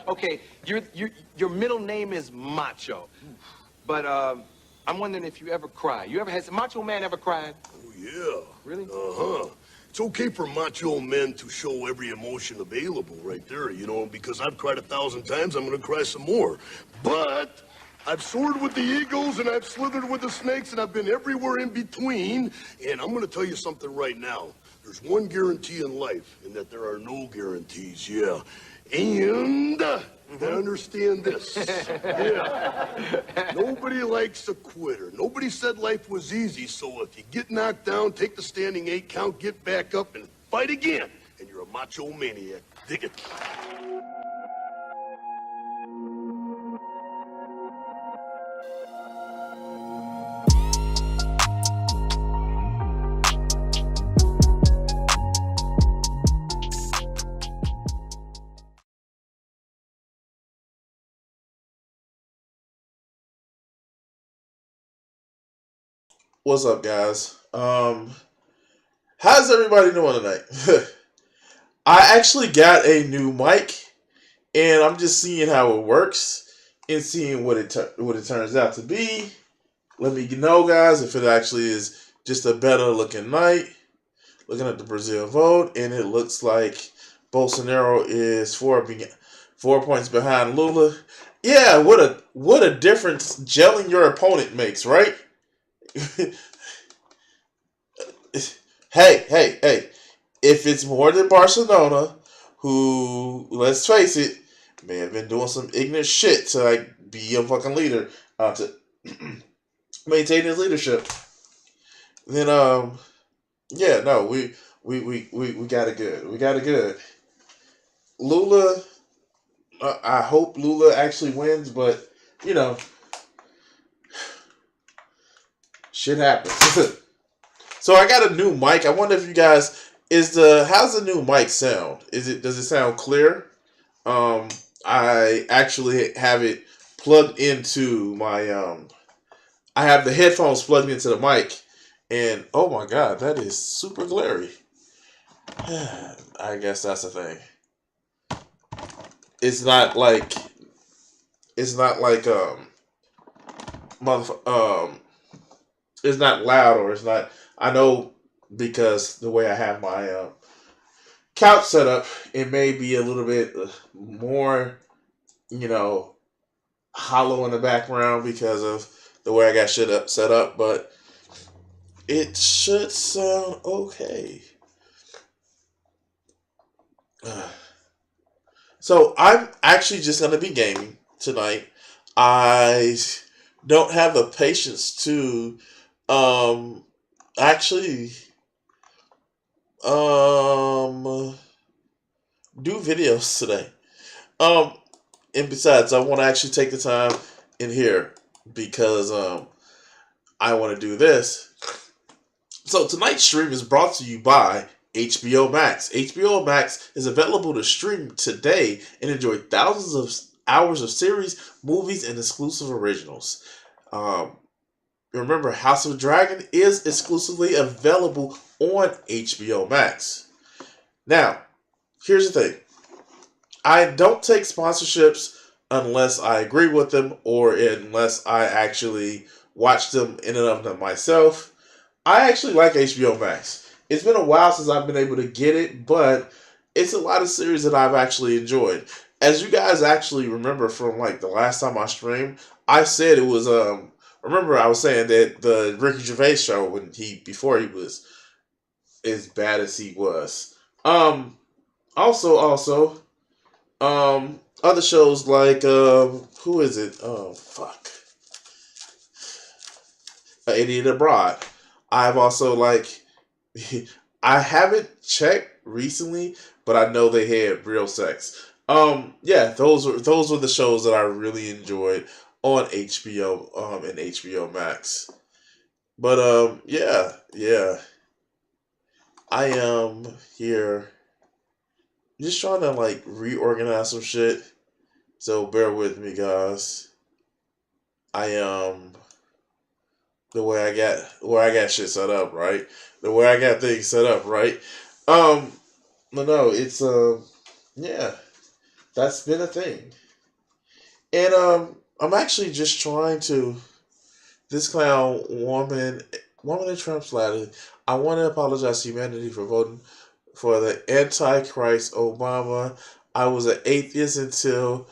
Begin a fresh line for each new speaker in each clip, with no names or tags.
Okay, your middle name is Macho, but I'm wondering if you ever cry. Has Macho Man ever cried?
Oh, yeah.
Really?
Uh-huh. It's okay for macho men to show every emotion available right there, you know, because I've cried 1,000 times, I'm gonna cry some more. But I've soared with the eagles and I've slithered with the snakes and I've been everywhere in between. And I'm gonna tell you something right now. There's one guarantee in life, and that there are no guarantees, yeah. And I understand this. Yeah. Nobody likes a quitter. Nobody said life was easy, so if you get knocked down, take the standing 8 count, get back up, and fight again. And you're a macho maniac. Dig it.
What's up, guys? How's everybody doing tonight? I actually got a new mic, and I'm just seeing how it works and seeing what it turns out to be. Let me know, guys, if it actually is just a better looking night. Looking at the Brazil vote, and it looks like Bolsonaro is 4 points behind Lula. Yeah, what a difference gelling your opponent makes, right? Hey. If it's more than Barcelona, who, let's face it, may have been doing some ignorant shit to like be a fucking leader, to maintain his leadership, then yeah, no, we got it good. We got it good. Lula, I hope Lula actually wins, but you know, shit happens. So I got a new mic. I wonder if you guys how's the new mic sound? Does it sound clear? I actually have it plugged into my I have the headphones plugged into the mic, and oh my god, that is super glary. I guess that's the thing. It's not like motherf- it's not loud, or it's not. I know because the way I have my couch set up, it may be a little bit more, you know, hollow in the background because of the way I got shit set up, but it should sound okay. So I'm actually just gonna be gaming tonight. I don't have the patience to actually do videos today. Um and besides, I want to actually take the time in here because I want to do this. So tonight's stream is brought to you by HBO Max. HBO Max is available to stream today and enjoy thousands of hours of series, movies, and exclusive originals. Remember, House of Dragon is exclusively available on HBO Max. Now, here's the thing. I don't take sponsorships unless I agree with them or unless I actually watch them in and of them myself. I actually like HBO Max. It's been a while since I've been able to get it, but it's a lot of series that I've actually enjoyed. As you guys actually remember from like the last time I streamed, I said it was remember I was saying that the Ricky Gervais show before he was as bad as he was. Also other shows like who is it? Oh fuck. Idiot Abroad. I've also like I haven't checked recently, but I know they had real sex. Yeah, those were the shows that I really enjoyed on HBO and HBO Max. But yeah. I am here just trying to like reorganize some shit. So bear with me, guys. I the way I got shit set up, right? The way I got things set up, right? But no, it's yeah. That's been a thing. And I'm actually just trying to this clown woman in Trump's ladder. I want to apologize to humanity for voting for the Antichrist Obama. I was an atheist until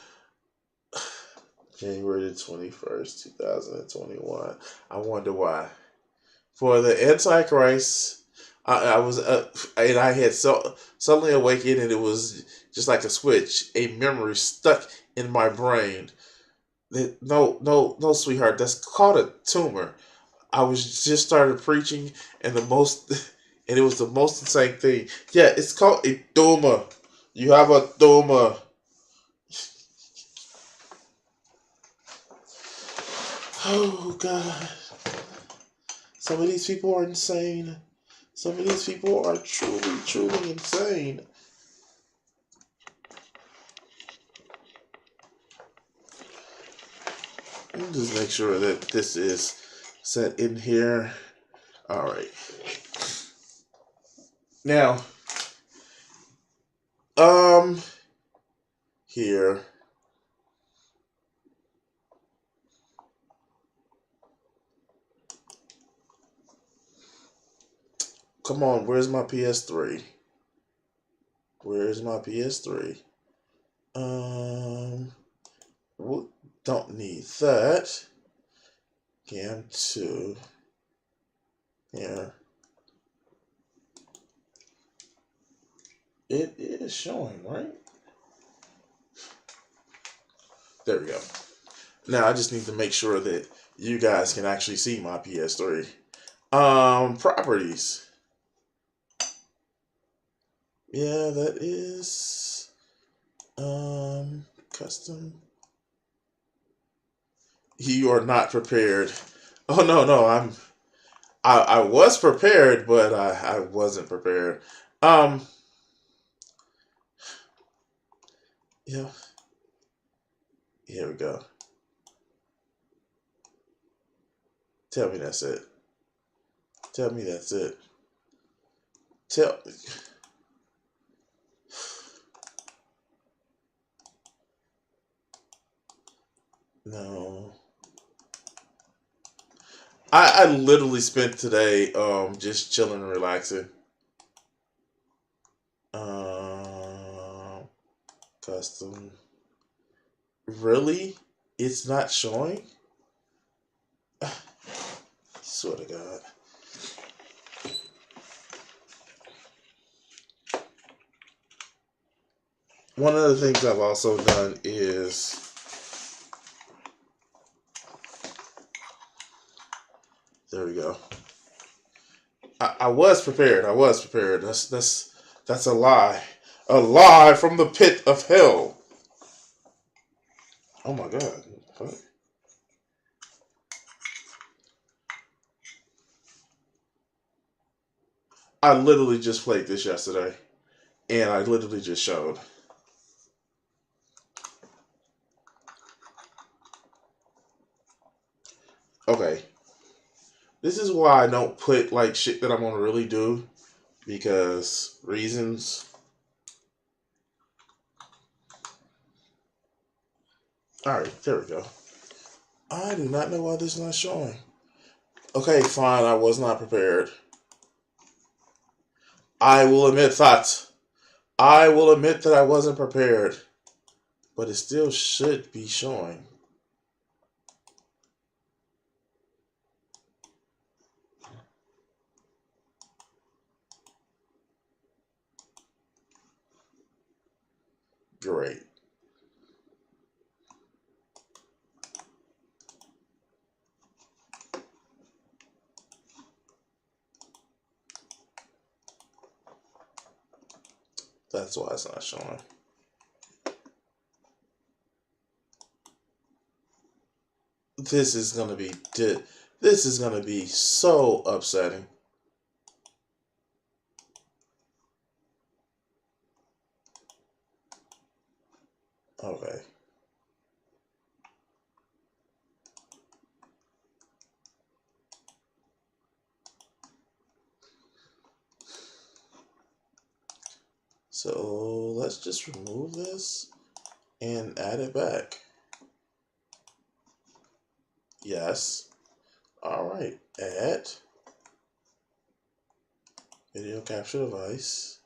January the 21st, 2021. I wonder why. For the Antichrist, I was and I had suddenly awakened, and it was just like a switch, a memory stuck in my brain. No, sweetheart, that's called a tumor. I was just started preaching, and and it was the most insane thing. Yeah, it's called a tumor. You have a tumor. Oh God, some of these people are insane. Some of these people are truly insane. Let me just make sure that this is set in here. All right. Now, um, here. Come on, where's my PS3? Where's my PS3? Um, don't need that. Cam 2. Yeah. It is showing, right? There we go. Now I just need to make sure that you guys can actually see my PS3. Properties. Yeah, that is custom. You are not prepared. Oh no, I was prepared, but I wasn't prepared. Um yeah, here we go. Tell me that's it. Tell me that's it. Tell no. I literally spent today just chilling and relaxing. Um Custom. Really? It's not showing? Swear to God. One of the things I've also done is there we go. I was prepared. I was prepared. That's a lie. A lie from the pit of hell. Oh my God. What? I literally just played this yesterday. And I literally just showed. Okay. This is why I don't put like shit that I'm gonna really do. Because reasons. Alright, there we go. I do not know why this is not showing. Okay, fine, I was not prepared. I will admit that. I will admit that I wasn't prepared. But it still should be showing. Great. That's why it's not showing. This is gonna be this is gonna be so upsetting. Okay. So let's just remove this. and add it back. Yes. All right. Add video capture device.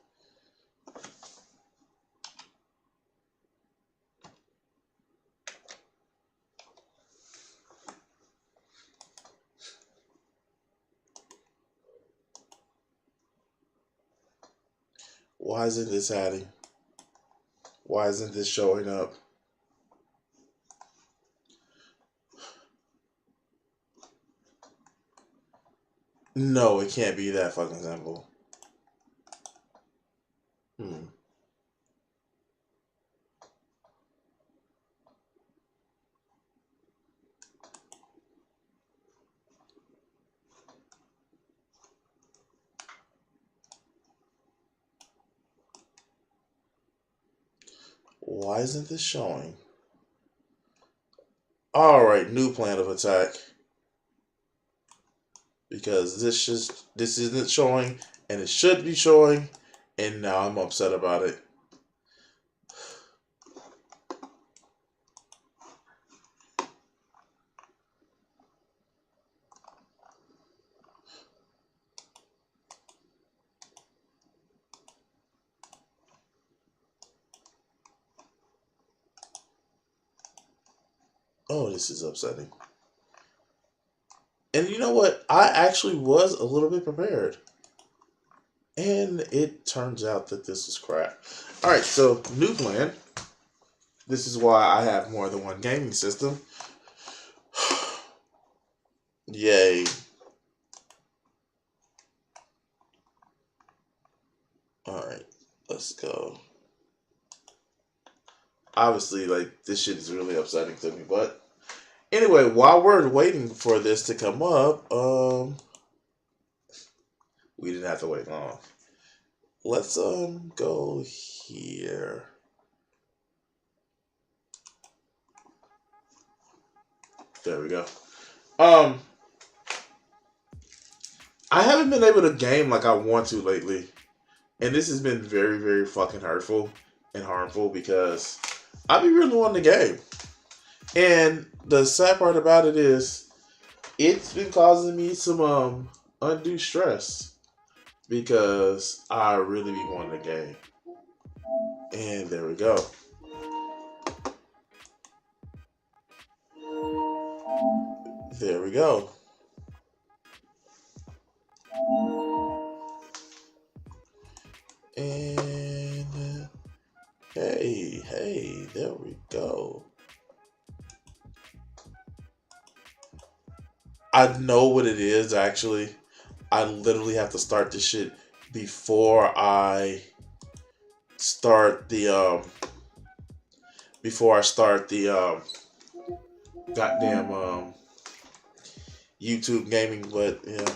Why isn't this adding? Why isn't this showing up? No, it can't be that fucking simple. Why isn't this showing? Alright, new plan of attack. Because this isn't showing, and it should be showing, and now I'm upset about it. Oh, this is upsetting. And you know what? I actually was a little bit prepared. And it turns out that this is crap. Alright, so new plan. This is why I have more than one gaming system. Yay. Alright, let's go. Obviously, like, this shit is really upsetting to me, but anyway, while we're waiting for this to come up, we didn't have to wait long. Let's go here. There we go. I haven't been able to game like I want to lately. And this has been very, very fucking hurtful and harmful because I be really wanting to game. And the sad part about it is it's been causing me some undue stress because I really be wanting to game. And there we go. There we go. And hey, there we go. I know what it is actually. I literally have to start this shit before I start the goddamn YouTube gaming, but yeah,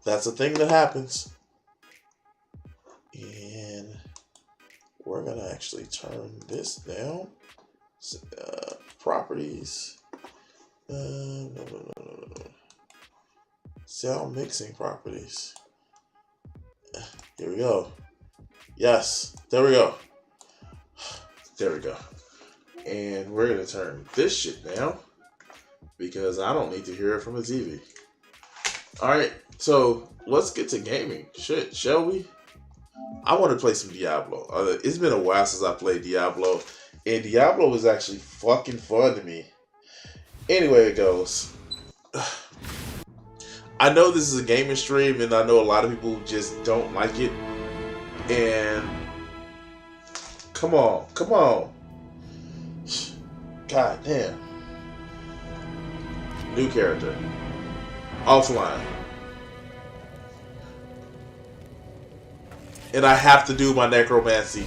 that's a thing that happens. And we're gonna actually turn this down. Properties. No. Sound mixing properties. Here we go. Yes, there we go. There we go. And we're gonna turn this shit down because I don't need to hear it from the TV. Alright, so let's get to gaming. Shit, shall we? I want to play some Diablo. It's been a while since I played Diablo, and Diablo was actually fucking fun to me. Anyway, it goes. I know this is a gaming stream, and I know a lot of people just don't like it. And come on. God damn. New character. Offline. And I have to do my necromancy.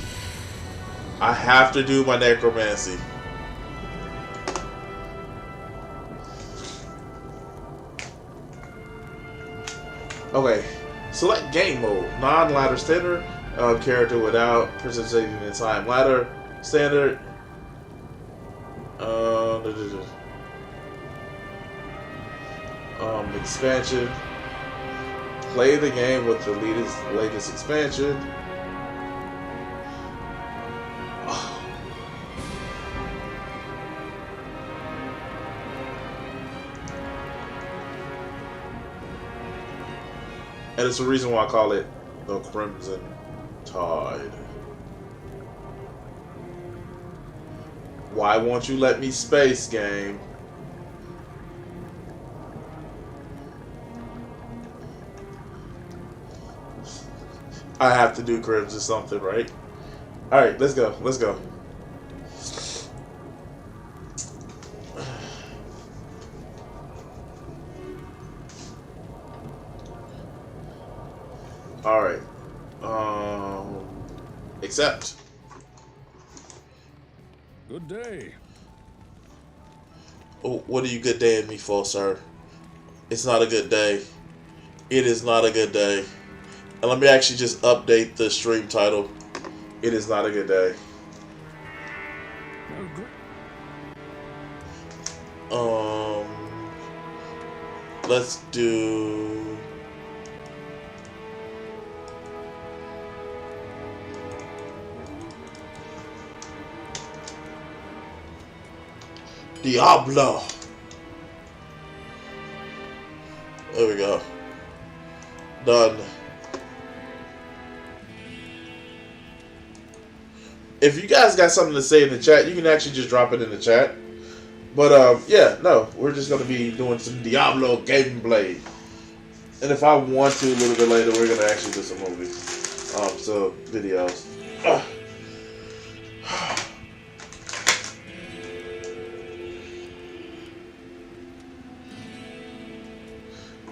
Okay, select game mode. Non-ladder standard. Character without participating in time ladder. Standard. Expansion. Play the game with the latest expansion. Oh. And it's the reason why I call it the Crimson Tide. Why won't you let me space, game? I have to do Crimson something, right? Alright, let's go. Let's go. Alright. Accept.
Good day.
Oh, what are you good daying me for, sir? It's not a good day. It is not a good day. And let me actually just update the stream title. It is not a good day.
Oh, good.
Let's do... Diablo. There we go. Done. If you guys got something to say in the chat, you can actually just drop it in the chat. But yeah, no, we're just gonna be doing some Diablo gameplay. And if I want to a little bit later, we're gonna actually do some movies. So videos.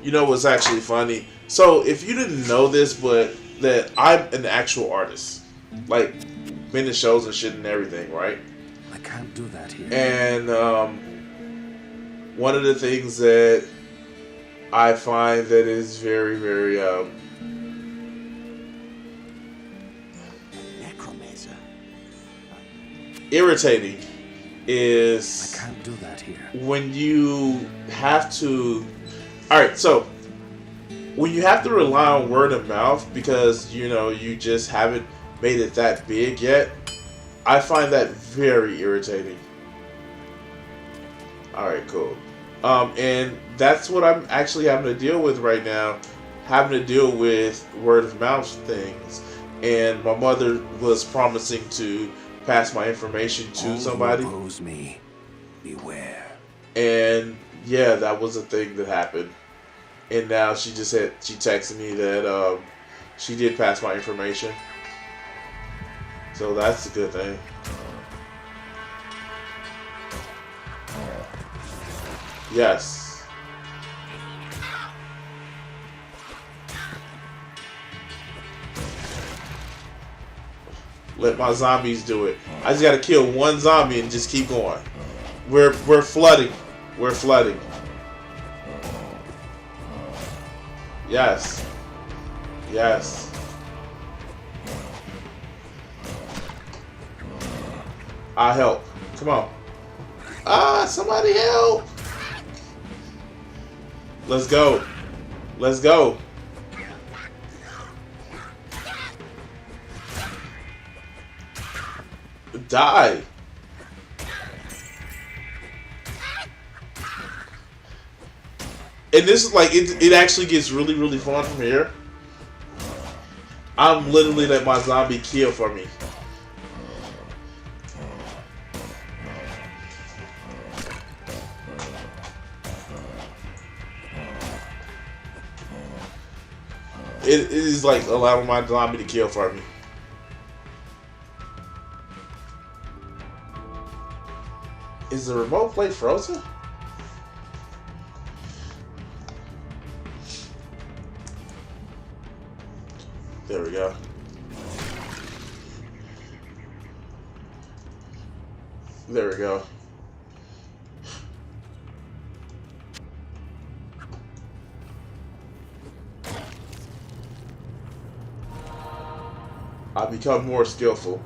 You know what's actually funny? So if you didn't know this, but that I'm an actual artist, like been to shows and shit and everything, right?
I can't do that here.
And one of the things that I find that is very, very
Necromancer.
irritating is
I can't do that here.
when you have to. All right, so when you have to rely on word of mouth because you know you just haven't made it that big yet, I find that very irritating. All right, cool. And that's what I'm actually having to deal with right now, having to deal with word of mouth things. And my mother was promising to pass my information to somebody.
All who oppose me, beware.
And yeah, that was a thing that happened. And now she texted me that she did pass my information. So that's a good thing. Yes. Let my zombies do it. I just gotta kill one zombie and just keep going. We're flooding. We're flooding. Yes. Yes. I'll help. Come on. Ah, somebody help. Let's go. Let's go. Die. And this is like, it actually gets really, really fun from here. I'm literally letting my zombie kill for me. It is like allowing my zombie to kill for me. Is the remote plate frozen? There we go. There we go. I become more skillful.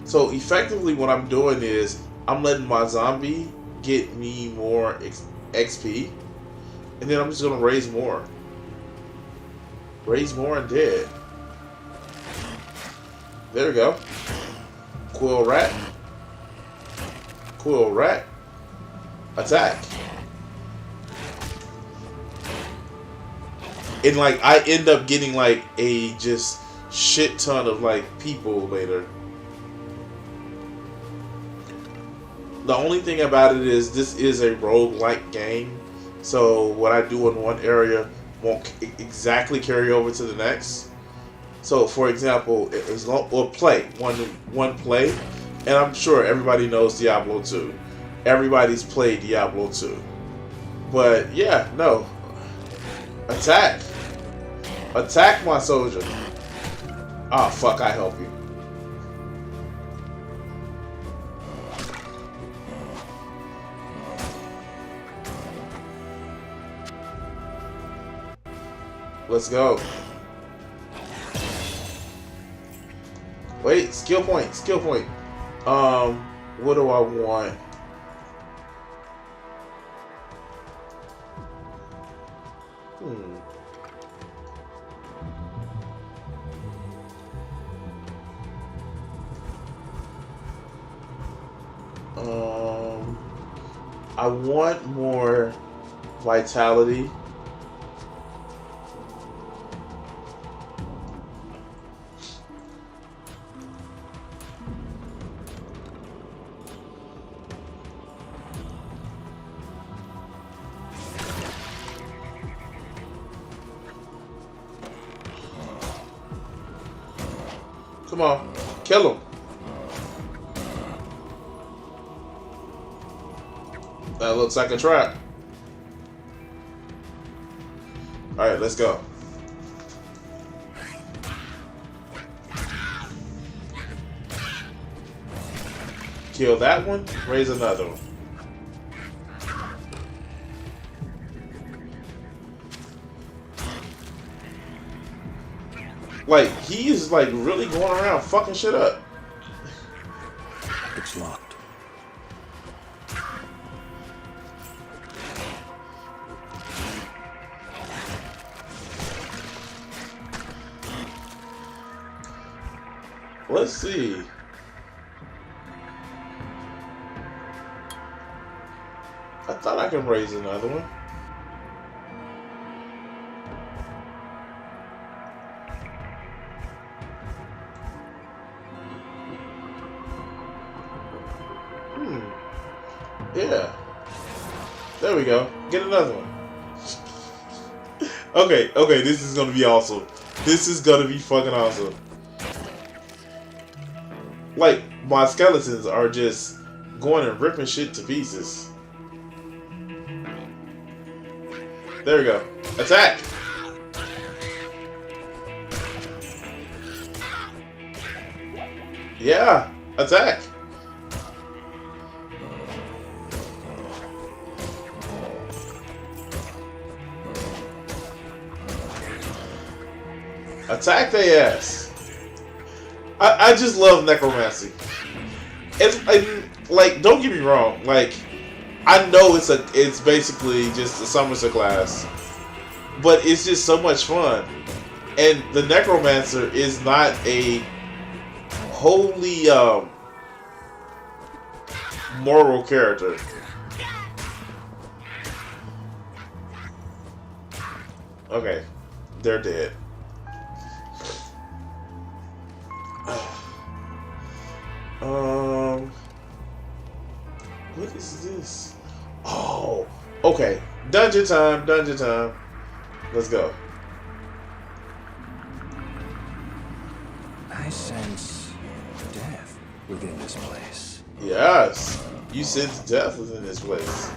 So effectively what I'm doing is I'm letting my zombie get me more XP, and then I'm just gonna raise more. Raise more and dead. There we go. Quill rat. Quill rat. Attack. And like I end up getting like a just shit ton of like people later. The only thing about it is this is a roguelike game, so what I do in one area won't exactly carry over to the next. So, for example, as long or play one play, and I'm sure everybody knows Diablo 2. Everybody's played Diablo 2. But yeah, no. Attack. Attack, my soldier. Ah, fuck, I help you. Let's go. Wait, skill point, skill point. What do I want? I want more vitality. Come on, kill him. That looks like a trap. Alright, let's go. Kill that one, raise another one. Like, he is like really going around fucking shit up.
It's locked.
Let's see. I thought I could raise another one. Yeah. There we go. Get another one. Okay, this is gonna be awesome. This is gonna be fucking awesome. Like, my skeletons are just going and ripping shit to pieces. There we go. Attack! Yeah! Attack! Attack their ass! I just love necromancy. It's like, don't get me wrong, like, I know it's basically just a Somerset class, but it's just so much fun. And the necromancer is not a wholly moral character. Okay, they're dead. What is this? Oh, okay. Dungeon time, dungeon time. Let's go.
I sense death within this place.
Yes, you sense death within this place.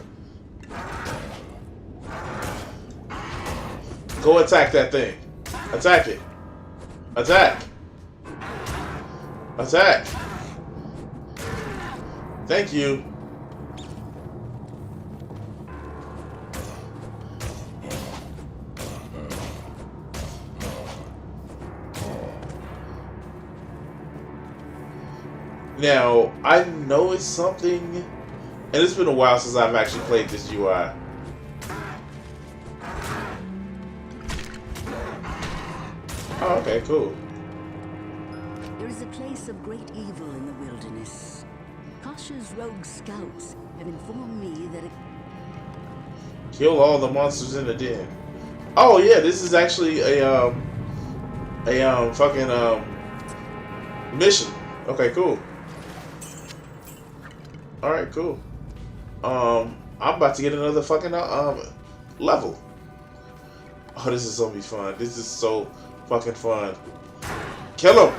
Go attack that thing. Attack it. Attack. Attack. Thank you. Now, I know it's something, and it's been a while since I've actually played this UI. Oh, okay, cool.
There is a place of great evil in the wilderness. Kasha's rogue scouts have informed me that
Kill all the monsters in the den. Oh yeah, this is actually a fucking mission. Okay, cool. All right, cool. I'm about to get another fucking level. Oh, this is gonna be fun. This is so fucking fun. Kill him!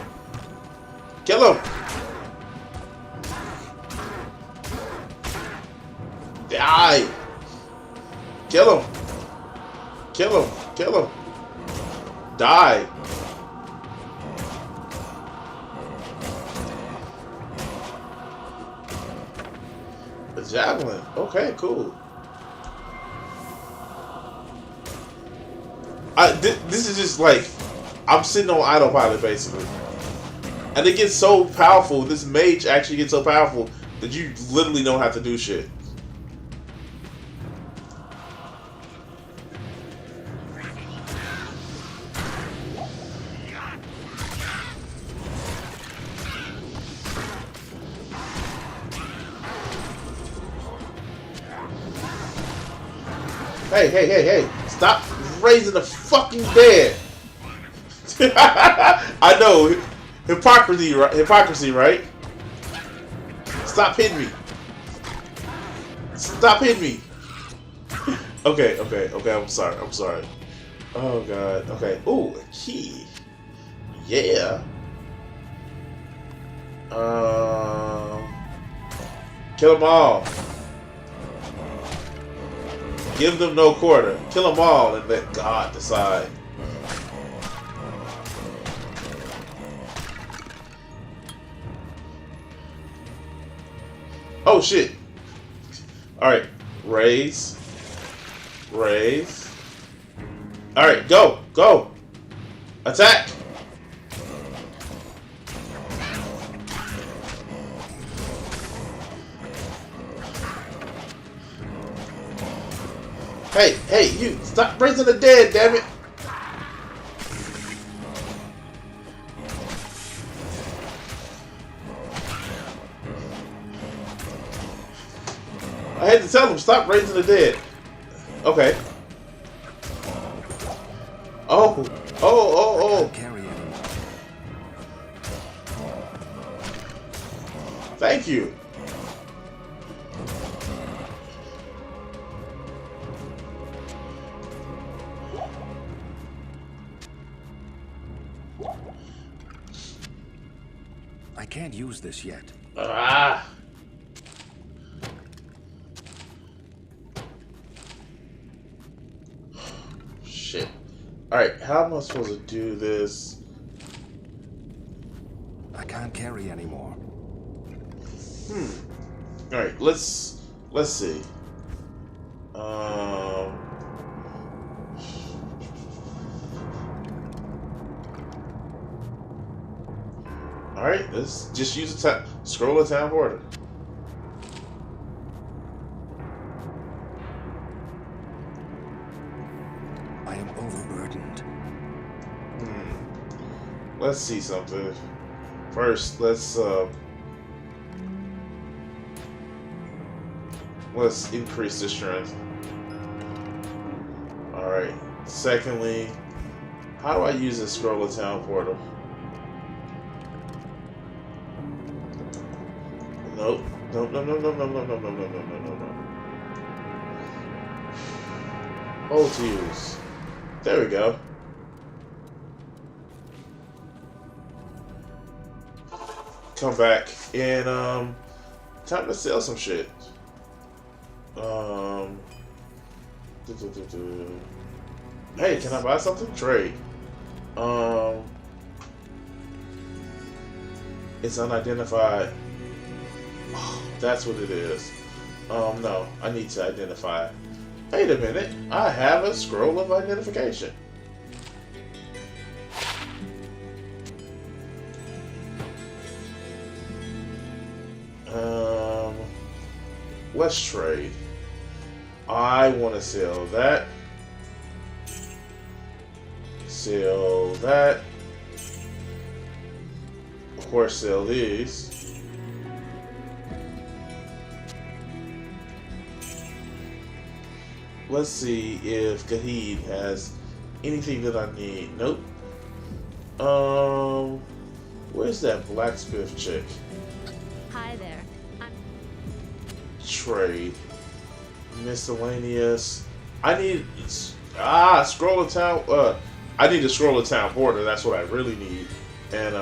Kill him! Die! Kill him! Kill him! Kill him! Die! A javelin. Okay, cool. This is just like I'm sitting on autopilot basically, and it gets so powerful. This mage actually gets so powerful that you literally don't have to do shit. Hey, hey, hey, hey! Stop raising the fucking dead! I know. Hypocrisy, right? Hypocrisy, right? Stop hitting me. Stop hitting me. Okay, okay, okay, I'm sorry, I'm sorry. Oh, God. Okay. Ooh, a key. Yeah. Kill them all. Give them no quarter. Kill them all and let God decide. Oh shit. Alright. Raise. Raise. Alright, go. Go. Attack. Hey, hey, you stop raising the dead, damn it! I had to tell him stop raising the dead. Okay. Oh, oh.
Carry it.
Thank you.
I can't use this yet.
Ah. Shit. Alright, how am I supposed to do this?
I can't carry anymore.
Alright, let's see. Alright, let's just use the scroll of town border.
I am overburdened.
Let's see something. First, let's increase the strength. Alright. Secondly, how do I use the scroll of town portal? Nope. Nope, no, no, no, no, no, no, no, no, no, no, no, no. Hold to use. There we go. Come back and time to sell some shit. Hey, can I buy something? Trade. It's unidentified. Oh, that's what it is. No, I need to identify. Wait a minute, I have a scroll of identification. Let's trade. I want to sell that. Sell that. Of course, sell these. Let's see if Kahid has anything that I need. Nope. Where's that blacksmith chick?
Hi there.
Trade. Miscellaneous. I need scroll of town. I need to scroll of town border. That's what I really need. And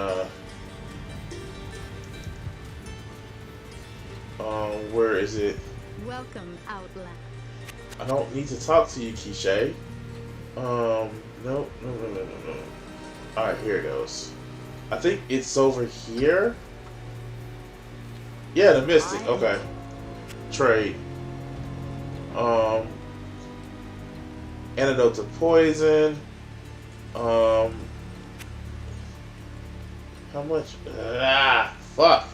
where is it?
Welcome, Outland.
I don't need to talk to you, Kishay. No. Alright, here it goes. I think it's over here. Yeah, the Mystic. Okay. Trade. Antidote to poison. How much? Fuck.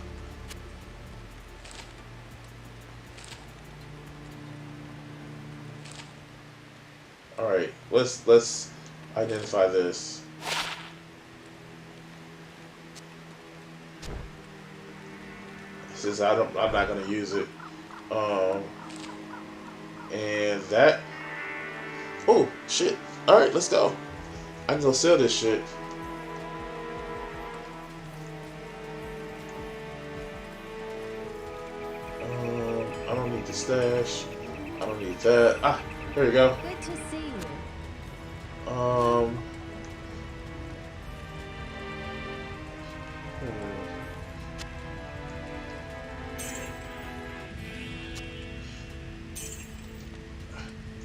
All right, let's identify this. Since I'm not gonna use it. And that. Oh shit! All right, let's go. I can go sell this shit. I don't need the stash. I don't need that. Ah, there you go.
Good to see you.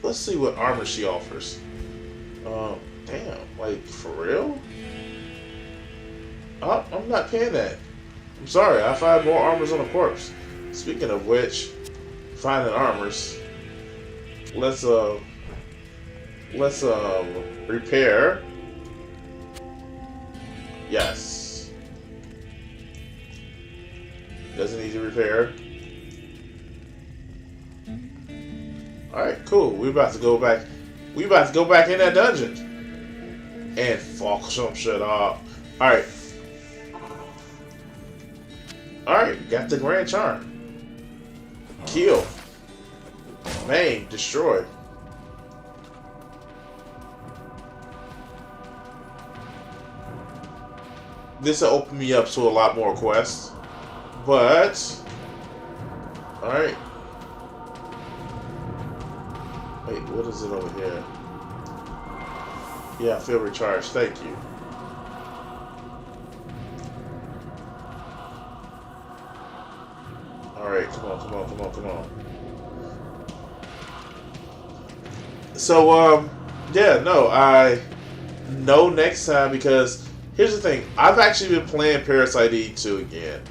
Let's see what armor she offers. Damn, like for real? I'm not paying that. I'm sorry, I find more armors on a corpse. Speaking of which, finding armors. Let's repair. Yes. Doesn't need to repair. Alright, cool. We about to go back in that dungeon. And fuck some shit up. Alright. Alright, got the Grand Charm. Kill. Maim. Destroy. This will open me up to a lot more quests. But alright. Wait, what is it over here? Yeah, I feel recharged. Thank you. Alright, come on. So, yeah, no, I know next time because here's the thing. I've actually been playing Parasite Eve 2 again.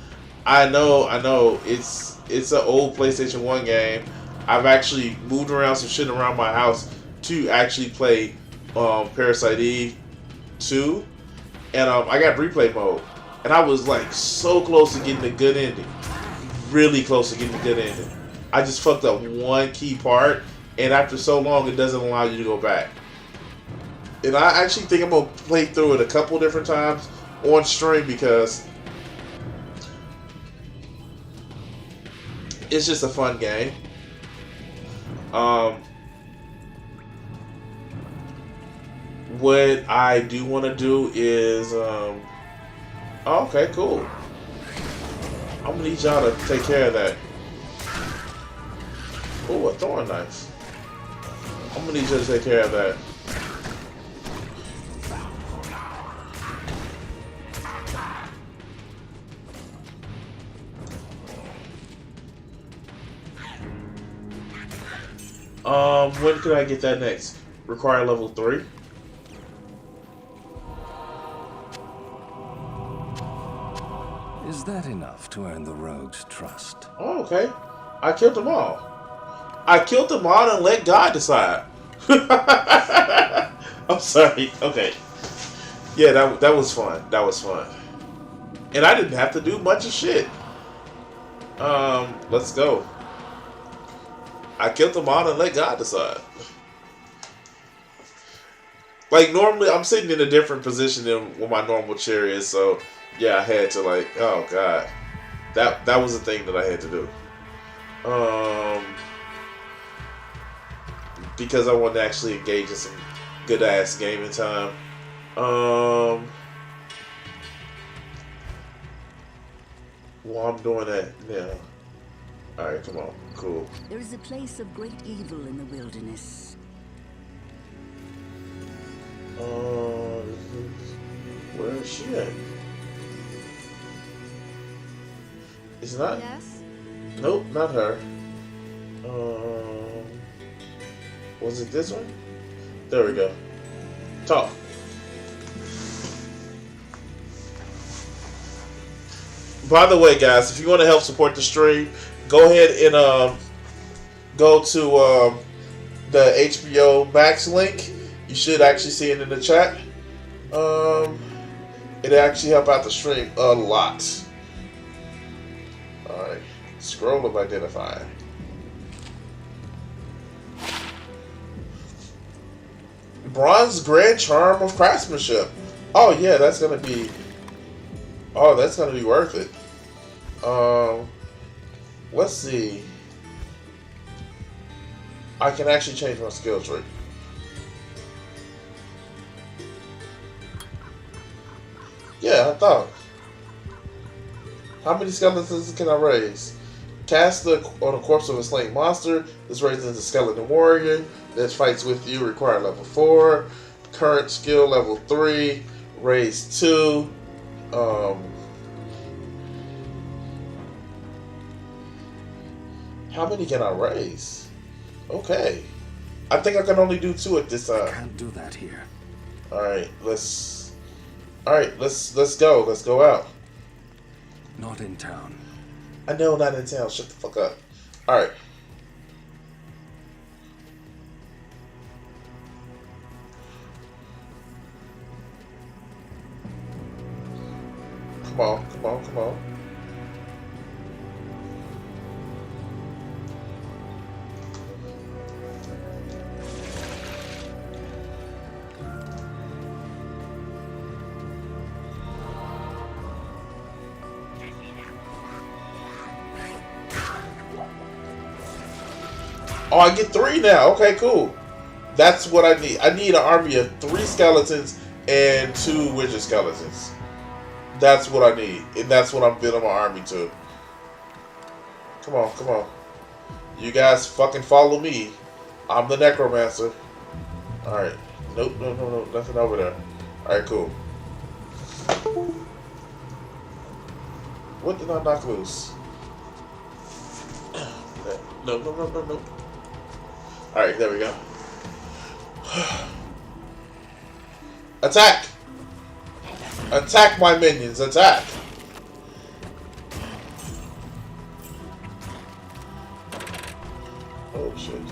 I know, it's an old PlayStation 1 game. I've actually moved around some shit around my house to actually play Parasite Eve 2. And I got replay mode. And I was like so close to getting a good ending. Really close to getting a good ending. I just fucked up one key part. And after so long, it doesn't allow you to go back. And I actually think I'm going to play through it a couple different times on stream because it's just a fun game. What I do want to do is, okay, cool. I'm gonna need y'all to take care of that. Oh, a throwing knife. I'm gonna need you to take care of that. When can I get that next? Require level 3?
Is that enough to earn the rogue's trust?
Oh, okay. I killed them all. I killed them all and let God decide. I'm sorry. Okay. Yeah, that was fun. That was fun. And I didn't have to do much of shit. Let's go. I killed them all and let God decide. Like, normally, I'm sitting in a different position than what my normal chair is, so, yeah, I had to, like, oh, God. That was the thing that I had to do. Because I wanted to actually engage in some good ass gaming time. Well, I'm doing that now. Alright, come on. Cool.
There is a place of great evil in the wilderness.
Where is she at? It's not.
Yes?
Nope, not her. Was it this one? There we go. Talk. By the way, guys, if you want to help support the stream, go ahead and go to the HBO Max link. You should actually see it in the chat. It actually help out the stream a lot. Alright. Scroll of identify. Bronze Grand Charm of Craftsmanship. Oh yeah, that's gonna be. Oh, that's gonna be worth it. Let's see. I can actually change my skill tree. Yeah, I thought. How many skeletons can I raise? Cast on a corpse of a slain monster. This raises a skeleton warrior that fights with you. Require level 4. Current skill level 3. Raise 2. How many can I raise? Okay. I think I can only do 2 at this time.
Can't do that here.
Alright, let's go. Let's go out.
Not in town.
I know, not in town. Shut the fuck up. Alright. Come on, come on, come on. Oh, I get 3 now. Okay, cool. That's what I need. I need an army of 3 skeletons and 2 witcher skeletons. That's what I need. And that's what I'm building my army to. Come on, come on. You guys fucking follow me. I'm the necromancer. Alright. Nope, no, no, no. Nothing over there. Alright, cool. What did I knock loose? No, no, no, no, no. Alright, there we go. Attack! Attack my minions, attack! Oh shit.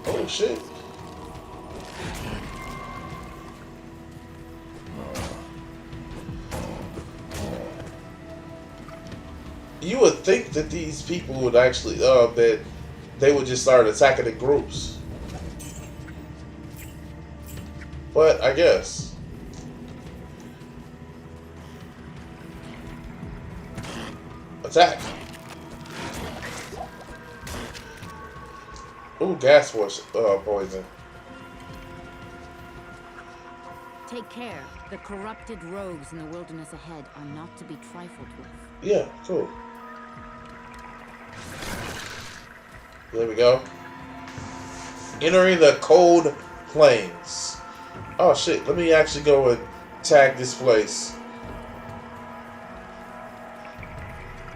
Oh shit. You would think that these people would actually, that they would just start attacking in groups. But I guess. Attack. Ooh, gas was poison.
Take care. The corrupted rogues in the wilderness ahead are not to be trifled with.
Yeah, cool. There we go. Entering the cold plains. Oh shit, let me actually go and tag this place.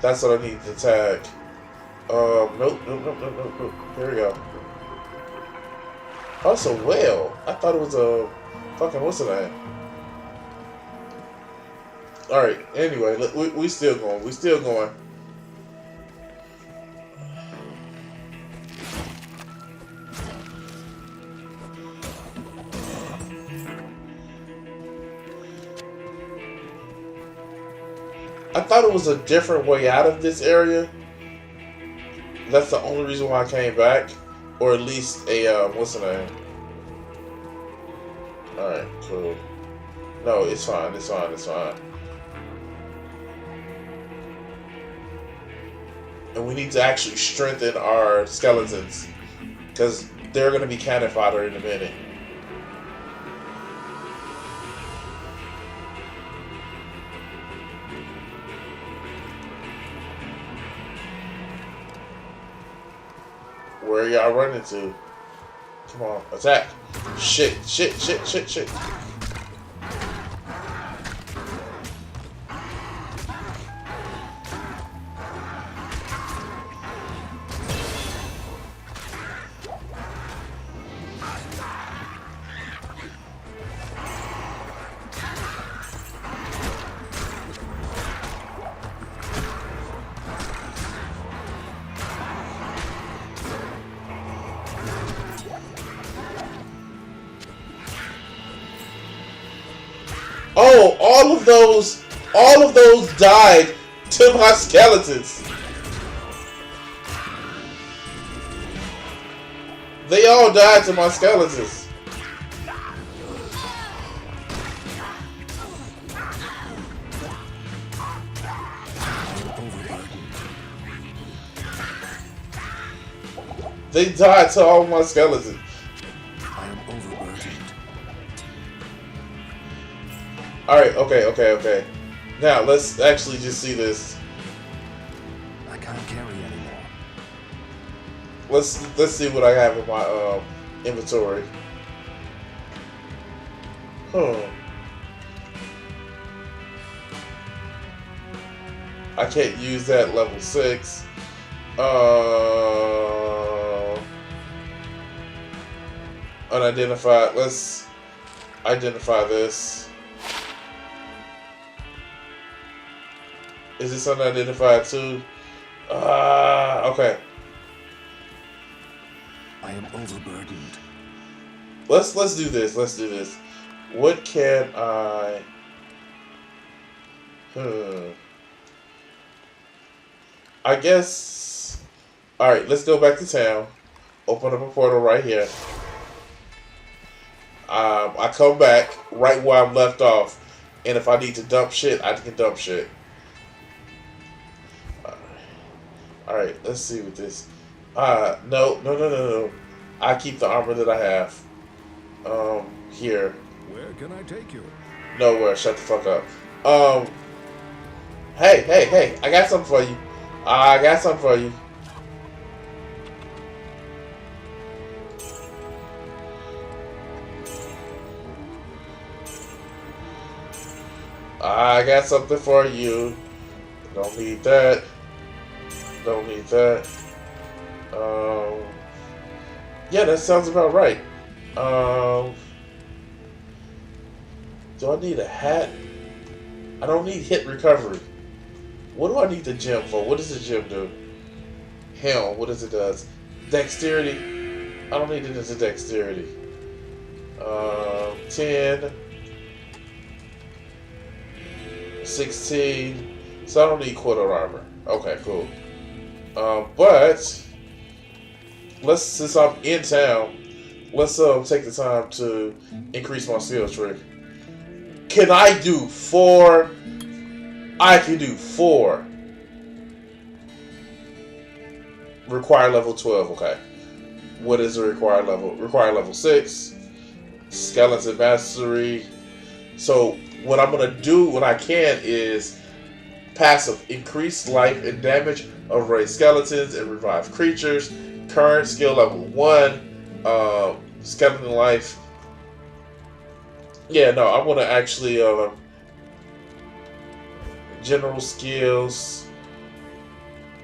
That's what I need to tag. Nope, nope, nope, nope, nope, nope. Here we go. Oh, it's a whale. I thought it was a fucking, what's it name? Alright, anyway, we still going. We still going. I thought it was a different way out of this area. That's the only reason why I came back. Or at least a, what's the name? Alright, cool. No, it's fine, it's fine, it's fine. And we need to actually strengthen our skeletons. Because they're going to be cannon fodder in a minute. Where y'all running to? Come on, attack. Shit. Oh, all of those died to my skeletons. They all died to my skeletons. They died to all my skeletons.
I am overburdened.
Alright, okay. Now, let's actually just see this.
I can't carry anymore.
Let's see what I have in my inventory. I can't use that level 6. Unidentified. Let's identify this. Is this unidentified too? Okay.
I am overburdened.
Let's do this. What can I? I guess. All right. Let's go back to town. Open up a portal right here. I come back right where I'm left off, and if I need to dump shit, I can dump shit. All right. Let's see what this. No. I keep the armor that I have. Here.
Where can I take you?
Nowhere. Shut the fuck up. Hey. I got something for you. I got something for you. I got something for you. Don't need that. Don't need that. Yeah, that sounds about right. Do I need a hat? I don't need hit recovery. What do I need the gem for? What does the gem do? Helm, what does it does? Dexterity? I don't need it as a dexterity. 10. 16. So I don't need quarter armor. Okay, cool. But since I'm in town, let's take the time to increase my skill tree. Can I do 4? I can do 4. Require level 12, okay. What is the required level? Require level 6. Skeleton mastery. So what I'm gonna do when I can is passive increase life and damage of raised skeletons and revive creatures. Current skill level 1. Skeleton life. Yeah, no, I'm gonna actually general skills,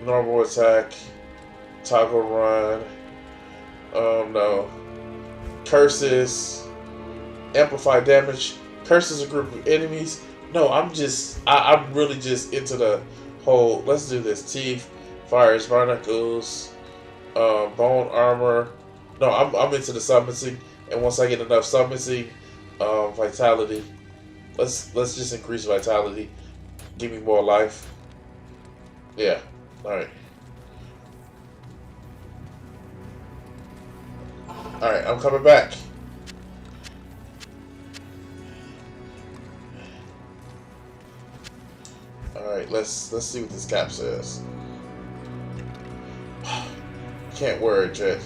normal attack, toggle run. No. Curses, amplify damage. Curses a group of enemies. No, I'm really just into the whole. Let's do this. Teeth, fires, barnacles, bone armor. No, I'm into the summoning, and once I get enough summoning, vitality. Let's just increase vitality. Give me more life. Yeah. Alright. Alright, I'm coming back. Alright, let's see what this cap says. Can't worry, Jet.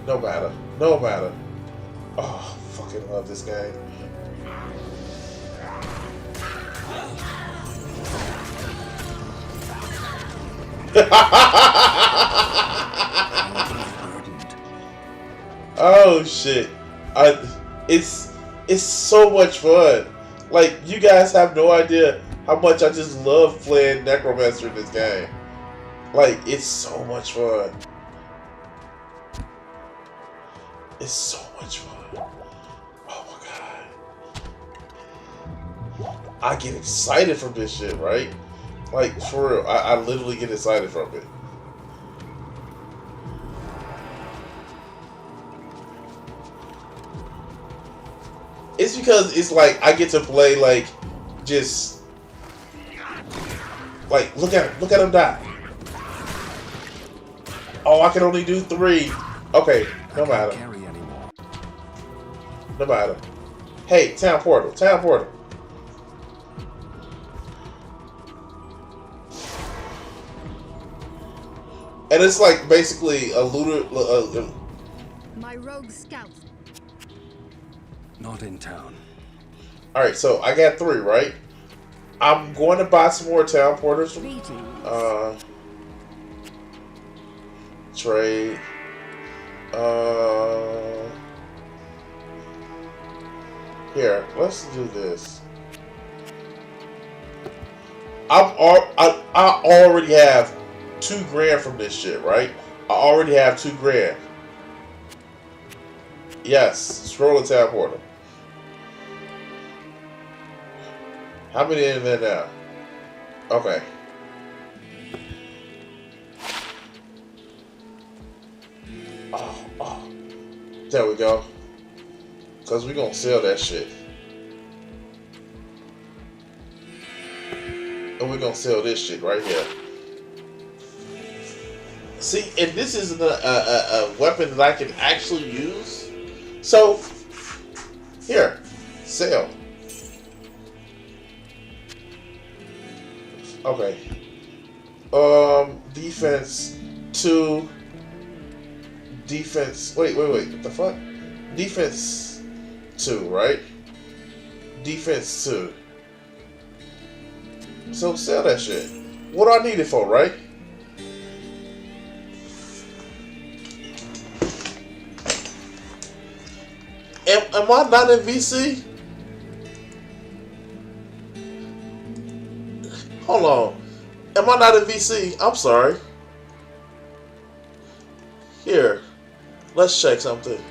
No matter. No matter. Oh, fucking love this game. Oh shit! It's so much fun. Like, you guys have no idea how much I just love playing Necromancer in this game. Like, it's so much fun. It's so much fun. Oh my god. I get excited from this shit, right? Like, for real, I literally get excited from it. It's because it's like I get to play like just like look at him die. Oh, I can only do 3. Okay, no matter. No matter. Hey, town portal, town portal. And it's like basically a looter.
My rogue scouts.
Not in town.
Alright, so I got 3, right? I'm going to buy some more town porters. Trade. Here, let's do this. I already have $2,000 from this shit, right? I already have $2,000. Yes, scroll the tab portal. How many in there now? Okay. Oh, there we go. Cause we gonna sell that shit, and we're gonna sell this shit right here. See, and this is a weapon that I can actually use. So, here, sell. Okay. Defense 2. Defense. Wait. What the fuck? Defense 2, right? Defense 2. So sell that shit. What do I need it for, right? Am I not in VC? Hold on. Am I not in VC? I'm sorry. Here. Let's check something.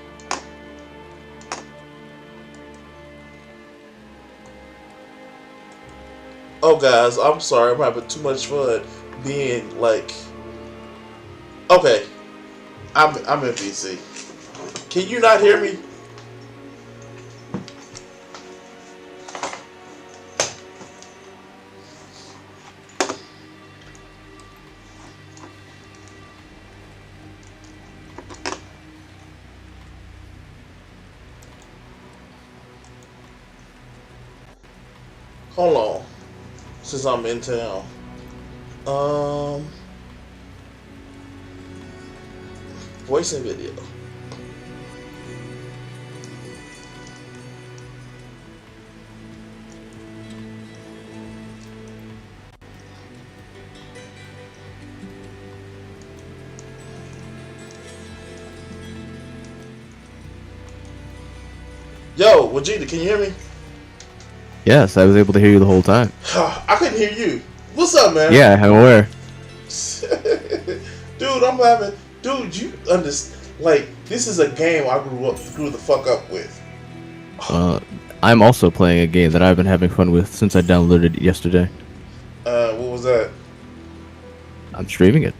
Oh, guys, I'm sorry. I'm having too much fun being like... Okay. I'm in VC. Can you not hear me? Hold on. Since I'm in town. Voice and video. Yo, Vegeta, can you hear me?
Yes, I was able to hear you the whole time.
I couldn't hear you. What's up, man?
Yeah, I'm aware.
Dude, I'm having... Dude, you understand... Like, this is a game I grew the fuck up with.
I'm also playing a game that I've been having fun with since I downloaded it yesterday.
What was that?
I'm streaming it.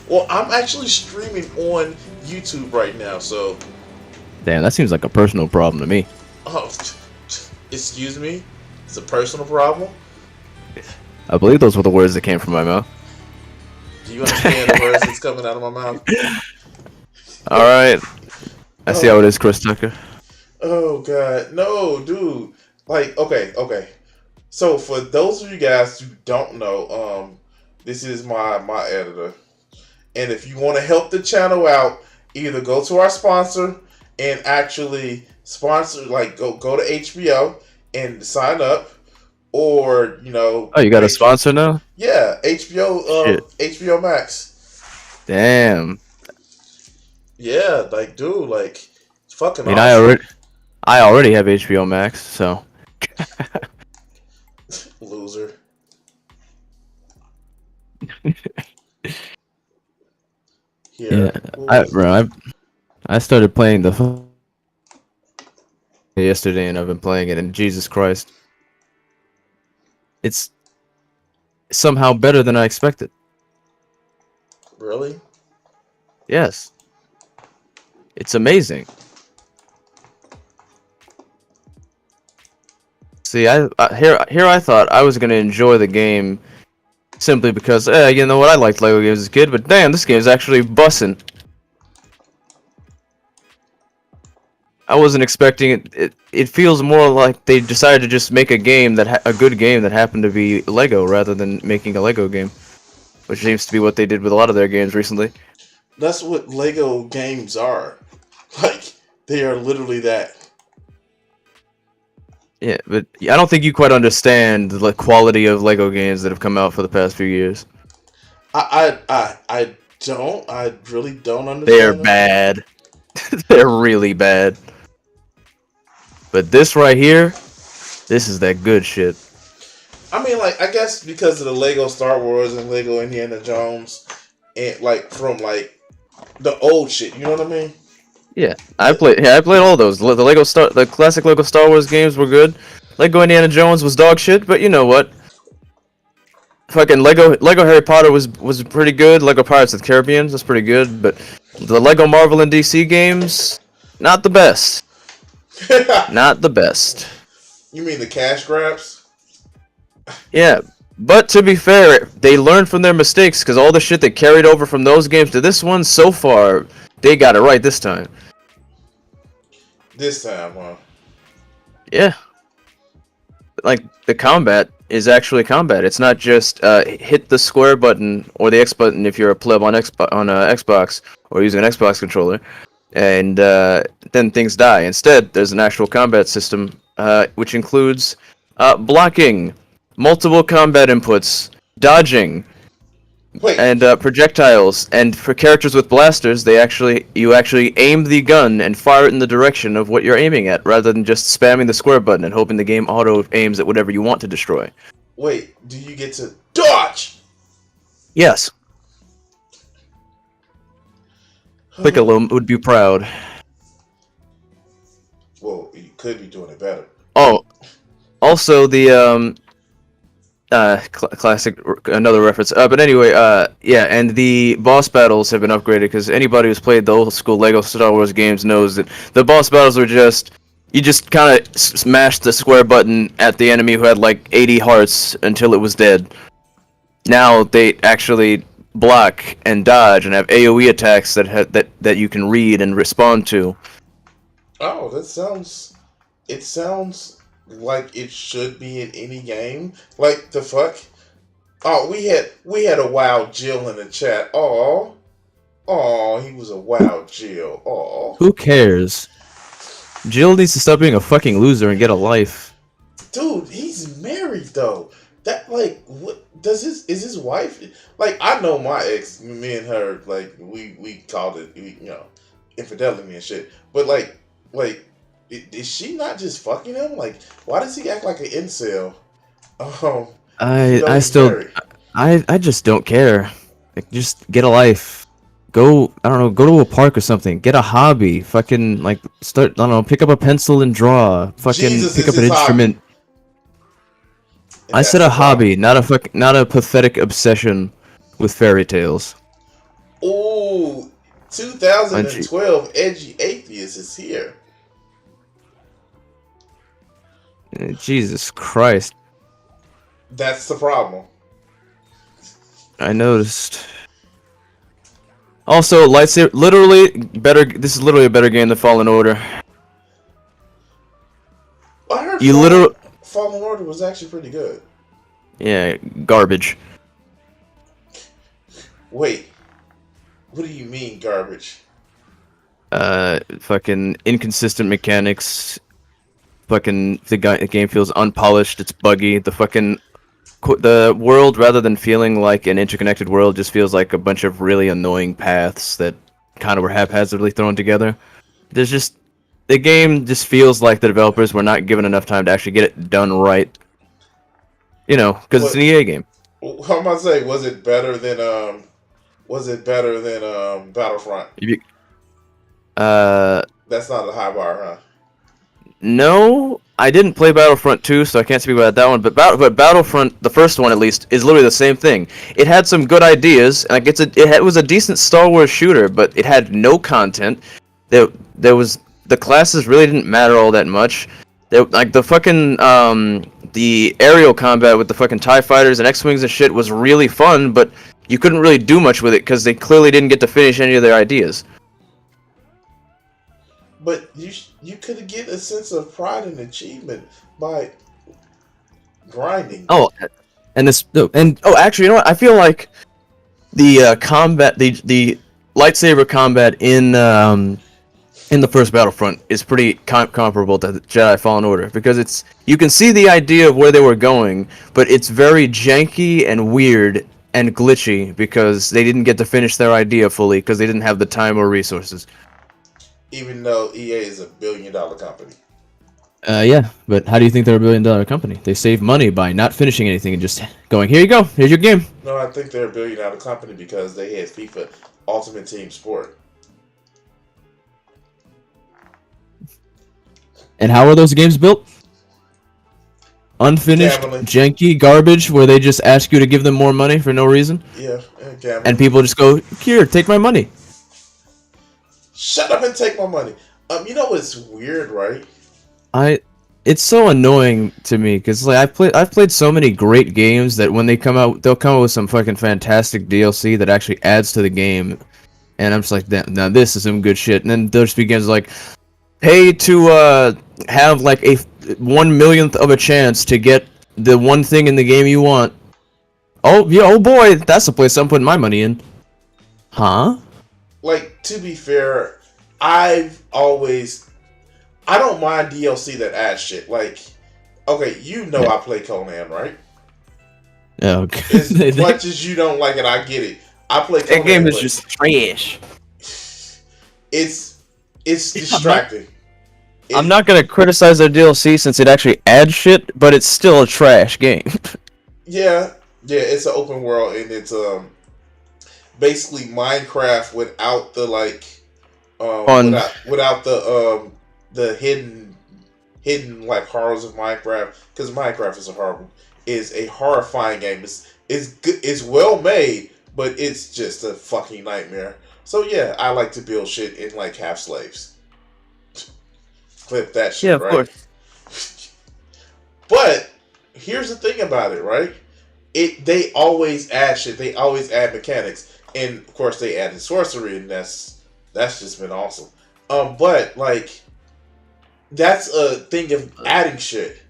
Well, I'm actually streaming on YouTube right now, so...
Damn, that seems like a personal problem to me.
Oh, excuse me? It's a personal problem?
I believe those were the words that came from my mouth.
Do you understand the words that's coming out of my mouth?
Alright. I see how it is, Chris Tucker.
Oh, God. No, dude. Like, okay. So, for those of you guys who don't know, this is my editor. And if you want to help the channel out, either go to our sponsor and actually sponsor, like go to HBO and sign up, or
Oh, you got a sponsor now?
yeah, HBO,
Shit.
HBO Max.
Damn.
Yeah, like dude, like it's fucking
I mean,
awesome.
I already have HBO Max, so.
Loser.
Yeah,
Here,
I started playing yesterday, and I've been playing it, and Jesus Christ, it's somehow better than I expected.
really?
Yes, it's amazing. See, here I thought I was gonna enjoy the game simply because, you know what, I liked Lego games as a kid, but damn, this game's actually bussin'. I wasn't expecting it. It feels more like they decided to just make a game a good game that happened to be Lego rather than making a Lego game, which seems to be what they did with a lot of their games recently.
That's what Lego games are. Like they are literally that.
Yeah, but I don't think you quite understand the quality of Lego games that have come out for the past few years.
I don't. I really don't
They're
understand them.
bad. They're really bad. But this right here, this is that good shit.
I mean, like, I guess because of the Lego Star Wars and Lego Indiana Jones, and like from like the old shit, you know what I mean?
Yeah, I played all those. The classic Lego Star Wars games were good. Lego Indiana Jones was dog shit, but you know what? Fucking Lego Harry Potter was pretty good. Lego Pirates of the Caribbean was pretty good, but the Lego Marvel and DC games, not the best. Not the best.
You mean the cash grabs?
Yeah, but to be fair, they learned from their mistakes because all the shit that carried over from those games to this one, so far, they got it right this time.
This time, huh?
Yeah. Like, the combat is actually combat. It's not just hit the square button or the X button if you're a pleb on Xbox or using an Xbox controller, and then things die. Instead, there's an actual combat system which includes blocking, multiple combat inputs, dodging,
Wait,
and projectiles. And for characters with blasters, you actually aim the gun and fire it in the direction of what you're aiming at, rather than just spamming the square button and hoping the game auto aims at whatever you want to destroy.
wait, do you get to dodge?
Yes. Piccolo would be proud.
Well, you could be doing it better.
Oh, also the classic, another reference. But anyway, yeah, and the boss battles have been upgraded because anybody who's played the old school Lego Star Wars games knows that the boss battles were you just kind of smashed the square button at the enemy who had like 80 hearts until it was dead. Now they actually block and dodge and have AoE attacks that you can read and respond to.
Oh, it sounds like it should be in any game. Like the fuck? Oh, we had a wild Jill in the chat. Oh, he was a wild Jill. Oh,
Who cares? Jill needs to stop being a fucking loser and get a life.
dude, he's married though. That like what does his wife like? I know my ex, me and her, like we called it infidelity and shit. But like is she not just fucking him? Like, why does he act like an incel?
I
He's
still
married.
I just don't care. Like, just get a life. Go, I don't know, go to a park or something. Get a hobby. Fucking like start, I don't know, pick up a pencil and draw. Fucking
Jesus
pick
is
up an
his hobby.
instrument.
And
I
that's
said a
the problem.
hobby, not a pathetic obsession with fairy tales.
Ooh, 2012 Edgy Atheist is here.
Jesus Christ.
That's the problem.
I noticed. Also, lightsaber, literally better. This is literally a better game than Fallen Order.
I heard
You literally,
Fallen Order was actually pretty good.
yeah, garbage.
Wait, What do you mean garbage?
Fucking inconsistent mechanics. Fucking the game feels unpolished. It's buggy. The world, rather than feeling like an interconnected world, just feels like a bunch of really annoying paths that kind of were haphazardly thrown together. The game just feels like the developers were not given enough time to actually get it done right. You know, because it's an EA game.
How am I say? Was it better than Battlefront? That's not a high bar, huh?
No, I didn't play Battlefront 2, so I can't speak about that one. But Battlefront, the first one at least, is literally the same thing. It had some good ideas, and it was a decent Star Wars shooter, but it had no content. The classes really didn't matter all that much. Like the fucking the aerial combat with the fucking TIE fighters and X-wings and shit was really fun, but you couldn't really do much with it because they clearly didn't get to finish any of their ideas.
But you could get a sense of pride and achievement by grinding.
Oh, actually, you know what? I feel like the combat, the lightsaber combat in the first Battlefront is pretty comparable to Jedi Fallen Order because you can see the idea of where they were going, but it's very janky and weird and glitchy because they didn't get to finish their idea fully because they didn't have the time or resources.
Even though EA is $1 billion company.
Yeah, but how do you think they're $1 billion company? They save money by not finishing anything and just going, here you go, here's your game.
No, I think they're $1 billion company because they had FIFA Ultimate Team Sport.
And how are those games built? Unfinished,
Gambling.
janky garbage where they just ask you to give them more money for no reason?
Yeah, and gambling.
And people just go, here, take my money.
Shut up and take my money. You know what's weird, right?
It's so annoying to me because like I've played so many great games that when they come out, they'll come out with some fucking fantastic DLC that actually adds to the game, and I'm just like, now this is some good shit. And then there just begins like, pay to have like a 1/1,000,000th of a chance to get the one thing in the game you want. Oh yeah, oh boy, that's the place I'm putting my money in. Huh?
Like, to be fair, I don't mind DLC that adds shit. Like, okay, you know I play Conan, right?
Okay.
As much as you don't like it, I get it. I play Conan.
That game is just trash.
It's distracting.
I'm not gonna criticize their DLC since it actually adds shit, but it's still a trash game.
Yeah, it's an open world and it's basically Minecraft without the like without the hidden like horrors of Minecraft, because Minecraft is a horrifying game. It's good, it's well made, but it's just a fucking nightmare. So yeah, I like to build shit and like have slaves. Clip that shit,
Yeah, of
right?
course.
But here's the thing about it, right? They always add shit. They always add mechanics. And of course they added sorcery, and that's just been awesome. But like that's a thing of adding shit.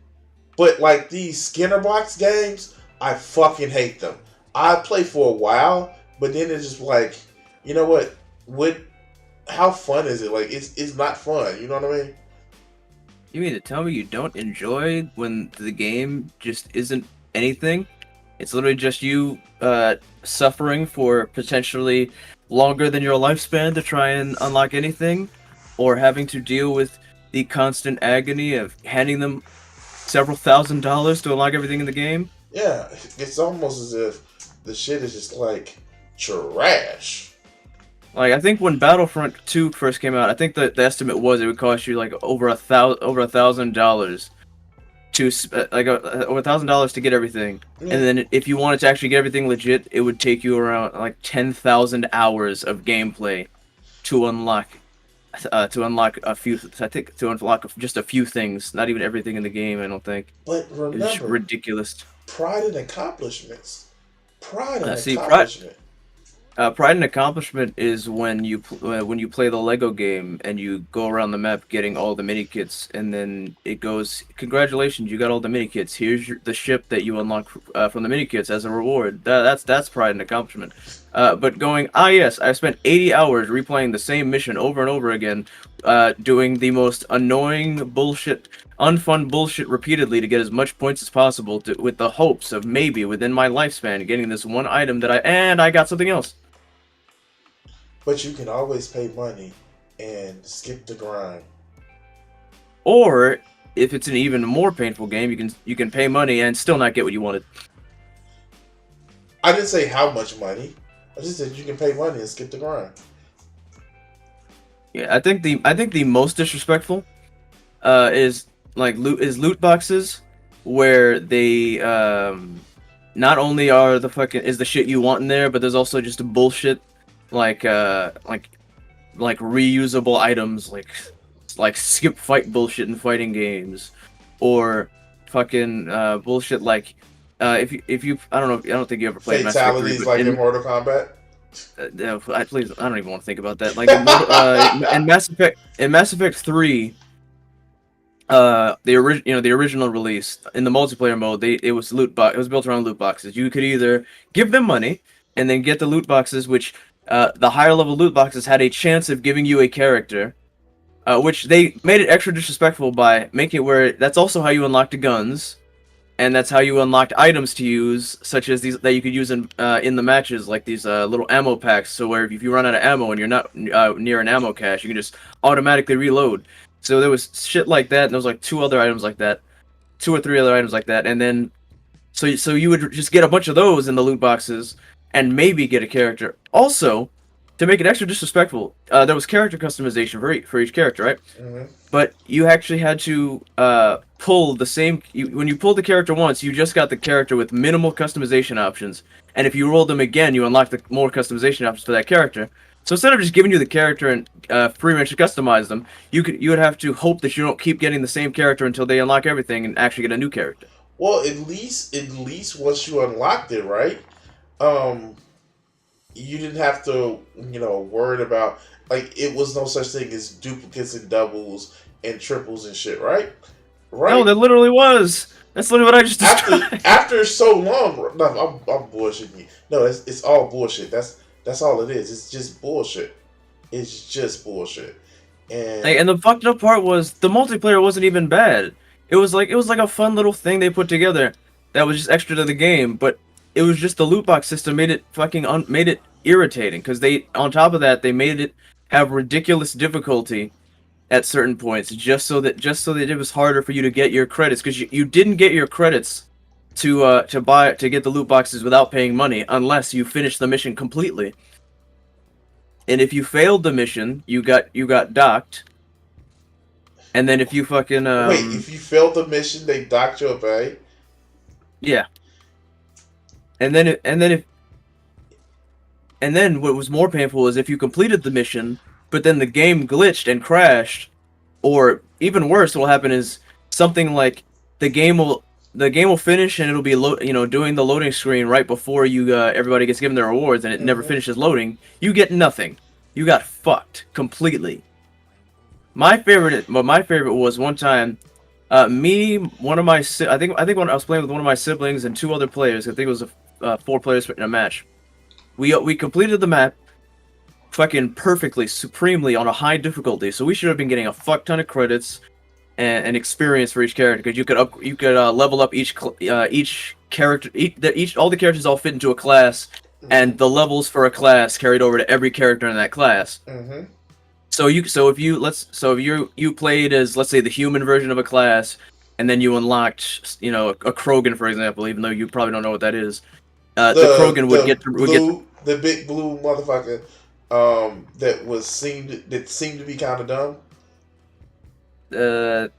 But like these Skinner box games, I fucking hate them. I play for a while, but then it's just like, you know what? How fun is it? Like it's not fun. You know what I mean?
You mean to tell me you don't enjoy when the game just isn't anything? It's literally just you suffering for potentially longer than your lifespan to try and unlock anything, or having to deal with the constant agony of handing them several $1,000s to unlock everything in the game?
Yeah, it's almost as if the shit is just like trash.
Like, I think when Battlefront 2 first came out, I think the estimate was it would cost you like over $1,000 to over $1,000 to get everything,
Yeah.
and then if you wanted to actually get everything legit, it would take you around like 10,000 hours of gameplay to unlock a few. I think to unlock just a few things, not even everything in the game. I don't think.
But
It's
remember,
ridiculous.
pride and accomplishments. Pride and
See,
accomplishment.
Pride and accomplishment is when you play the Lego game and you go around the map getting all the mini kits, and then it goes, congratulations, you got all the mini kits. Here's the ship that you unlock from the mini kits as a reward. That's pride and accomplishment. But going, yes, I spent 80 hours replaying the same mission over and over again, doing the most annoying bullshit, unfun bullshit repeatedly to get as much points as possible, with the hopes of maybe within my lifespan getting this one item and I got something else.
But you can always pay money and skip the grind.
Or if it's an even more painful game, you can pay money and still not get what you wanted.
I didn't say how much money. I just said you can pay money and skip the grind.
Yeah, I think the most disrespectful is loot boxes, where they not only are the shit you want in there, but there's also just bullshit like reusable items like skip fight bullshit in fighting games, or fucking bullshit like if you I don't think you ever played Mass Effect 3,
Fatalities
but
like in Mortal Kombat.
please, I don't even want to think about that. Like in Mass Effect 3, the original release in the multiplayer mode, it was built around loot boxes. You could either give them money and then get the loot boxes, which the higher level loot boxes had a chance of giving you a character, which they made it extra disrespectful by making it where that's also how you unlocked the guns. And that's how you unlocked items to use, such as these that you could use in the matches, like these little ammo packs. So where if you run out of ammo and you're not near an ammo cache, you can just automatically reload. So there was shit like that, and there was like two or three other items like that, and then so you would just get a bunch of those in the loot boxes and maybe get a character. Also, to make it extra disrespectful, there was character customization for each character, right?
Mm-hmm.
But you actually had to pull the same. When you pulled the character once, you just got the character with minimal customization options. And if you rolled them again, you unlocked the more customization options for that character. So instead of just giving you the character and pretty much to customize them, you would have to hope that you don't keep getting the same character until they unlock everything and actually get a new character.
Well, at least once you unlocked it, right? You didn't have to, worried about, like, it was no such thing as duplicates and doubles and triples and shit, right? Right?
No, there literally was. That's literally what I just described.
After so long, no, I'm bullshitting you. No, it's all bullshit. That's all it is. It's just bullshit. It's just bullshit.
And the fucked up part was the multiplayer wasn't even bad. It was like a fun little thing they put together that was just extra to the game, but it was just the loot box system made it made it irritating, because on top of that they made it have ridiculous difficulty at certain points just so that it was harder for you to get your credits, because you didn't get your credits to get the loot boxes without paying money unless you finished the mission completely. And if you failed the mission, you got docked. And then if you fucking
wait, if you failed the mission, they docked your pay?
Yeah. And then what was more painful is if you completed the mission, but then the game glitched and crashed, or even worse, what will happen is something like the game will finish and it'll be doing the loading screen right before everybody gets given their rewards, and it never finishes loading. You get nothing. You got fucked completely. My favorite was one time, I think when I was playing with one of my siblings and two other players. I think it was 4 players in a match. We completed the map fucking perfectly, supremely on a high difficulty. So we should have been getting a fuck ton of credits and experience for each character, because you could level up each character. All the characters all fit into a class, and the levels for a class carried over to every character in that class.
Mm-hmm.
So if you played as, let's say, the human version of a class, and then you unlocked a Krogan, for example, even though you probably don't know what that is. The Krogan would get
the big blue motherfucker that seemed to be kind of dumb.
They're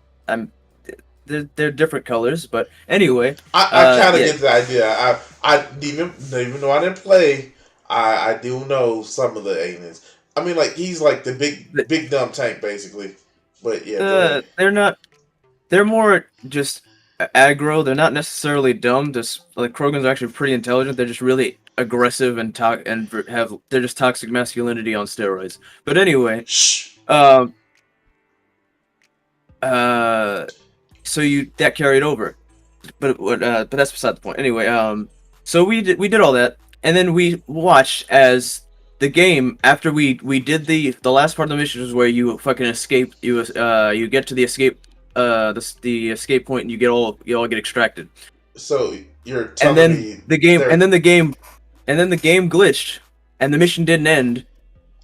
different colors, but anyway.
I kind of get the idea. I even though I didn't play, I do know some of the aliens. I mean, like, he's like the big dumb tank, basically. But yeah,
they're not. They're more just aggro. They're not necessarily dumb. Like, Krogans are actually pretty intelligent. They're just really aggressive and they're just toxic masculinity on steroids. But anyway, so that carried over, but that's beside the point. Anyway, so we did all that. and then we watched as the game after we did the last part of the mission was where you fucking escape. You get to the escape the escape point and you all get extracted.
So you're
And
telling
then
me
the game
there?
and then the game and then the game glitched and the mission didn't end,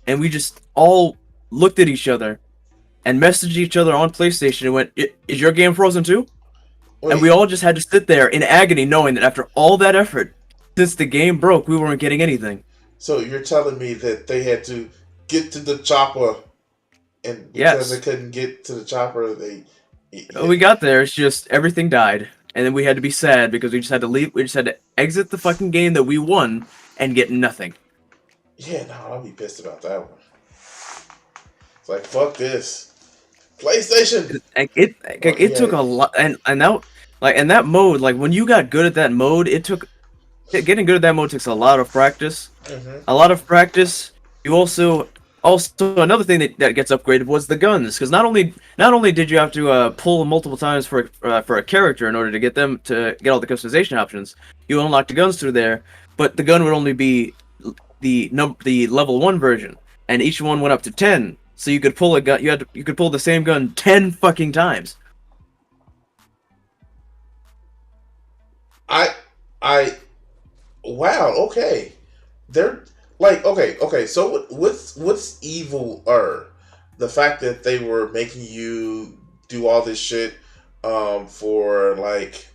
and we just all looked at each other and messaged each other on PlayStation and went, "Is your game frozen too?" And we
Wait,
all just had to sit there in agony, knowing that after all that effort, since the game broke, we weren't getting anything.
so you're telling me that they had to get to the chopper, and because they
Yes.
couldn't get to the chopper, they
We got there, it's just everything died. And then we had to be sad because we just had to leave. We just had to exit the fucking game that we won and get nothing.
yeah, no, I'll be pissed about that one. It's like fuck this, PlayStation. Well,
It took
yeah,
a lot, and that like and that mode, like when you got good at that mode, getting good at that mode takes a lot of practice.
hmm
A lot of practice. You also another thing that gets upgraded was the guns, because not only did you have to pull multiple times for a character in order to get them to get all the customization options, you unlocked the guns through there, but the gun would only be the level 1 version, and each one went up to 10, so you could pull a gun. You could pull the same gun 10 fucking times.
I, I, wow, okay. They're like, okay. So what's evil? The fact that they were making you do all this shit, for like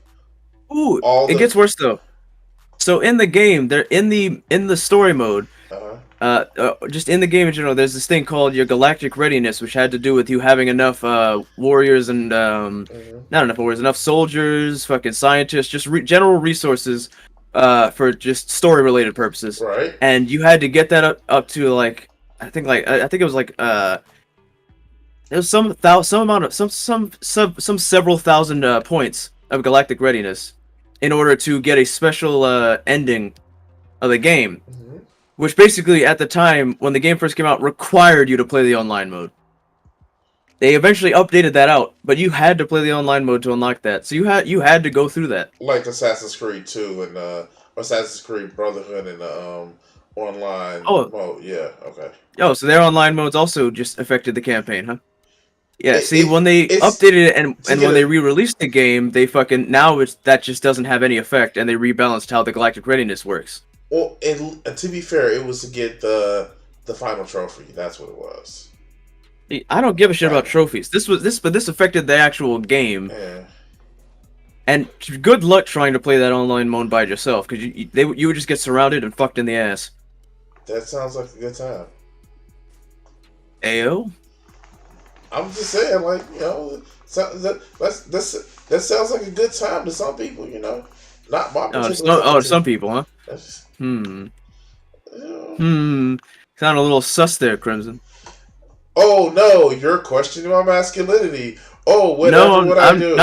Ooh,
all
it
the,
gets worse though. So in the game, they're in the story mode.
uh,
Just in the game in general, there's this thing called your galactic readiness, which had to do with you having enough warriors and
mhm,
not enough warriors, enough soldiers, fucking scientists, just general resources for just story related purposes.
right,
And you had to get that up to like I think it was like it was some amount of some several thousand points of galactic readiness in order to get a special ending of the game,
hmm
which basically at the time when the game first came out required you to play the online mode. They eventually updated that out, but you had to play the online mode to unlock that. So you had to go through that.
like Assassin's Creed 2 and Assassin's Creed Brotherhood and online
Oh,
mode. Yeah, okay.
so their online modes also just affected the campaign, huh? Yeah,
It,
see,
it
when they
it's
updated it and
to
when
get
they
a
re-released the game, they fucking now that just doesn't have any effect, and they rebalanced how the galactic readiness works.
well. And to be fair, it was to get the final trophy. That's what it was.
See, I don't give a shit about
Final.
trophies. But this affected the actual game,
Yeah.
and good luck trying to play that online mode by yourself, because you would just get surrounded and fucked in the ass.
That sounds like a good time.
Ayo.
I'm just saying, like, that sounds like a good time to some people, Not my particular cup of
To some
tea.
people, huh?
That's,
Hmm.
you know.
Hmm. Sound a little sus there, Crimson.
Oh no, you're questioning my masculinity. Oh,
No,
whatever what I
I'm
do.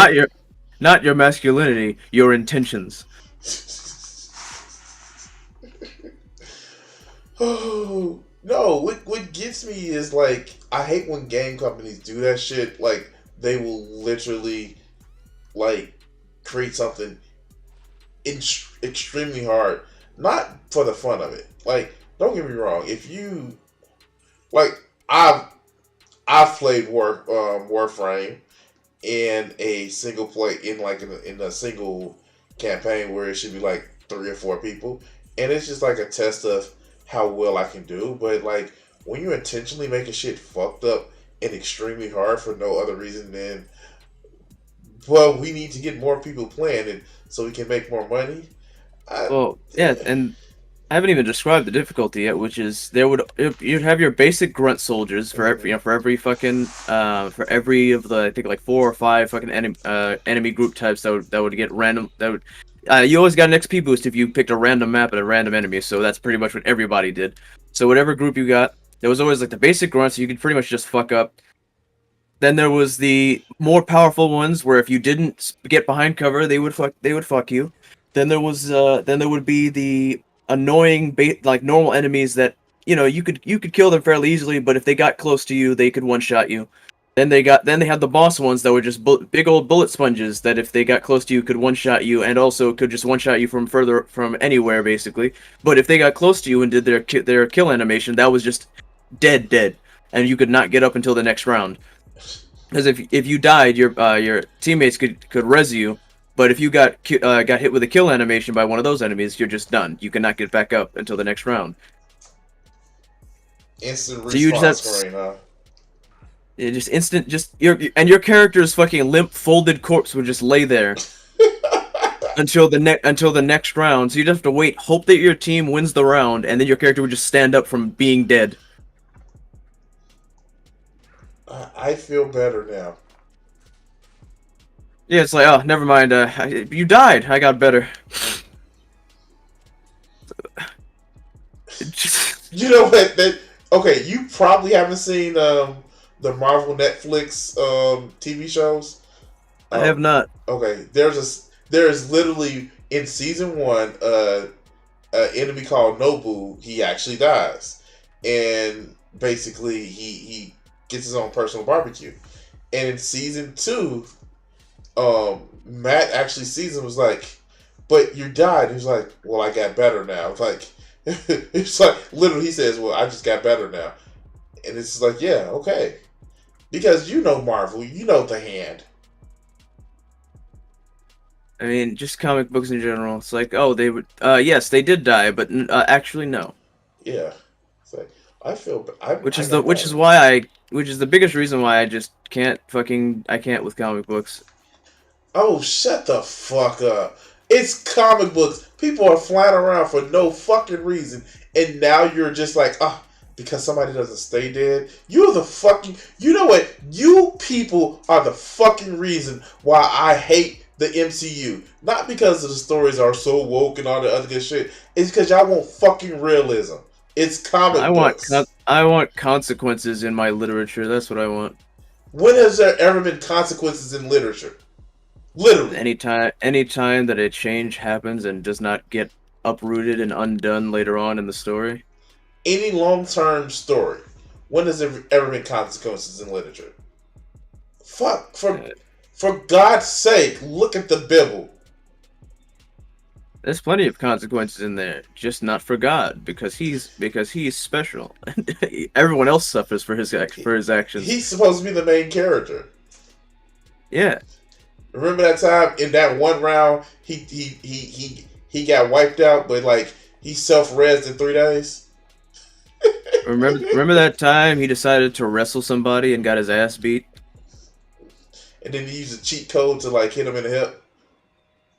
not your masculinity, your intentions.
Oh no, what gets me is like I hate when game companies do that shit. Like they will literally like create something extremely hard, not for the fun of it. Like, don't get me wrong. If you like, I've played Warframe in a single play in a single campaign where it should be like 3 or 4 people, and it's just like a test of how well I can do. But like when you intentionally making shit fucked up and extremely hard for no other reason than, well, we need to get more people playing it so we can make more money. I,
Well, yeah, and I haven't even described the difficulty yet, which is you'd have your basic grunt soldiers for every for every fucking for every of the I think like 4 or 5 fucking enemy group types that would get random that would you always got an XP boost if you picked a random map and a random enemy, so that's pretty much what everybody did. So whatever group you got, there was always like the basic grunts, so you could pretty much just fuck up. Then there was the more powerful ones where if you didn't get behind cover, they would fuck you. Then there would be the annoying like normal enemies that you could kill them fairly easily, but if they got close to you, they could one shot you. Then they had the boss ones that were just big old bullet sponges that if they got close to you could one shot you and also could just one shot you from anywhere basically. But if they got close to you and did their kill animation, that was just dead, and you could not get up until the next round. Because if you died, your teammates could res you, but if you got hit with a kill animation by one of those enemies, you're just done. You cannot get back up until the next round.
Instant
So you just
respawn
have
screen, huh?
just instant, your character's fucking limp, folded corpse would just lay there until the next round. So you'd have to wait, hope that your team wins the round, and then your character would just stand up from being dead.
I feel better now.
Yeah, it's like, oh, never mind. You died. I got better.
You know what? Okay, you probably haven't seen the Marvel Netflix TV shows.
I have not.
Okay, there's literally in season 1 an enemy called Nobu. He actually dies, and basically he gets his own personal barbecue. And in season 2, Matt actually sees him, was like, "But you died." He's like, "Well, I got better now." It's like, it's like literally he says, "Well, I just got better now," and it's like, yeah, okay, because you know Marvel, you know the hand.
I mean, just comic books in general. It's like, oh, they would. Yes, they did die, but actually, no.
Yeah, it's like I feel.
Which is
better.
which is the biggest reason why I just can't I can't with comic books.
Oh, shut the fuck up! It's comic books. People are flying around for no fucking reason, and now you're just like, because somebody doesn't stay dead. You're the fucking. You know what? You people are the fucking reason why I hate the MCU. Not because the stories are so woke and all the other good shit. It's because y'all want fucking realism. It's comic books.
I want consequences in my literature. That's what I want.
When has there ever been consequences in literature? Literally.
Anytime that a change happens and does not get uprooted and undone later on in the story.
Any long-term story. When has there ever been consequences in literature? Fuck. For God's sake, look at the Bible.
There's plenty of consequences in there, just not for God, because he's special. Everyone else suffers for his actions.
He's supposed to be the main character.
Yeah.
Remember that time in that one round he got wiped out, but like he self-resed in 3 days?
Remember that time he decided to wrestle somebody and got his ass beat?
And then he used a cheat code to like hit him in the hip?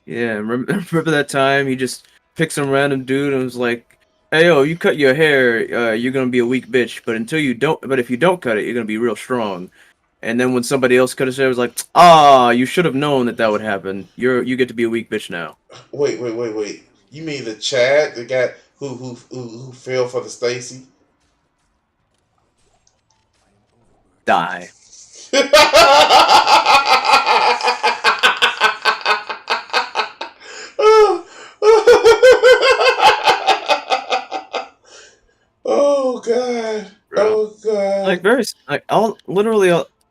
Yeah, remember that time he just picked some random dude and was like, "Hey yo, you cut your hair, you're gonna be a weak bitch, but if you don't cut it, you're gonna be real strong." And then when somebody else cut his hair, it was like, you should have known that would happen. You get to be a weak bitch now.
Wait. You mean the Chad, the guy who fell for the Stacy?
Die.
Oh god.
Bro.
Oh god.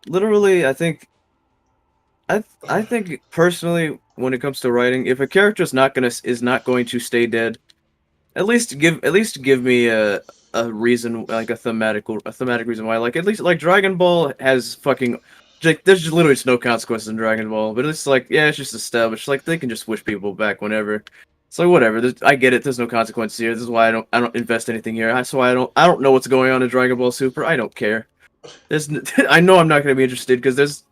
Literally, I think personally, when it comes to writing, if a character is not going to stay dead, at least give me a reason, like a thematic reason why. Like at least like Dragon Ball has fucking like there's just literally no consequences in Dragon Ball, but it's like yeah, it's just established. Like they can just wish people back whenever. It's like whatever. I get it. There's no consequences here. This is why I don't invest anything here. That's why I don't know what's going on in Dragon Ball Super. I don't care. I know I'm not going to be interested because there's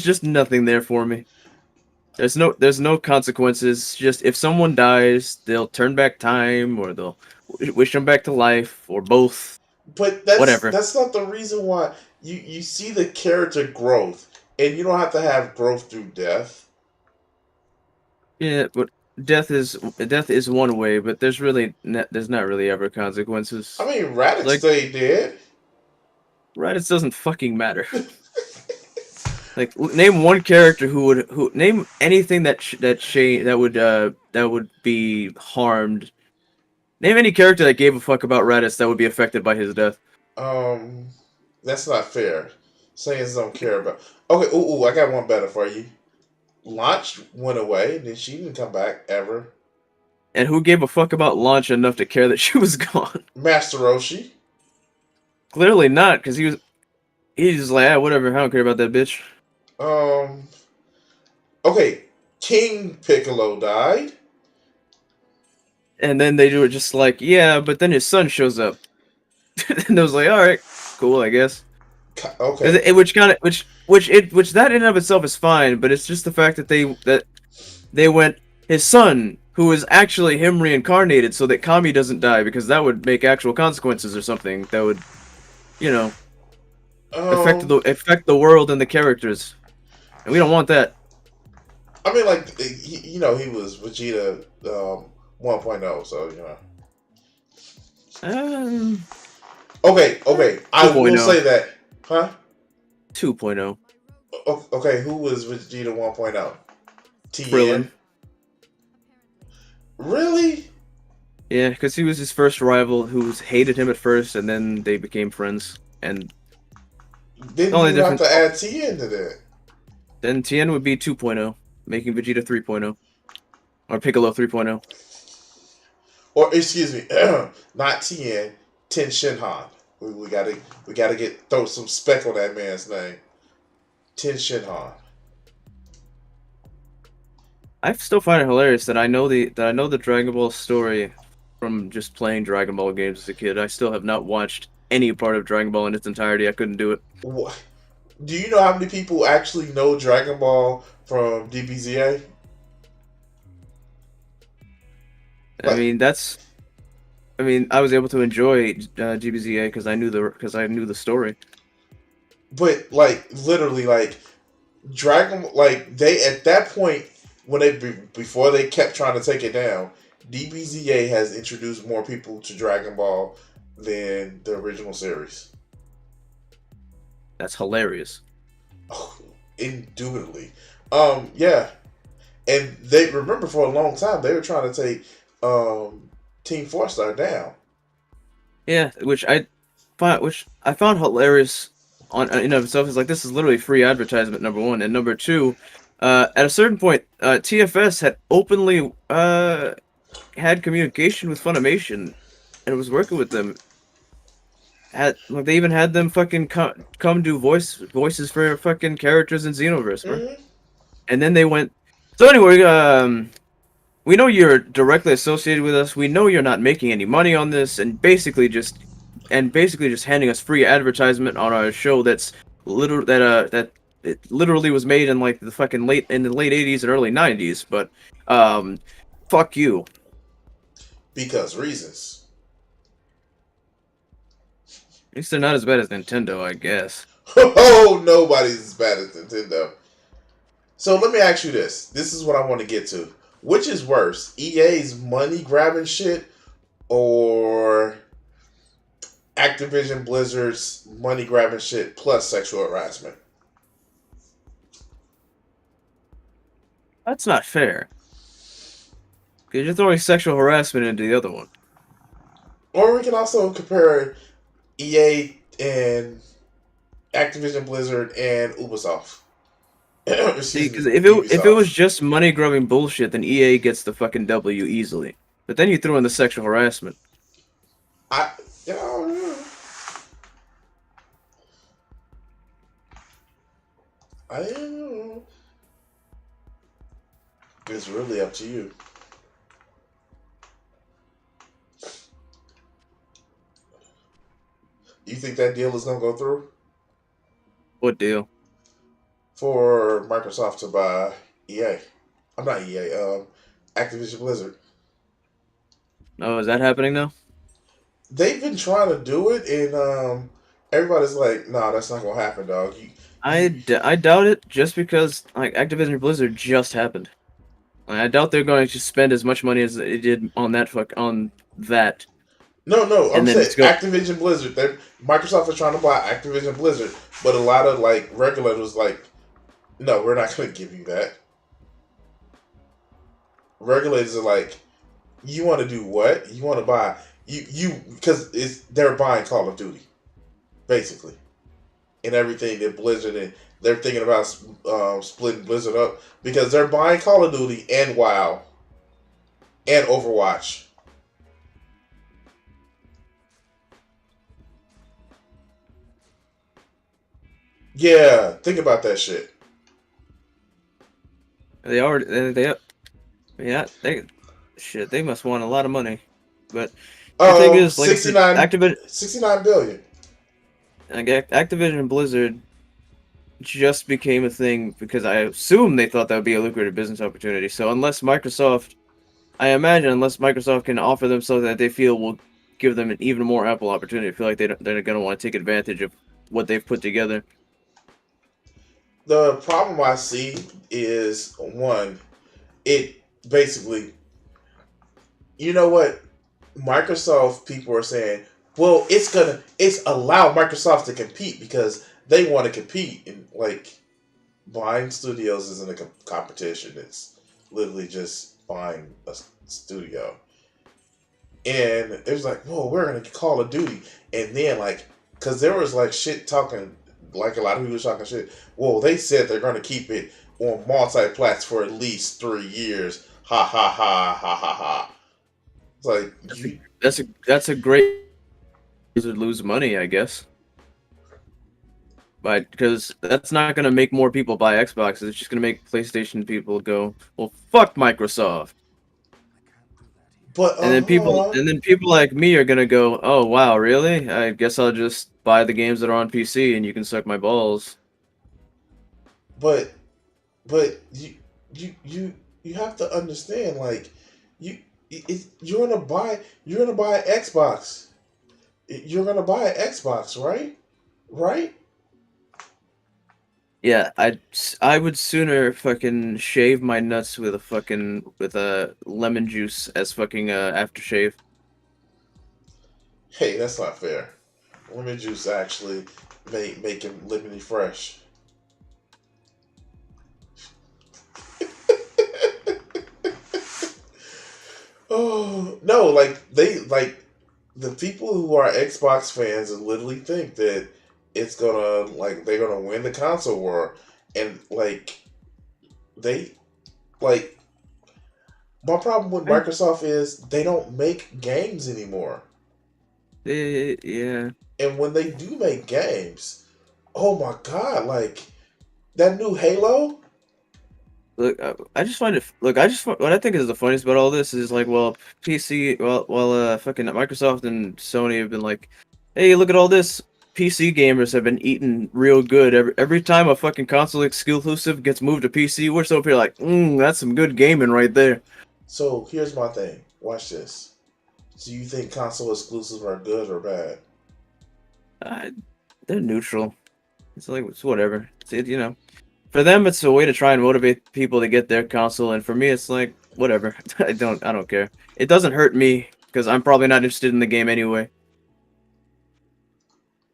just nothing there for me. There's no consequences. Just if someone dies, they'll turn back time, or they'll wish them back to life, or both.
But
Whatever.
that's not the reason why you see the character growth, and you don't have to have growth through death.
Yeah, but death is one way, but there's not really ever consequences.
I mean, Raditz
Like-
stayed dead.
Raditz doesn't fucking matter. Like name one character who name anything that would be harmed. Name any character that gave a fuck about Raditz that would be affected by his death.
That's not fair. Saiyans don't care about. Okay, ooh, I got one better for you. Launch went away, and then she didn't come back ever.
And who gave a fuck about Launch enough to care that she was gone?
Master Roshi.
Clearly not, because he's just like, ah, whatever, I don't care about that bitch.
Um. Okay, King Piccolo died.
And then they were just like, yeah, but then his son shows up. And I was like, all right, cool, I guess.
Okay.
Which kind of which that in and of itself is fine, but it's just the fact that they went his son, who is actually him reincarnated, so that Kami doesn't die, because that would make actual consequences or something that would, you know,
Um.
affect the world and the characters, and we don't want that.
I mean, like, he was Vegeta 1.0, so
Um,
Okay. I will
2.0.
say that, huh?
2.0.
Okay, who was Vegeta 1.0?
Krillin.
Tien. Really?
Yeah, because he was his first rival who hated him at first, and then they became friends. And
Then
the
you
only
would have
difference,
to add Tien to that.
then Tien would be 2.0, making Vegeta 3.0. Or Piccolo 3.0.
Or excuse me, not Tien, Ten Shinhan. We gotta throw some spec on that man's name. Ten Shinhan.
I still find it hilarious that I know the Dragon Ball story from just playing Dragon Ball games as a kid. I still have not watched any part of Dragon Ball in its entirety. I couldn't do it.
What? Do you know how many people actually know Dragon Ball from DBZA?
I
Like,
mean, I was able to enjoy GBZA because I knew the story.
but like literally, like Dragon, like they at that point when before they kept trying to take it down, DBZA has introduced more people to Dragon Ball than the original series.
That's hilarious.
Oh, indubitably. Yeah, and they remember for a long time they were trying to take Team Four Star down.
Yeah, which I found hilarious on in and of itself. Is like, this is literally free advertisement, number one, and number two. At a certain point, TFS had openly had communication with Funimation and was working with them. They even had them fucking come do voices for fucking characters in Xenoverse, bro.
Mm-hmm.
And then they went. So anyway, we know you're directly associated with us. We know you're not making any money on this, and basically just handing us free advertisement on our show that it literally was made in like the late 80s and early 90s. But fuck you.
Because reasons.
At least they're not as bad as Nintendo, I guess.
Oh, nobody's as bad as Nintendo. So let me ask you this. This is what I want to get to. Which is worse, EA's money grabbing shit or Activision Blizzard's money grabbing shit plus sexual harassment?
That's not fair. Because you're throwing sexual harassment into the other one.
Or we can also compare EA and Activision Blizzard and Ubisoft.
See, because
Ubisoft.
if it was just money grubbing bullshit, then EA gets the fucking W easily. But then you throw in the sexual harassment.
I, you know, I don't know. It's really up to you. You think that deal is gonna go through
What deal?
for Microsoft to buy EA? I'm not EA. Activision Blizzard.
Oh, is that happening now?
They've been trying to do it, and everybody's like, "Nah, that's not gonna happen, dog."
I doubt it, just because like Activision Blizzard just happened. I doubt they're going to spend as much money as they did on that.
No, I'm
And then
saying
it's go.
Activision Blizzard. Microsoft is trying to buy Activision Blizzard, but a lot of like regulators like, no, we're not going to give you that. Regulators are like, you want to do what? You want to buy you because they're buying Call of Duty, basically. and everything that Blizzard and they're thinking about splitting Blizzard up because they're buying Call of Duty and WoW and Overwatch. Yeah, think about that shit.
They already they yeah they must want a lot of money, but the thing
Oh,
is, like I said,
69 billion.
Activision Blizzard just became a thing because I assume they thought that would be a lucrative business opportunity. So I imagine unless Microsoft can offer them something that they feel will give them an even more ample opportunity, I feel like they're going to want to take advantage of what they've put together.
The problem I see is one, it basically, you know what, Microsoft people are saying, well, it's allow Microsoft to compete because they want to compete, and like buying studios isn't a competition. It's literally just buying a studio. And it was like, whoa, we're gonna Call of Duty, and then like, cause there was like shit talking, like a lot of people were talking shit. Well, they said they're gonna keep it on multi-plats for at least 3 years. Ha ha ha ha ha ha. It's like you,
That's a great to lose money, I guess. But because that's not going to make more people buy Xboxes, it's just going to make PlayStation people go, "Well, fuck Microsoft."
but
And then people like me are gonna go, "Oh wow, really? I guess I'll just buy the games that are on PC, and you can suck my balls."
but you have to understand, like you you're gonna buy an Xbox. You're gonna buy an Xbox, right? Right?
Yeah, I would sooner fucking shave my nuts with a lemon juice as fucking aftershave.
Hey, that's not fair. Lemon juice actually make him lemony fresh. Oh no, like the people who are Xbox fans literally think that it's gonna like they're gonna win the console war, and like they like my problem with
I,
Microsoft is they don't make games anymore,
yeah.
and when they do make games, oh my god, like that new Halo.
Look, I just find it. Look, what I think is the funniest about all this is like, well, PC, fucking Microsoft and Sony have been like, hey, look at all this. PC gamers have been eating real good. Every time a fucking console exclusive gets moved to PC, we're so here like, that's some good gaming right there.
So here's my thing. Watch this. Do you think console exclusives are good or bad?
Uh, they're neutral. It's like it's whatever. For them, it's a way to try and motivate people to get their console, and for me, it's like whatever. I don't care. It doesn't hurt me because I'm probably not interested in the game anyway.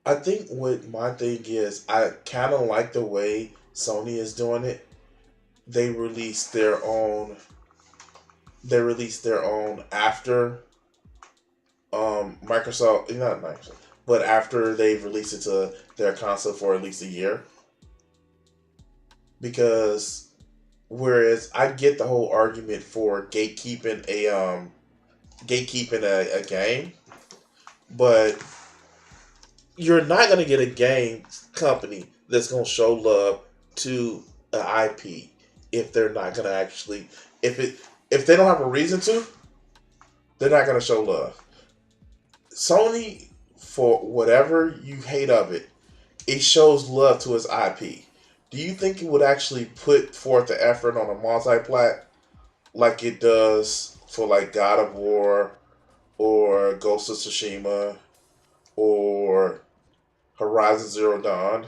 I think what my thing is, I kind of like the way Sony is doing it. They released their own. They released their own after Microsoft, not Microsoft, but after they've released it to their console for at least a year. Because whereas I get the whole argument for gatekeeping a game, but you're not gonna get a game company that's gonna show love to an IP if they're not gonna actually if they don't have a reason to, they're not gonna show love. Sony, for whatever you hate of it, it shows love to its IP. Do you think it would actually put forth the effort on a multi-plat like it does for like God of War or Ghost of Tsushima or Horizon Zero Dawn?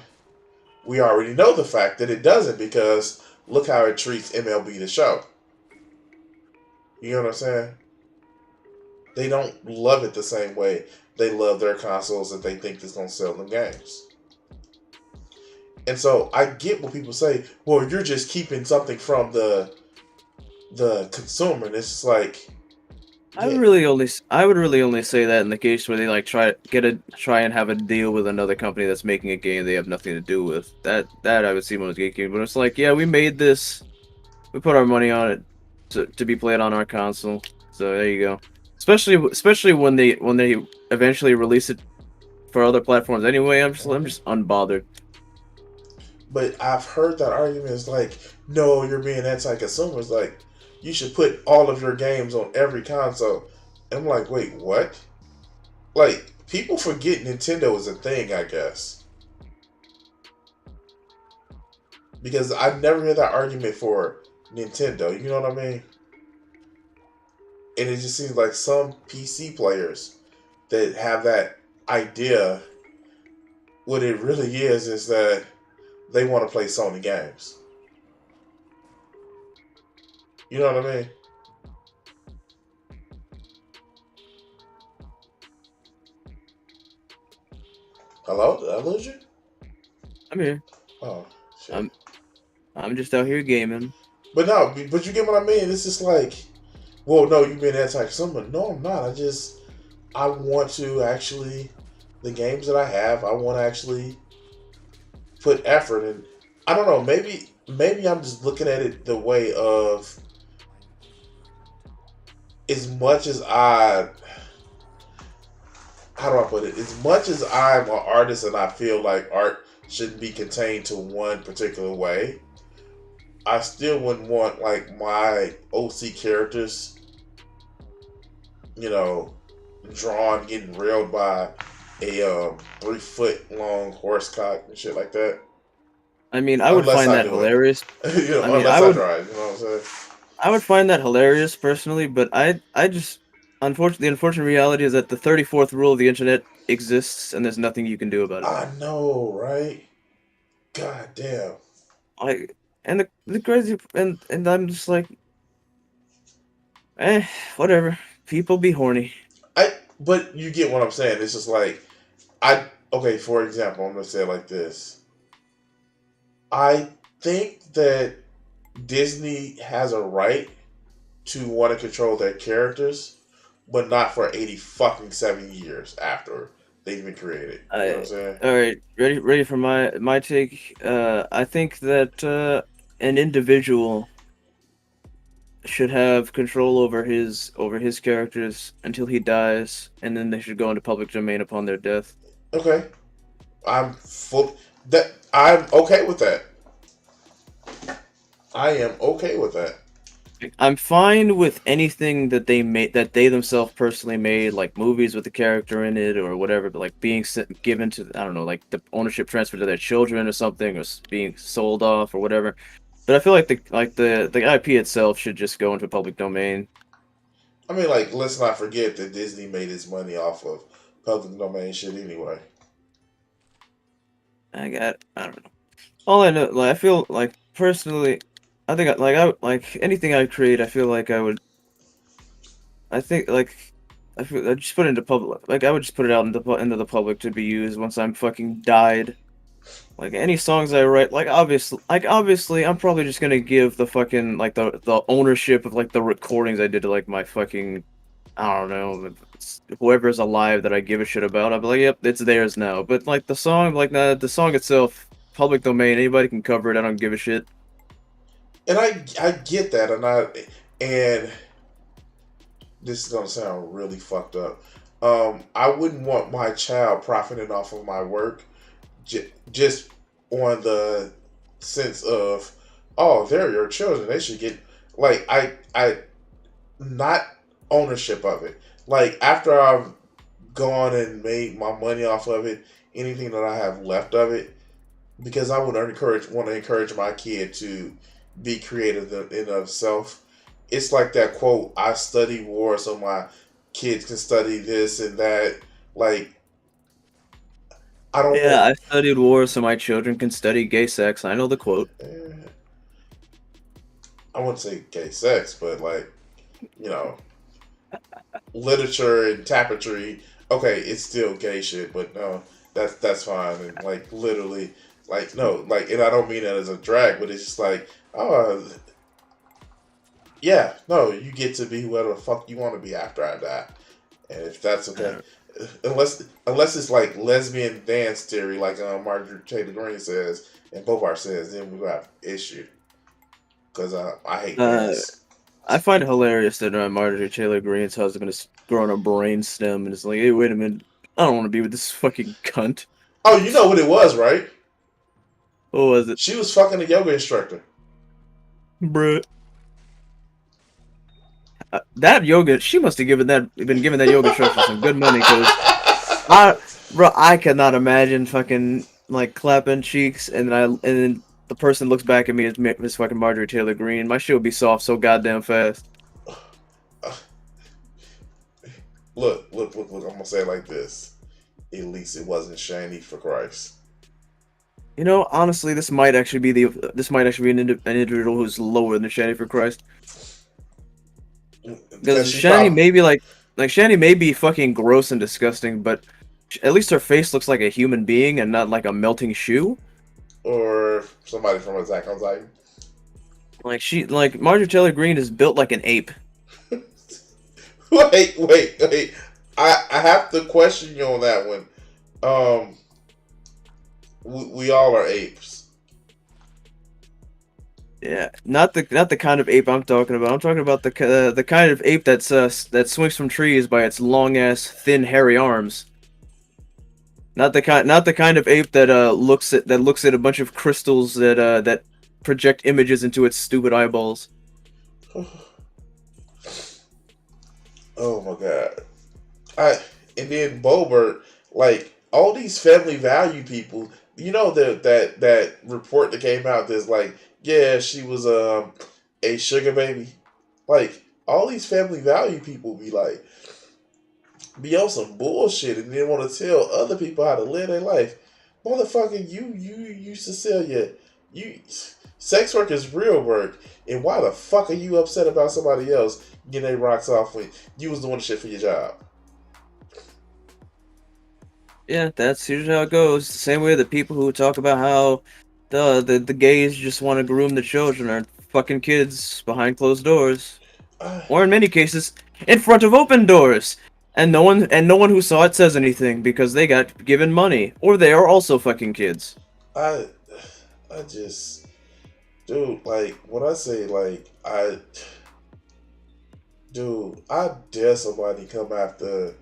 We already know the fact that it doesn't because look how it treats MLB The Show. You know what I'm saying? They don't love it the same way they love their consoles that they think is going to sell them games. And so I get what people say, well, you're just keeping something from the consumer. And it's just like, Yeah,
I would really only say that in the case where they like try and have a deal with another company that's making a game they have nothing to do with. That I would see more as gatekeeping. But it's like, yeah, we made this, we put our money on it to be played on our console. So there you go. Especially when they eventually release it for other platforms. Anyway, I'm just unbothered.
but I've heard that argument is like, no, you're being anti-consumer. It's like, you should put all of your games on every console. And I'm like, wait, what? Like, people forget Nintendo is a thing, I guess. Because I've never heard that argument for Nintendo. You know what I mean? And it just seems like some PC players that have that idea, what it really is that they want to play Sony games. You know what I mean? Hello? Did I lose you?
I'm here.
Oh, shit.
I'm I'm just out here gaming.
But no, but you get what I mean? It's just like, well, no, you've been anti-consumer. No, I'm not. I want to actually, the games that I have, I want to actually put effort in. I don't know, maybe I'm just looking at it the way of, as much as how do I put it? As much as I'm an artist and I feel like art shouldn't be contained to one particular way, I still wouldn't want like my OC characters, you know, drawn getting railed by a 3 foot long horse cock and shit like that.
I mean, I would
Unless
find
I
that
do it,
hilarious.
you know,
I mean,
unless I drive, you know what I'm saying?
I would find that hilarious personally, but I just unfortunately the unfortunate reality is that the 34th rule of the internet exists and there's nothing you can do about it.
I know, right? God damn.
Like, and the crazy and I'm just like, whatever. People be horny.
But you get what I'm saying. It's just like, okay, for example, I'm gonna say it like this. I think that Disney has a right to want to control their characters, but not for 80 fucking 7 years after they've been created. You know what I'm saying?
All right, ready for my take. I think that an individual should have control over his characters until he dies, and then they should go into public domain upon their death.
Okay. I'm full that I'm okay with that. I am okay with that.
I'm fine with anything that they made, that they themselves personally made, like movies with the character in it or whatever, but like being given to, I don't know, like the ownership transfer to their children or something, or being sold off or whatever. But I feel like the IP itself should just go into public domain.
I mean, like, let's not forget that Disney made its money off of public domain shit anyway.
I don't know. All I know, like I feel like personally, I think I like anything I create. I feel like I would. I think like I just put it into public. Like I would just put it out into the public to be used once I'm fucking died. Like any songs I write, like obviously, I'm probably just gonna give the fucking like the ownership of like the recordings I did to like my fucking, I don't know, whoever's alive that I give a shit about. I'll be like, yep, it's theirs now. But like the song, like the song itself, public domain, anybody can cover it. I don't give a shit.
And I get that, and this is gonna sound really fucked up. I wouldn't want my child profiting off of my work, just on the sense of, oh, they're your children. They should get, like, I not ownership of it. Like after I've gone and made my money off of it, anything that I have left of it, because I would want to encourage my kid to be creative in of self. It's like that quote, I study war so my kids can study this and that. Like, I don't
Yeah,
want,
I studied war so my children can study gay sex. I know the quote.
I wouldn't say gay sex, but like, you know, literature and tapestry. Okay, it's still gay shit, but no, that's fine. And like literally, like no, like, and I don't mean that as a drag, but it's just like, oh, Yeah, no, you get to be whoever the fuck you want to be after I die, and if that's okay, unless it's like lesbian dance theory, like Marjorie Taylor Greene says and Bobart says, then we gonna have issue because I hate
Uh,
dance.
I find it hilarious that Marjorie Taylor Greene's husband is growing a brain stem and is like, hey, wait a minute, I don't want to be with this fucking cunt.
Oh, you know what it was, right?
What was it?
She was fucking a yoga instructor.
Bruh. That yoga, she must have been giving that yoga instructor some good money, because I cannot imagine fucking like clapping cheeks and then the person looks back at me as fucking Marjorie Taylor Greene. My shit would be soft so goddamn fast.
Look. I'm gonna say it like this. At least it wasn't Shani for Christ.
You know, honestly, this might actually be an individual who's lower than Shani for Christ. Because
She
Shani
probably,
may be like Shani may be fucking gross and disgusting, but at least her face looks like a human being and not like a melting shoe.
or somebody from Attack on Titan.
Like Marjorie Taylor Greene is built like an ape.
Wait. I have to question you on that one. We all are apes.
Yeah, not the kind of ape I'm talking about. I'm talking about the kind of ape that swings from trees by its long ass, thin, hairy arms. Not the kind of ape that looks at a bunch of crystals that project images into its stupid eyeballs.
Oh my god. And then Bobert, like all these family value people, you know that report that came out that's like, yeah, she was a sugar baby. Like all these family value people be on some bullshit and then want to tell other people how to live their life. Motherfucker, you Cecilia, you sex work is real work. And why the fuck are you upset about somebody else getting their rocks off when you was doing the shit for your job?
Yeah, that's usually how it goes. The same way that people who talk about how the gays just want to groom the children are fucking kids behind closed doors,
I
or in many cases, in front of open doors, and no one who saw it says anything because they got given money, or they are also fucking kids.
I I just dude, like when I say like I dare somebody come after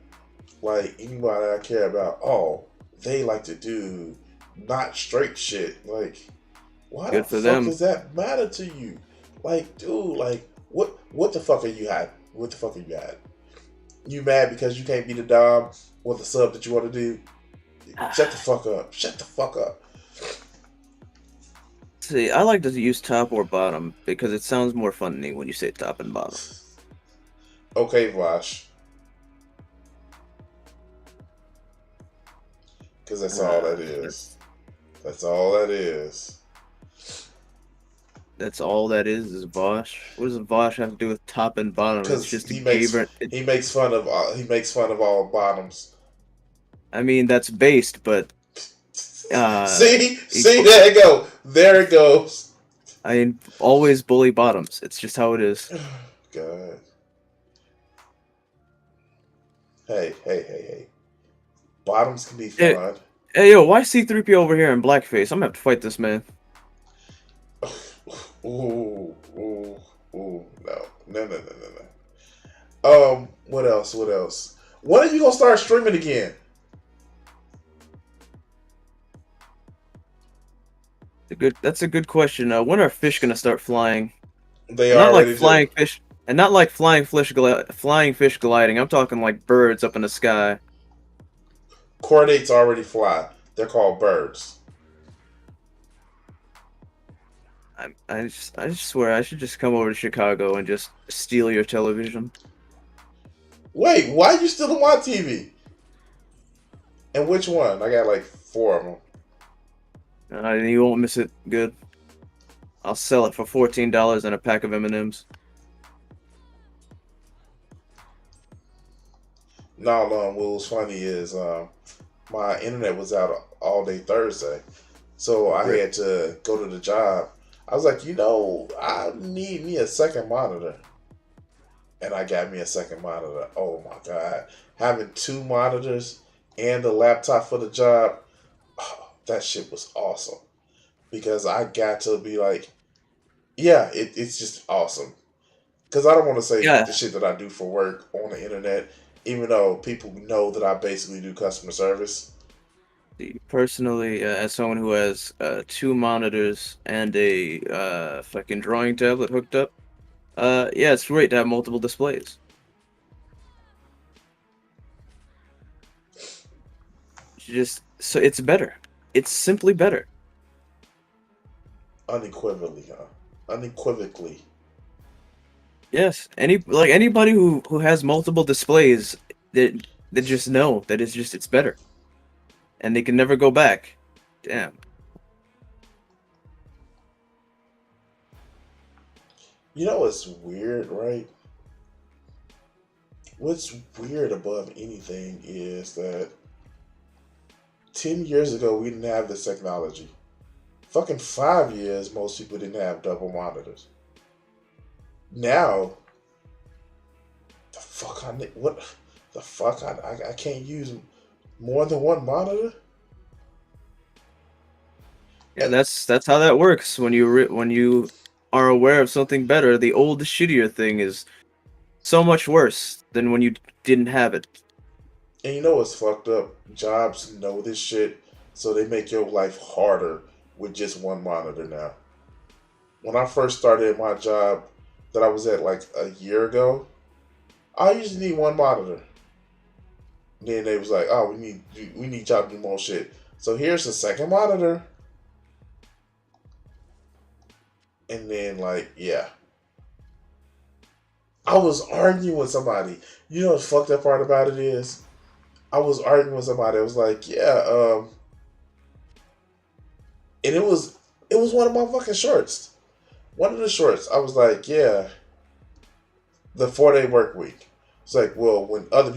like anybody I care about. Oh, they like to do not straight shit. Like, why the
Good for
fuck
them.
does that matter to you? Like, dude, like what the fuck are you at? What the fuck are you at? You mad because you can't be the dom or the sub that you want to do? Shut the fuck up. Shut the fuck up.
See, I like to use top or bottom because it sounds more funny when you say top and bottom.
Okay, Vosh. Because that's all that is. That's all that is.
That's all that is Vosh. What does Vosh have to do with top and bottom? It's
Because
just a gay.
he makes fun of all bottoms.
I mean, that's based, but
See, there it goes.
I mean, always bully bottoms. It's just how it is.
God. Hey. Bottoms can be
Hey,
fun.
hey, yo, why C-3PO over here in blackface? I'm gonna have to fight this man.
Ooh, no. What else? When are you gonna start streaming again?
That's a good question. When are fish gonna start flying?
They
And not like
already
flying
do.
fish, and not like flying fish gliding. I'm talking like birds up in the sky.
Chordates already fly. They're called birds.
I just swear I should just come over to Chicago and just steal your television.
Wait, why are you still on my TV? And which one? I got like 4 of them.
You won't miss it. Good. I'll sell it for $14 and a pack of M&Ms.
No, what was funny is my internet was out all day Thursday. So I had to go to the job. I was like, I need me a second monitor. and I got me a second monitor. Oh my god, having two monitors and a laptop for the job, oh, that shit was awesome because I got to be like, yeah, it's just awesome. Because I don't want to say
Yeah.
the shit that I do for work on the internet, even though people know that I basically do customer service.
Personally, as someone who has two monitors and a fucking drawing tablet hooked up, yeah, it's great to have multiple displays. Just so it's better. It's simply better.
Unequivocally, huh? Unequivocally.
Yes, anybody who has multiple displays, that just know that it's better, and they can never go back. Damn.
You know what's weird, right? What's weird above anything is that 10 years ago we didn't have this technology. Fucking 5 years, most people didn't have double monitors. Now, the fuck what the fuck I can't use more than one monitor?
Yeah, that's how that works. When you are aware of something better, the old shittier thing is so much worse than when you didn't have it.
And you know what's fucked up? Jobs know this shit, so they make your life harder with just one monitor now. When I first started my job that I was at like a year ago, I usually need one monitor. Then they was like, "Oh, we need y'all to do more shit." So here's the second monitor, and then like, yeah, I was arguing with somebody. You know what the fucked up part about it is? I was arguing with somebody. I was like, "Yeah," and it was one of my fucking shorts. One of the shorts. I was like, "Yeah, the 4 day work week." It's like, well, when the other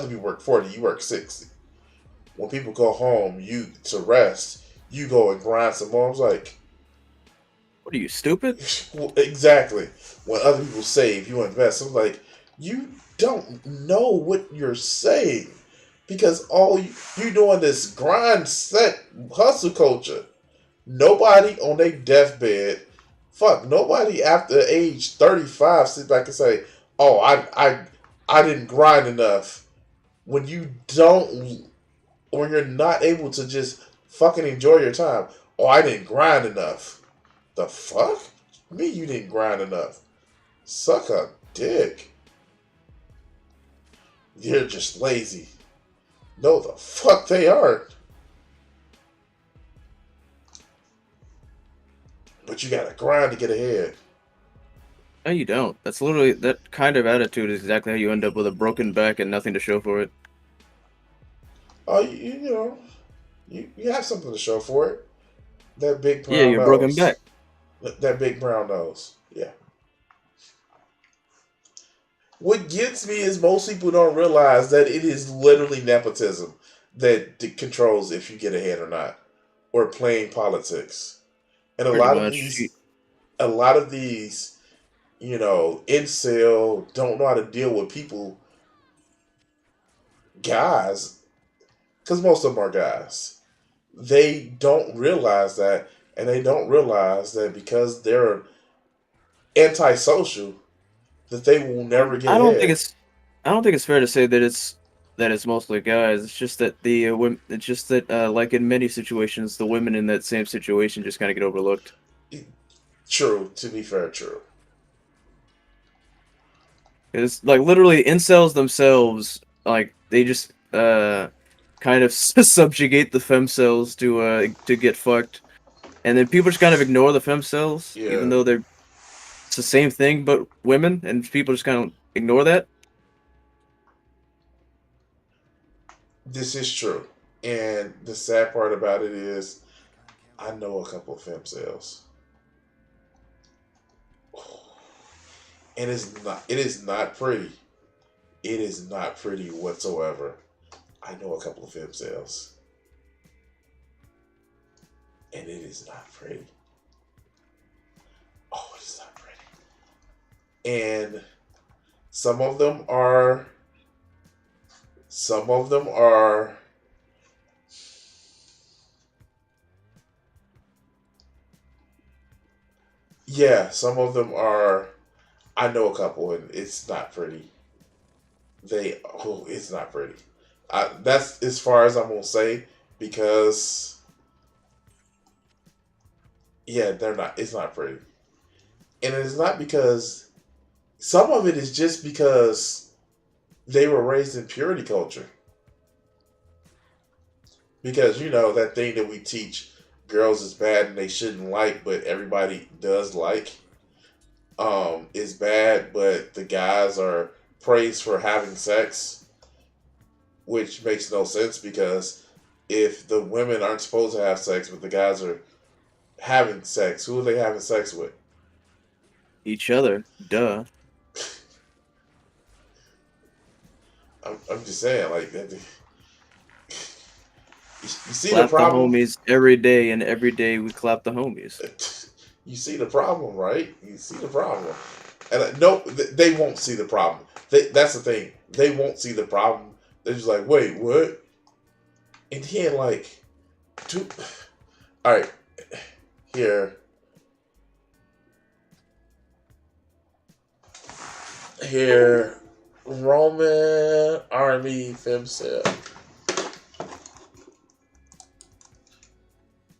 people work 40, you work 60. When people go home, you to rest, you go and grind some more. I was like,
What are you, stupid?
well, exactly. When other people save, you invest. I'm like, you don't know what you're saying because all you doing this grind set hustle culture. Nobody on their deathbed, fuck, nobody after age 35 sit back and say, "Oh, I didn't grind enough." When you don't, when you're not able to just fucking enjoy your time. "Oh, I didn't grind enough." The fuck? Me, you didn't grind enough. Suck a dick. You're just lazy. No, the fuck they aren't. But you gotta grind to get ahead.
No, you don't. That's literally that kind of attitude is exactly how you end up with a broken back and nothing to show for it.
Oh, you know, you have something to show for it. That big
Yeah,
brown
you're broken
nose.
back.
That big brown nose. Yeah. What gets me is most people don't realize that it is literally nepotism that controls if you get ahead or not, or playing politics. And
Pretty much.
a lot of these, incel don't know how to deal with people, guys, because most of them are guys. They don't realize that, and they don't realize that because they're antisocial, that they will never get
I don't think
ahead.
it's I don't think it's fair to say that it's mostly guys. It's just that the women. It's just that like in many situations, the women in that same situation just kind of get overlooked.
True, to be fair, true.
It's like literally incels themselves, like they just kind of subjugate the femcells to get fucked, and then people just kind of ignore the femcells, even
Yeah,
though it's the same thing but women, and people just kind of ignore that.
this is true. And the sad part about it is, I know a couple of femcells, and it is not pretty. It is not pretty whatsoever. I know a couple of femcells, and it is not pretty. Oh, it is not pretty. And Some of them are. Some of them are. Yeah, some of them are. I know a couple, and it's not pretty. It's not pretty. That's as far as I'm gonna say because yeah, they're not. It's not pretty, and it's not because some of it is just because they were raised in purity culture. Because that thing that we teach girls is bad and they shouldn't like, but everybody does like, is bad, but the guys are praised for having sex, which makes no sense because if the women aren't supposed to have sex, but the guys are having sex, who are they having sex with?
Each other, duh.
I'm just saying, like, you see the
Clap the
problem?
homies every day, and every day we clap the homies.
You see the problem, right? You see the problem. And no, they won't see the problem. That's the thing. They won't see the problem. They're just like, wait, what? And then, like, two. All right, here. Here. Roman Army Femcell.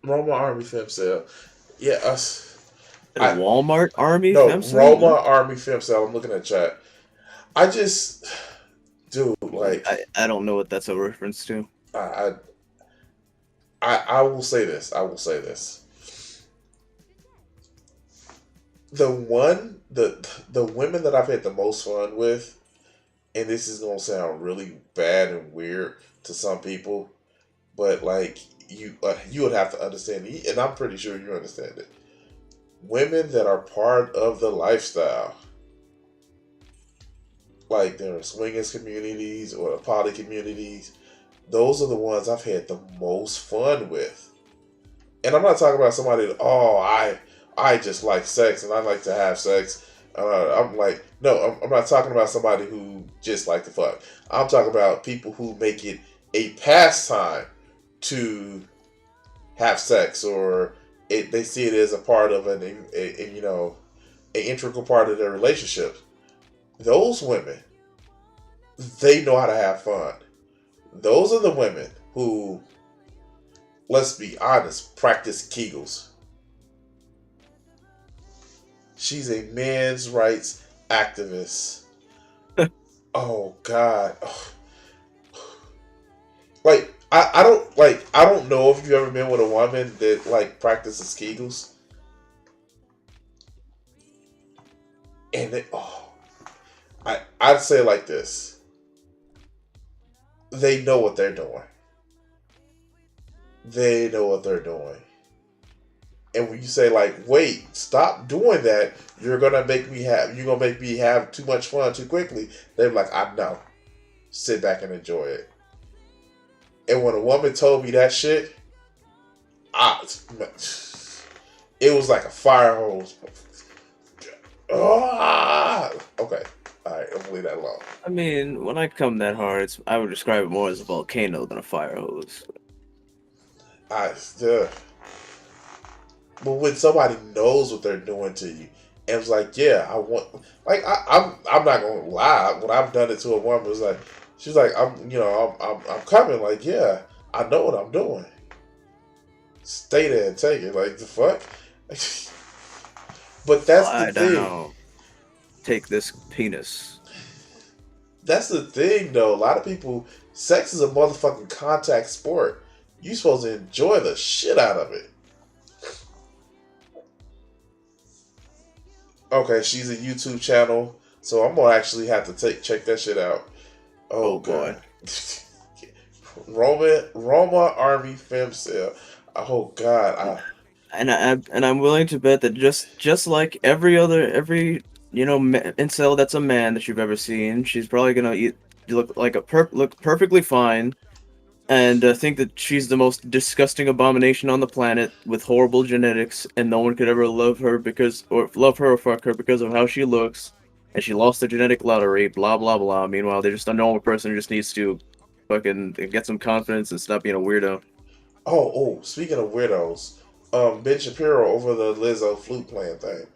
Roman Army Femcell. Yeah,
Walmart Army
no,
femcel?
Roma Army Femcell. I'm looking at chat. I just, dude, like,
I don't know what that's a reference to.
I, I will say this. I will say this. The women that I've had the most fun with, and this is gonna sound really bad and weird to some people, but like you would have to understand, and I'm pretty sure you understand it. Women that are part of the lifestyle, like their swingers communities or the poly communities, those are the ones I've had the most fun with. And I'm not talking about somebody that, I just like sex and I like to have sex. I'm like, no, I'm not talking about somebody who just like to fuck. I'm talking about people who make it a pastime to have sex, or they see it as a part of an integral part of their relationship. Those women, they know how to have fun. Those are the women who, let's be honest, practice Kegels. She's a men's rights activist. Oh God. Like I don't know if you've ever been with a woman that like practices Kegels. And I'd say it like this. They know what they're doing. They know what they're doing. And when you say like, wait, stop doing that, you're gonna make me have too much fun too quickly. They're like, I know. Sit back and enjoy it. And when a woman told me that shit, it was like a fire hose. Okay. Alright, I'm gonna leave that alone.
I mean, when I come that hard, I would describe it more as a volcano than a fire hose.
But when somebody knows what they're doing to you, and it's like, yeah, I want, like, I'm not gonna lie. When I've done it to a woman, it's like, she's like, I'm coming. Like, yeah, I know what I'm doing. Stay there and take it. Like, the fuck. But that's the thing.
Down. Take this penis.
That's the thing, though. A lot of people, sex is a motherfucking contact sport. You're supposed to enjoy the shit out of it. Okay, she's a YouTube channel, so I'm gonna actually have to check that shit out. Oh God. Roma Army Femcell. Oh God.
I'm willing to bet that just like every incel that's a man that you've ever seen, she's probably gonna look perfectly fine, and think that she's the most disgusting abomination on the planet with horrible genetics, and no one could ever love her or fuck her because of how she looks, and she lost the genetic lottery. Blah blah blah. Meanwhile, they're just a normal person who just needs to fucking get some confidence and stop being a weirdo.
Speaking of weirdos, Ben Shapiro over the Lizzo flute playing thing.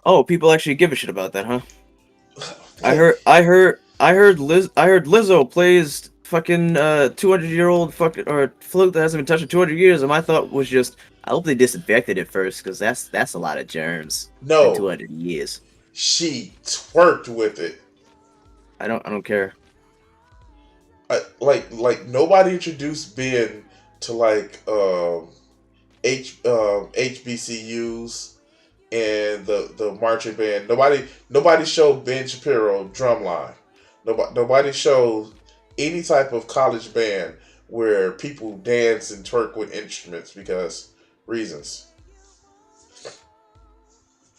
Oh, people actually give a shit about that, huh?
Like,
I heard Lizzo plays fucking 200-year-old fucking or flute that hasn't been touched in 200 years, and my thought was just, I hope they disinfected it first, because that's a lot of germs. It's been
no,
200 years.
she twerked with it.
I don't care.
Like nobody introduced Ben to like HBCUs and the marching band. Nobody showed Ben Shapiro drumline. Nobody showed any type of college band where people dance and twerk with instruments because reasons.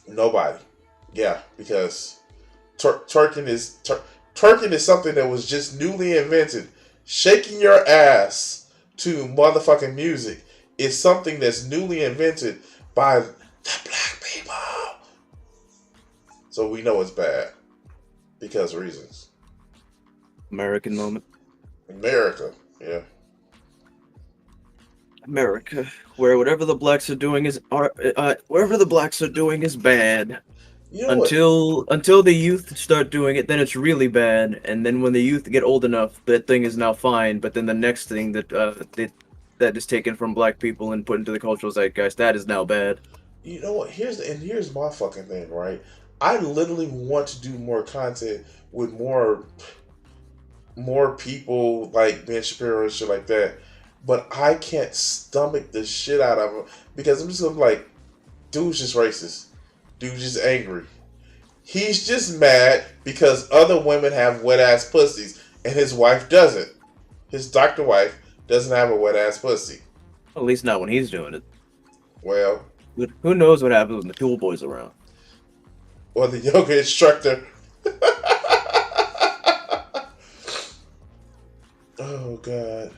Nobody. Yeah, because twerking is something that was just newly invented. Shaking your ass to motherfucking music is something that's newly invented by the black people. So we know it's bad because of reasons.
American moment.
America, yeah.
America, where whatever the blacks are doing is whatever the blacks are doing is bad.
You know what?
Until the youth start doing it, then it's really bad. And then when the youth get old enough, that thing is now fine. But then the next thing that is taken from black people and put into the cultural zeitgeist, that is now bad.
You know what? Here's my fucking thing, right? I literally want to do more content with more people like Ben Shapiro and shit like that, but I can't stomach the shit out of him because I'm just gonna be like, dude's just racist. Dude's just angry. He's just mad because other women have wet ass pussies and his wife doesn't. His doctor wife doesn't have a wet ass pussy.
At least not when he's doing it.
Well,
Who knows what happens when the cool boys around?
or the yoga instructor. Oh god.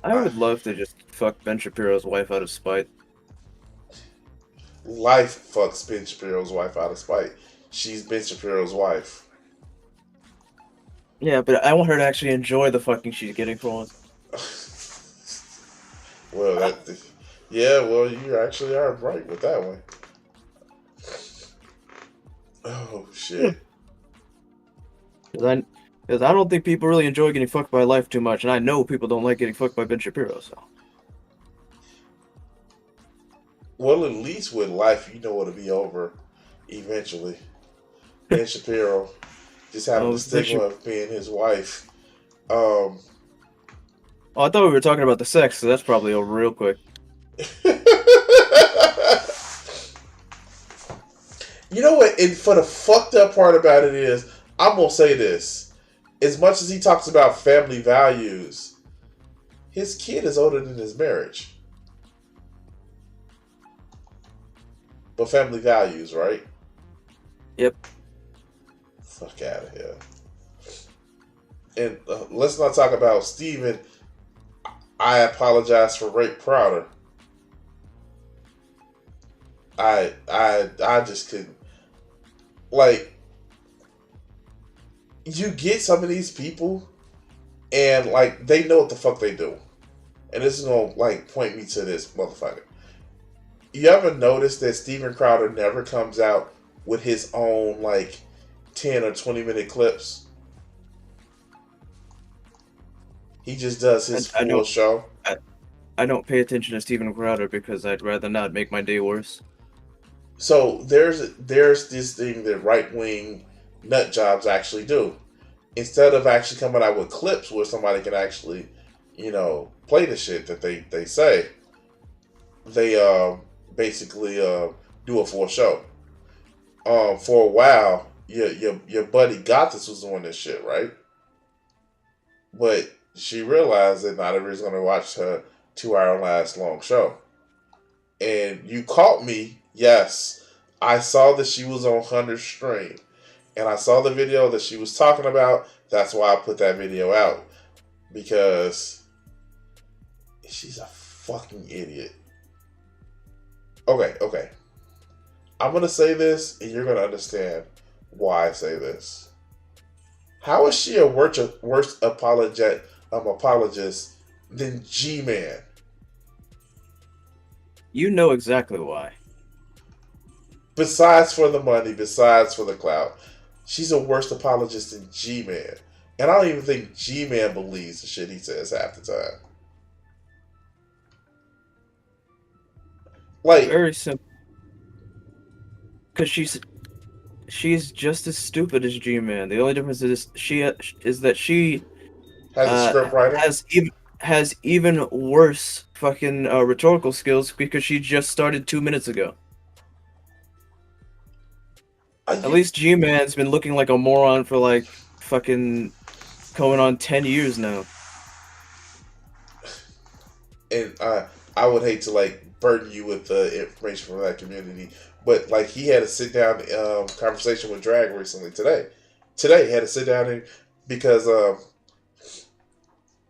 I would love to just fuck Ben Shapiro's wife out of spite.
Life fucks Ben Shapiro's wife out of spite. She's Ben Shapiro's wife.
Yeah, but I want her to actually enjoy the fucking she's getting from it.
Well, yeah, well, you actually are right with that one. Oh shit.
Because I don't think people really enjoy getting fucked by life too much, and I know people don't like getting fucked by Ben Shapiro, so.
Well, at least with life, you know it'll be over eventually. Ben Shapiro just having the stigma of being his wife.
Oh, I thought we were talking about the sex, so that's probably over real quick.
You know what? And for the fucked up part about it is, I'm gonna say this. As much as he talks about family values, his kid is older than his marriage. But family values, right?
Yep.
Fuck out of here. And let's not talk about Steven. I apologize for Rape Crowder. I just couldn't. Like, you get some of these people, and like they know what the fuck they do, and this is gonna like point me to this motherfucker. You ever notice that Steven Crowder never comes out with his own like 10 or 20-minute clips? He just does his full show.
I don't pay attention to Steven Crowder because I'd rather not make my day worse.
So there's this thing that right-wing nut jobs actually do. Instead of actually coming out with clips where somebody can actually, play the shit that they say, they basically do a full show. For a while, your buddy Gothis was doing this shit, right? But she realized that not everybody's going to watch her 2-hour long show. And you caught me. Yes, I saw that she was on Hunter's stream. And I saw the video that she was talking about. That's why I put that video out. Because she's a fucking idiot. Okay. I'm going to say this and you're going to understand why I say this. How is she a worse apologist than G-Man?
You know exactly why.
Besides for the money, besides for the clout, she's a worse apologist than G-Man. And I don't even think G-Man believes the shit he says half the time. Like,
Very simple. Because she's just as stupid as G-Man. The only difference is that she
has a
uh
script writer.
has even worse fucking rhetorical skills because she just started 2 minutes ago. At
You,
least G-Man's been looking like a moron for like fucking going on 10 years now.
and I would hate to like burden you with the information from that community, but like he had a sit down conversation with Drag recently today. Today he had to sit down and because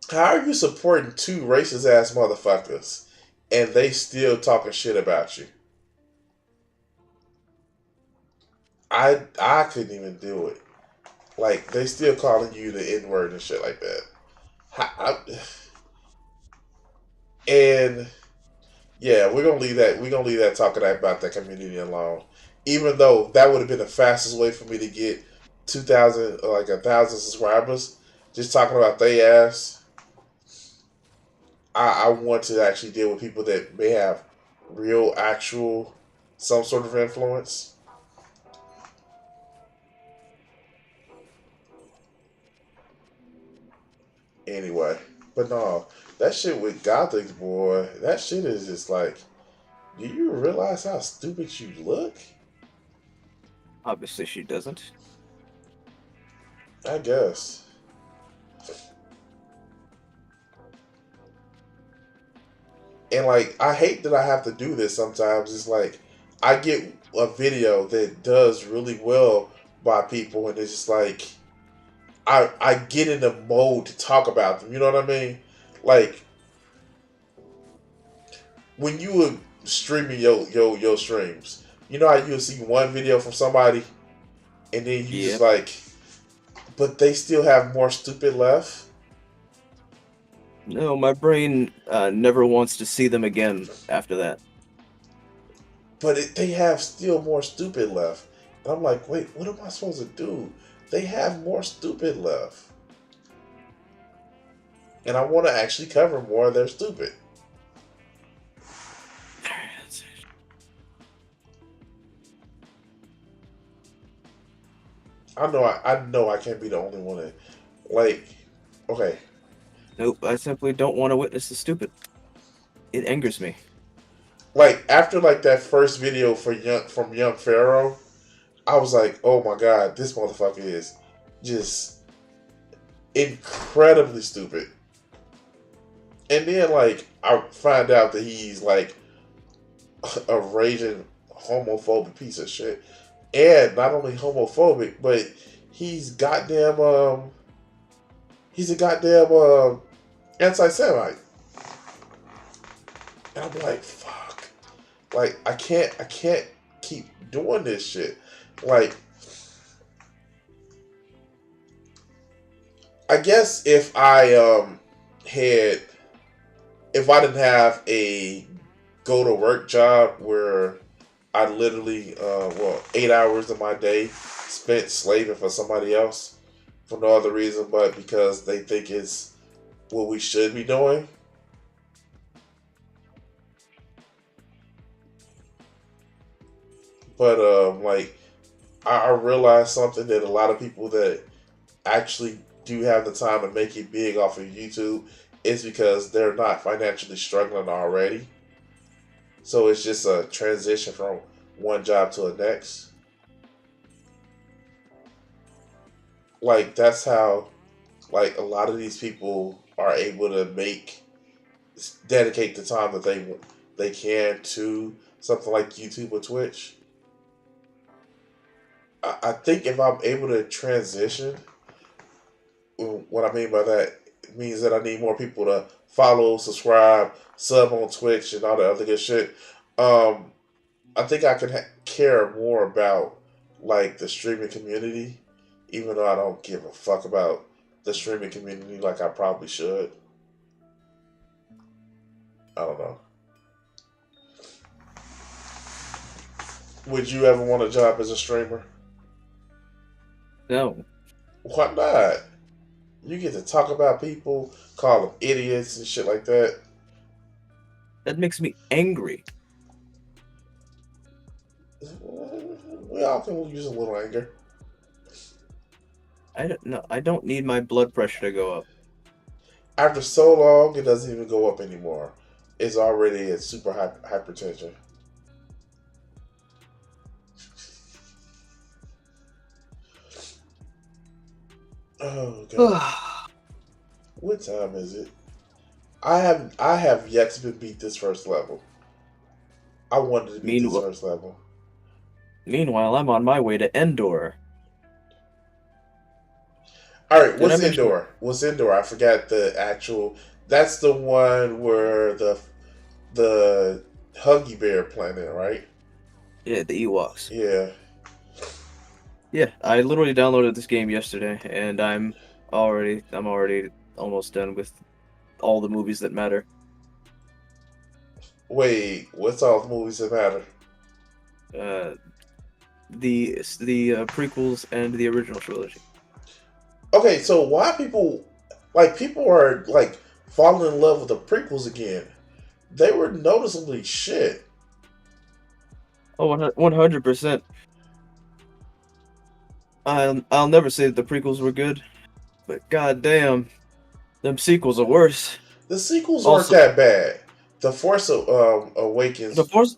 how are you supporting two racist ass motherfuckers and they still talking shit about you? I couldn't even do it. Like they still calling you the N word and shit like that. And yeah, we're gonna leave that. We're gonna leave that talking about that community alone. Even though that would have been the fastest way for me to get 2,000 or like 1,000 subscribers, just talking about they ass. I want to actually deal with people that may have real, actual, some sort of influence. Anyway, but no, that shit with Gothics, boy, that shit is just like, do you realize how stupid you look?
Obviously she doesn't.
I guess. And like, I hate that I have to do this sometimes. It's like, I get a video that does really well by people, and it's just like, I get in the mode to talk about them. You know what I mean? Like, when you were streaming your streams, you know how you'll see one video from somebody, and then you just
Yep.
like, but they still have more stupid left.
No, my brain never wants to see them again after that.
But they have still more stupid left. And I'm like, wait, what am I supposed to do? They have more stupid left. And I want to actually cover more of their stupid. I know I can't be the only one that, like, okay.
Nope, I simply don't want to witness the stupid. It angers me.
Like after like that first video from Young Pharaoh, I was like, oh my god, this motherfucker is just incredibly stupid. And then like I find out that he's like a raging homophobic piece of shit. And not only homophobic, but he's he's a goddamn anti-Semite. And I'm like, fuck. Like I can't keep doing this shit. Like I guess if I didn't have a go to work job where I literally 8 hours of my day spent slaving for somebody else for no other reason but because they think it's what we should be doing. But like I realized something that a lot of people that actually do have the time to make it big off of YouTube is because they're not financially struggling already. So it's just a transition from one job to the next. Like that's how like a lot of these people are able to dedicate the time that they can to something like YouTube or Twitch. I think if I'm able to transition, what I mean by that means that I need more people to follow, subscribe, sub on Twitch, and all the other good shit. I think I can care more about like the streaming community, even though I don't give a fuck about the streaming community like I probably should. I don't know. Would you ever want a job as a streamer?
No.
Why not? You get to talk about people, call them idiots and shit like that.
That makes me angry.
We all can use a little anger.
I don't need my blood pressure to go up.
After so long, it doesn't even go up anymore. It's already at super hypertension. Oh god. What time is it? I have yet to beat this first level. I wanted to beat this first level.
Meanwhile, I'm on my way to Endor.
Alright, what's Endor? What's Endor? I forgot the actual. That's the one where the Huggy Bear planet, right?
Yeah, the Ewoks.
Yeah.
Yeah, I literally downloaded this game yesterday, and I'm already almost done with all the movies that matter.
Wait, what's all the movies that matter?
The prequels and the original trilogy.
Okay, so why people are like falling in love with the prequels again? They were noticeably shit.
Oh, 100%. I'll never say that the prequels were good, but goddamn, them sequels are worse.
The sequels aren't that bad. The Force Awakens.
The Force.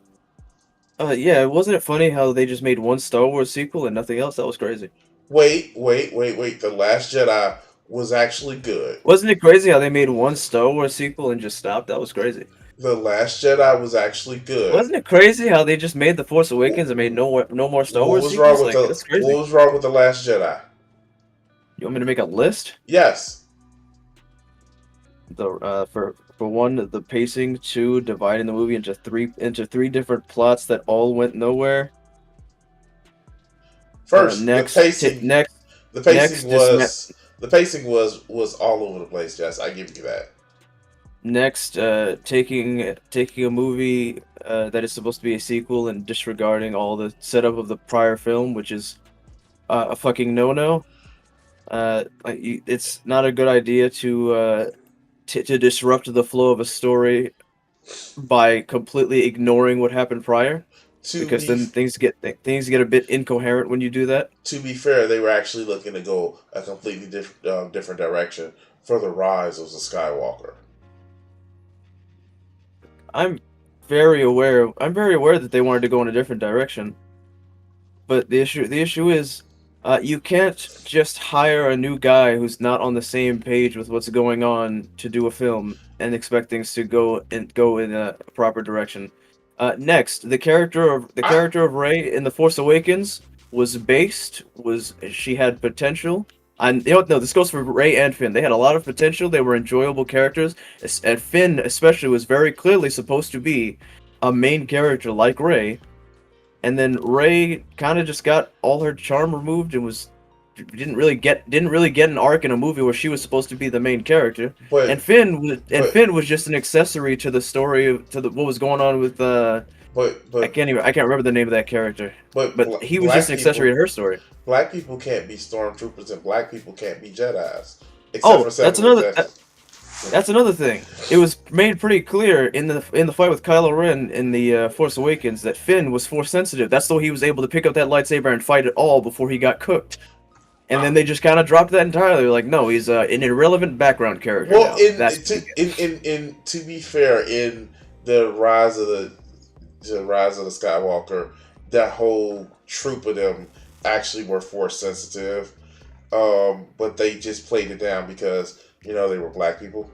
Yeah, wasn't it funny how they just made one Star Wars sequel and nothing else? That was crazy.
Wait. The Last Jedi was actually good.
Wasn't it crazy how they made one Star Wars sequel and just stopped? That was crazy.
The Last Jedi was actually good.
Wasn't it crazy how they just made The Force Awakens and made no more Star Wars sequels? That's crazy.
What was wrong with The Last Jedi?
You want me to make a list?
Yes.
For one, the pacing. 2, dividing the movie into three different plots that all went nowhere.
First, the pacing was all over the place. Jess, I give you that.
Next, taking a movie that is supposed to be a sequel and disregarding all the setup of the prior film, which is a fucking no-no. It's not a good idea to disrupt the flow of a story by completely ignoring what happened prior, because then things get a bit incoherent when you do that.
To be fair, they were actually looking to go a completely different direction for the rise of the Skywalker.
I'm very aware that they wanted to go in a different direction, but the issue is, you can't just hire a new guy who's not on the same page with what's going on to do a film and expect things to go in a proper direction. Next, the character of Rey in The Force Awakens she had potential. And no, this goes for Rey and Finn. They had a lot of potential. They were enjoyable characters. And Finn, especially, was very clearly supposed to be a main character like Rey. And then Rey kind of just got all her charm removed and didn't really get an arc in a movie where she was supposed to be the main character. Finn was just an accessory to the story what was going on with I can't remember the name of that character. But he was just an accessory to her story.
Black people can't be stormtroopers and black people can't be Jedis.
That's another thing. It was made pretty clear in the fight with Kylo Ren in the Force Awakens that Finn was Force sensitive. That's why he was able to pick up that lightsaber and fight it all before he got cooked. And then they just kind of dropped that entirely. Like, no, he's an irrelevant background character.
Well, to be fair, in the rise of the Skywalker, that whole troop of them actually were Force sensitive, but they just played it down because they were black people.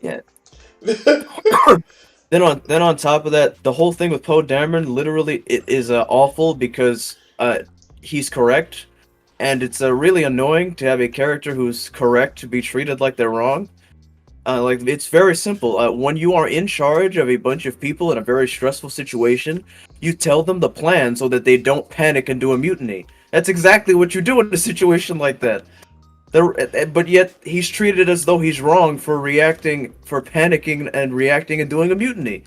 Yeah. Then on top of that, the whole thing with Poe Dameron, literally, it is awful because he's correct, and it's really annoying to have a character who's correct to be treated like they're wrong. It's very simple. When you are in charge of a bunch of people in a very stressful situation, You tell them the plan so that they don't panic and do a mutiny. That's exactly what you do in a situation like that. But yet he's treated as though he's wrong for panicking and reacting and doing a mutiny.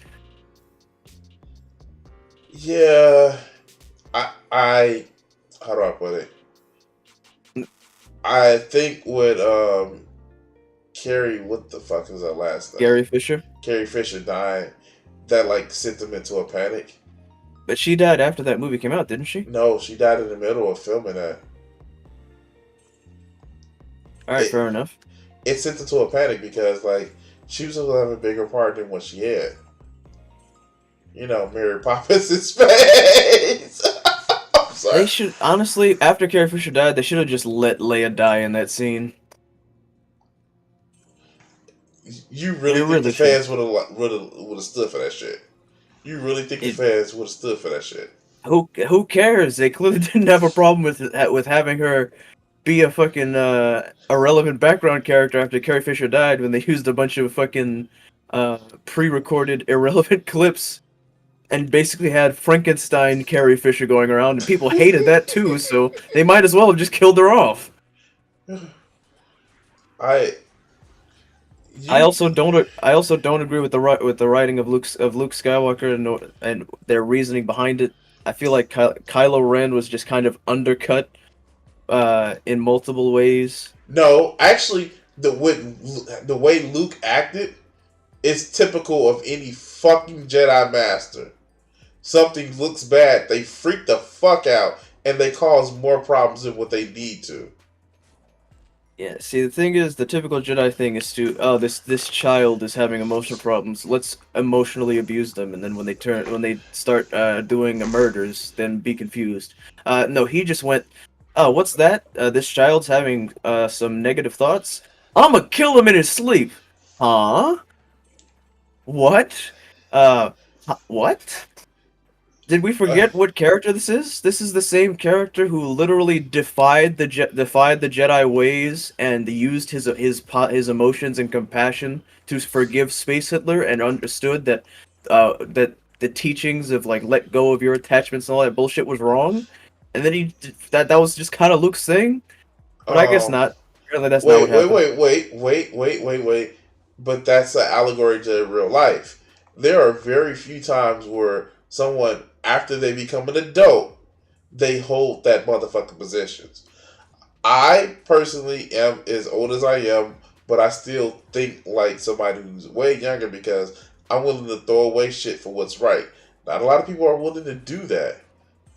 Yeah, I how do I put it? I think with Carrie, what the fuck is her last name?
Gary Fisher.
Carrie Fisher dying, that like sent them into a panic.
But she died after that movie came out, didn't she?
No, she died in the middle of filming that.
All right,
It-
fair enough.
It sent her to a panic because like she was going to have a bigger part than what she had. You know, Mary Poppins' face. I'm sorry.
They should honestly, after Carrie Fisher died, they should have just let Leia die in that scene.
You really
They
think
really
the fans would have stood for that shit? You really think the fans would have stood for that shit?
Who cares? They clearly didn't have a problem with having her be a fucking irrelevant background character after Carrie Fisher died when they used a bunch of fucking pre-recorded irrelevant clips and basically had Frankenstein Carrie Fisher going around, and people hated that too, so they might as well have just killed her off. I also don't agree with the writing of Luke Skywalker and their reasoning behind it. I feel like Kylo Ren was just kind of undercut in multiple ways.
No, actually, the way Luke acted is typical of any fucking Jedi Master. Something looks bad, they freak the fuck out, and they cause more problems than what they need to.
Yeah, see, the thing is, the typical Jedi thing is this child is having emotional problems. Let's emotionally abuse them, and then when they start doing murders, then be confused. No, he just went, oh, what's that? This child's having some negative thoughts. I'ma kill him in his sleep. Huh? What? What? Did we forget what character this is? This is the same character who literally defied the Jedi ways and used his emotions and compassion to forgive Space Hitler and understood that that the teachings of like let go of your attachments and all that bullshit was wrong. And then that was just kind of Luke's thing. But I guess not. Apparently that's not what happened.
Wait. But that's an allegory to real life. There are very few times where someone, after they become an adult, they hold that motherfucking positions. I personally am as old as I am, but I still think like somebody who's way younger because I'm willing to throw away shit for what's right. Not a lot of people are willing to do that.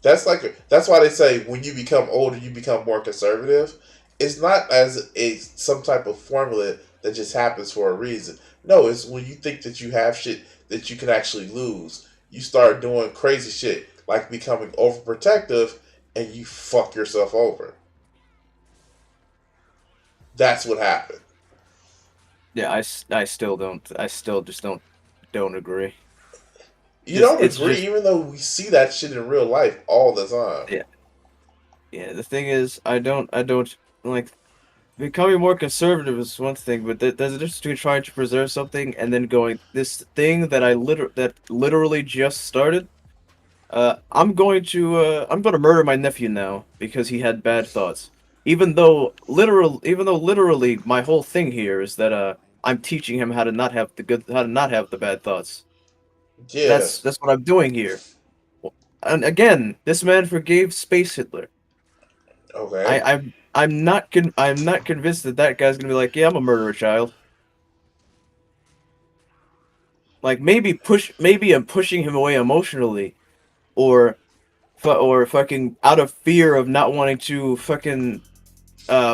That's why they say when you become older, you become more conservative. It's not as some type of formula that just happens for a reason. No, it's when you think that you have shit that you can actually lose. You start doing crazy shit like becoming overprotective and you fuck yourself over. That's what happened.
Yeah, I still just don't agree.
You don't agree, even though we see that shit in real life all the time.
Yeah. Yeah, the thing is, I don't like becoming more conservative is one thing, but there's a difference between trying to preserve something and then going this thing that that literally just started. I'm going to murder my nephew now because he had bad thoughts. Even though literally my whole thing here is that I'm teaching him how to not have the bad thoughts.
Yeah.
That's what I'm doing here. And again, this man forgave Space Hitler.
Okay.
I'm not convinced that guy's gonna be like, yeah, I'm a murderer, child. Like maybe I'm pushing him away emotionally, or fucking out of fear of not wanting to fucking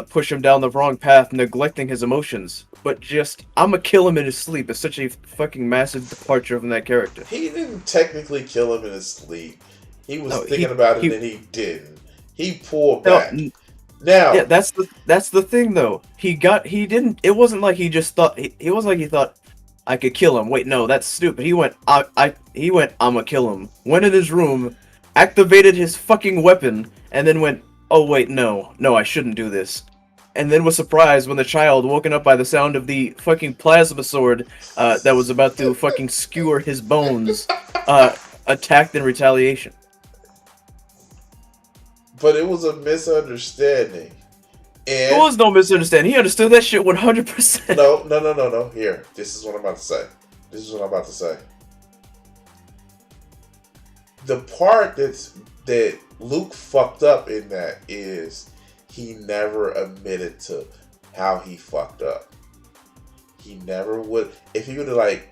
push him down the wrong path, neglecting his emotions. But just I'ma kill him in his sleep is such a fucking massive departure from that character.
He didn't technically kill him in his sleep. He was thinking about it and he didn't. He pulled back. Now,
yeah, that's the thing though. He didn't. It wasn't like he just thought. It wasn't like he thought I could kill him. Wait, no, that's stupid. He went. I'ma kill him. Went in his room, activated his fucking weapon, and then went. Oh wait, no, I shouldn't do this. And then was surprised when the child woken up by the sound of the fucking plasma sword that was about to fucking skewer his bones. attacked in retaliation.
But it was a misunderstanding.
There
And
was no misunderstanding. He understood that shit 100%.
no. Here, this is what I'm about to say. The part that Luke fucked up in that is he never admitted to how he fucked up. He never would. If he would have like,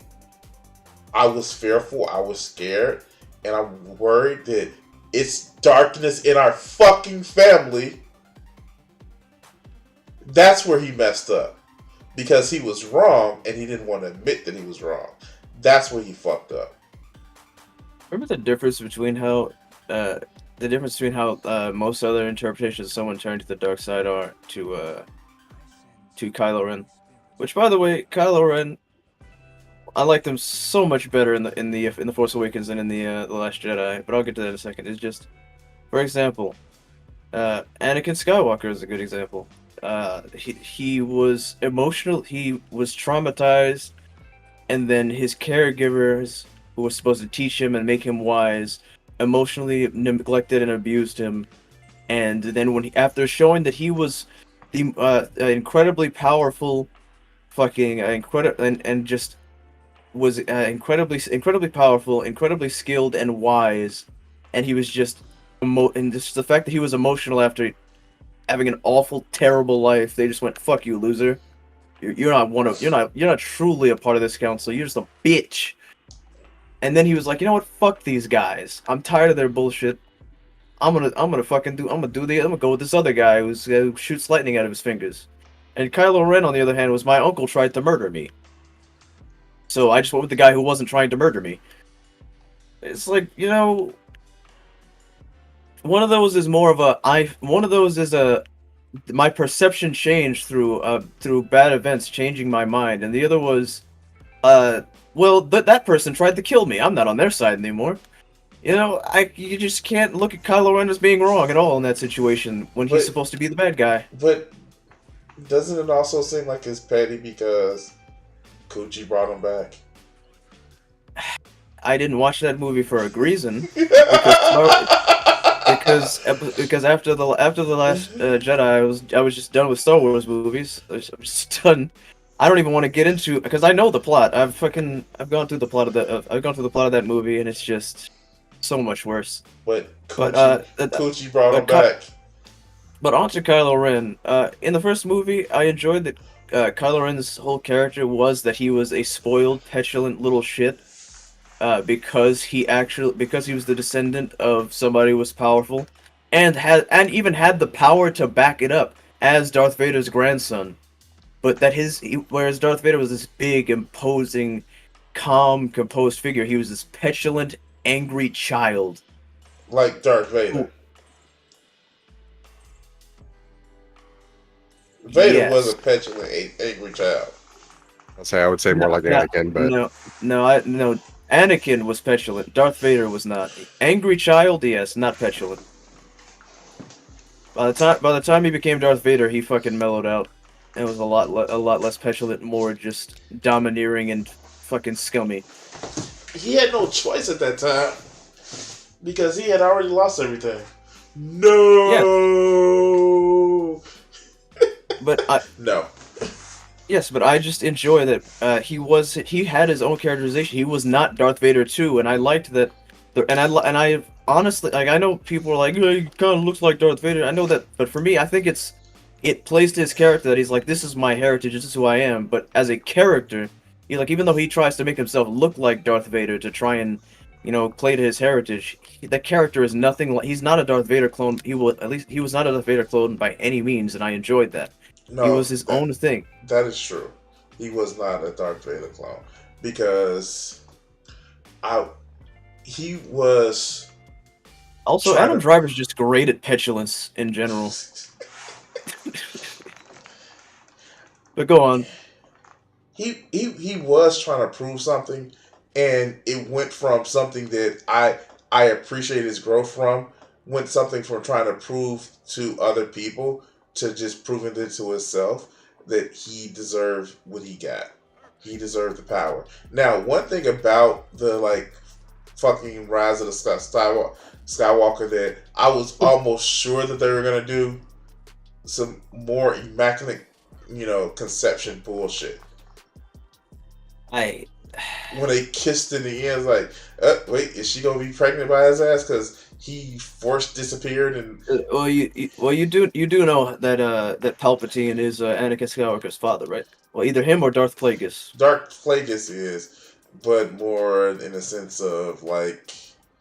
I was fearful, I was scared, and I'm worried that it's darkness in our fucking family. That's where he messed up. Because he was wrong and he didn't want to admit that he was wrong. That's where he fucked up.
Remember the difference between how most other interpretations of someone turning to the dark side are to Kylo Ren. Which, by the way, Kylo Ren, I liked him so much better in the Force Awakens than in the Last Jedi. But I'll get to that in a second. It's just, for example, Anakin Skywalker is a good example. He was emotional. He was traumatized, and then his caregivers, who was supposed to teach him and make him wise, emotionally neglected and abused him. And then after showing that he was the incredibly powerful, fucking and just was incredibly powerful, incredibly skilled and wise, and he was just and just the fact that he was emotional after having an awful, terrible life, they just went, "Fuck you, loser. You're not truly a part of this council. You're just a bitch." And then he was like, "You know what? Fuck these guys. I'm tired of their bullshit. I'm gonna go with this other guy who shoots lightning out of his fingers." And Kylo Ren, on the other hand, was, "My uncle tried to murder me, so I just went with the guy who wasn't trying to murder me." It's like, one of those is more of my perception changed through bad events changing my mind, and the other was, that person tried to kill me. I'm not on their side anymore. You just can't look at Kylo Ren as being wrong at all in that situation when he's supposed to be the bad guy.
But doesn't it also seem like it's petty because Coochie brought him back?
I didn't watch that movie for a reason because after the last Jedi, I was just done with Star Wars movies. I'm just done. I don't even want to get into because I know the plot. I've gone through the plot of that movie, and it's just so much worse.
But Coochie brought him back.
But onto Kylo Ren. In the first movie, I enjoyed that Kylo Ren's whole character was that he was a spoiled, petulant little shit. Because he was the descendant of somebody who was powerful, and even had the power to back it up as Darth Vader's grandson. But whereas Darth Vader was this big, imposing, calm, composed figure, he was this petulant, angry child.
Like Darth Vader.
Ooh.
Vader was a petulant, angry child.
I would say more like Anakin, but
no. Anakin was petulant. Darth Vader was not. Angry child, yes, not petulant. By the time he became Darth Vader, he fucking mellowed out. It was a lot less petulant, more just domineering and fucking scummy.
He had no choice at that time because he had already lost everything. No.
Yeah.
No.
Yes, but I just enjoy that he had his own characterization. He was not Darth Vader too, and I liked that. And I honestly, like, I know people are like, he kind of looks like Darth Vader. I know that, but for me, I think it plays to his character that he's like, this is my heritage, this is who I am. But as a character, even though he tries to make himself look like Darth Vader to try and, play to his heritage, the character is nothing like. He's not a Darth Vader clone. He was not a Darth Vader clone by any means, and I enjoyed that. No, he was his own thing.
That is true. He was not a Darth Vader clone because he was.
Also, Adam Driver's just great at petulance in general. But go on.
He was trying to prove something, and it went from something that I appreciate his growth from, went something from trying to prove to other people to just proving it to himself that he deserved what he got. He deserved the power. Now, one thing about the fucking Rise of the Skywalker that I was almost sure that they were gonna do some more immaculate, conception bullshit.
I
When they kissed in the end, it's like, wait, is she gonna be pregnant by his ass because he forced disappeared and
you do know that that Palpatine is Anakin Skywalker's father, right? Well, either him or Darth Plagueis.
Dark Plagueis is, but more in the sense of like,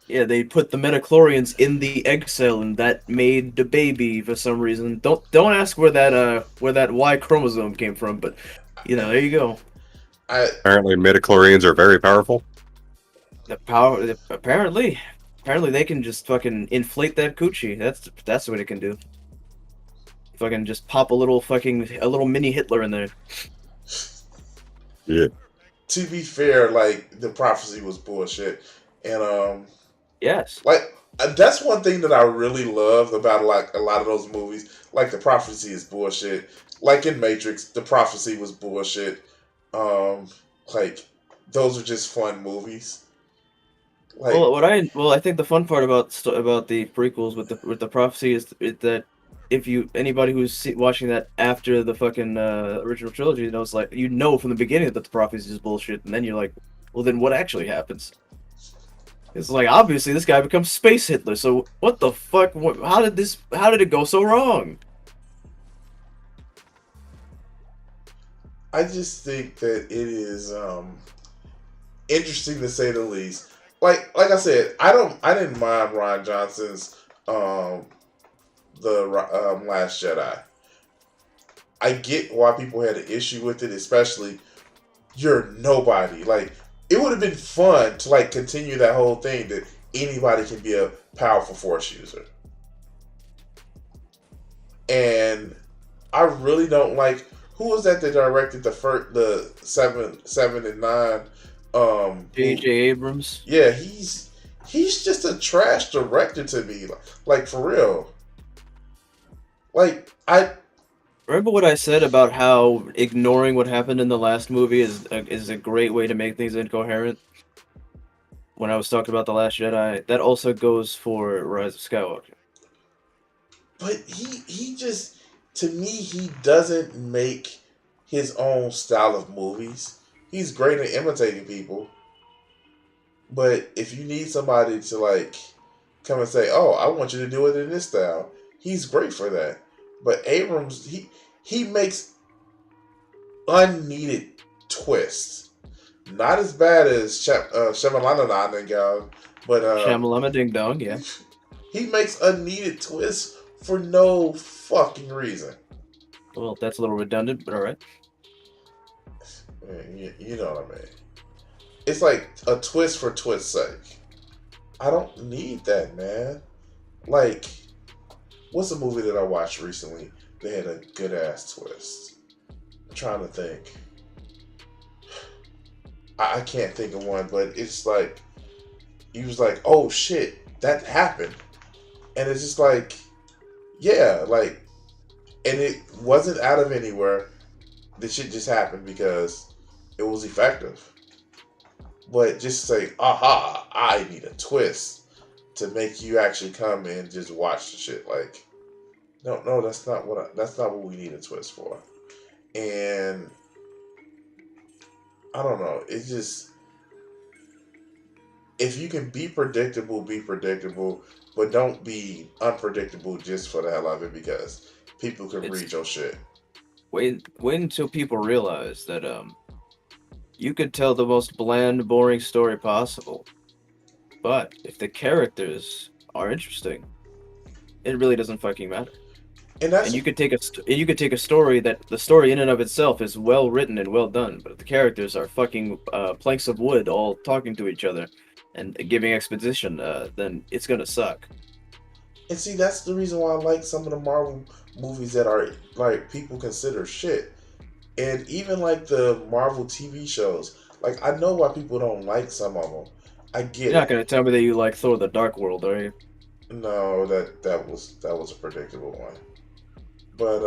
Yeah, they put the metachlorians in the egg cell, and that made the baby for some reason. Don't ask where that Y chromosome came from, but there you go.
I
Apparently, midichlorians are very powerful.
The power apparently they can just fucking inflate that coochie. That's what it can do. Fucking just pop a little mini Hitler in there.
Yeah.
to be fair, like the prophecy was bullshit, and
Yes.
like that's one thing that I really love about like a lot of those movies. Like the prophecy is bullshit. Like in Matrix, the prophecy was bullshit. Um, like those are just fun movies. Like
I think the fun part about the prequels with the prophecy is that if anybody who's watching that after the fucking original trilogy knows, like, from the beginning that the prophecy is bullshit, and then you're like, well, then what actually happens? It's like, obviously this guy becomes Space Hitler, so what the fuck? How did it go so wrong?
I just think that it is interesting to say the least. Like I said, I didn't mind Ron Johnson's the Last Jedi. I get why people had an issue with it, especially you're nobody. Like it would have been fun to like continue that whole thing that anybody can be a powerful Force user. And I really don't like who was that directed the 7 and 9.
J.J. Abrams.
Yeah, he's just a trash director to me. Like for real. Like I
Remember what I said about how ignoring what happened in the last movie is a great way to make things incoherent? When I was talking about The Last Jedi, that also goes for Rise of Skywalker.
but he just to me he doesn't make his own style of movies. He's great at imitating people. But if you need somebody to like come and say, "Oh, I want you to do it in this style," he's great for that. But Abrams, he makes unneeded twists. Not as bad as Shyamalan and God, but
Shamalama Ding Dong, yeah.
he makes unneeded twists for no fucking reason.
Well, that's a little redundant, but alright.
You know what I mean? It's like a twist for twist's sake. I don't need that, man. Like, what's a movie that I watched recently that had a good ass twist? I'm trying to think. I can't think of one, but it's like he was like, "Oh shit, that happened," and it's just like, yeah, like, and it wasn't out of anywhere. The shit just happened because it was effective. But just say, "Aha, I need a twist," to make you actually come and just watch the shit. Like, no, that's not what we need a twist for. And I don't know. It's just if you can be predictable, but don't be unpredictable just for the hell of it because people can read your shit.
Wait until people realize that you could tell the most bland, boring story possible, but if the characters are interesting, it really doesn't fucking matter.
And
you could take a story that the story in and of itself is well written and well done, but if the characters are fucking planks of wood all talking to each other and giving exposition, then it's gonna suck.
And see, that's the reason why I like some of the Marvel movies that are like people consider shit. And even like the Marvel TV shows, like I know why people don't like some of them. I get
You're not
it.
gonna tell me that you like Thor: The Dark World, are you?
No, that was a predictable one. But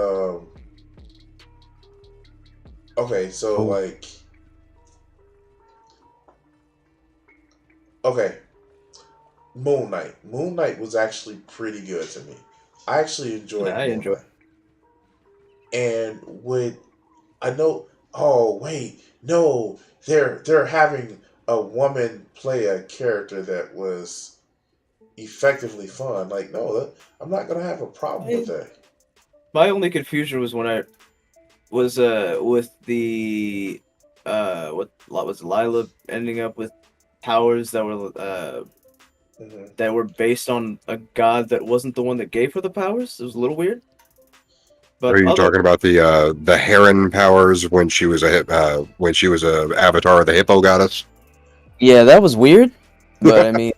okay, so like okay, Moon Knight. Moon Knight was actually pretty good to me. I actually enjoyed
I
Moon
enjoy.
Knight. And I know? Oh wait, no, they're having a woman play a character that was effectively fun. Like, no, I'm not gonna have a problem with that.
My only confusion was when I was with the what was Lila ending up with powers
Hmm.
that were based on a god that wasn't the one that gave her the powers. It was a little weird.
Are
But
you talking about the heron powers when she was a avatar of the hippo goddess?
yeah, that was weird. But I mean,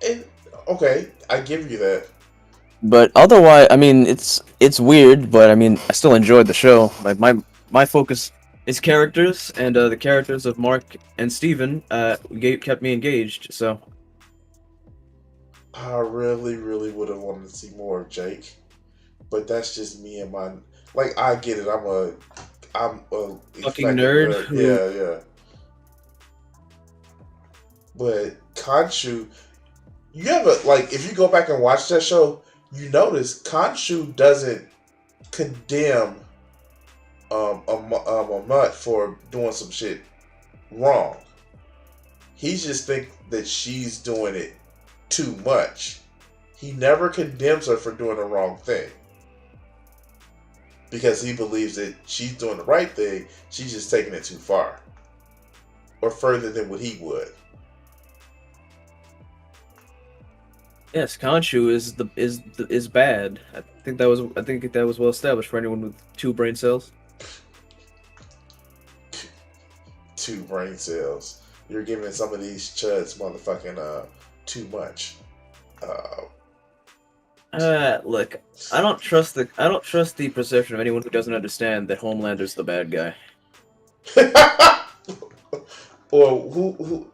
And okay, I give you that.
but otherwise, I mean, it's weird. But I mean, I still enjoyed the show. Like my focus is characters, and the characters of Mark and Steven kept me engaged. So
I really, really would have wanted to see more of Jake, but that's just me and my. Like, I get it. I'm a
fucking
effective
nerd
nerd.
who
Yeah, yeah. But Khonshu, you ever like if you go back and watch that show, you notice Khonshu doesn't condemn a mutt for doing some shit wrong. He just think that she's doing it too much. He never condemns her for doing the wrong thing because he believes that she's doing the right thing. She's just taking it too far or further than what he would.
yes, Khonshu is bad. I think that was well established for anyone with 2 brain cells.
2 brain cells. You're giving some of these chuds motherfucking too much.
Look, I don't trust the perception of anyone who doesn't understand that Homelander's the bad guy.
Or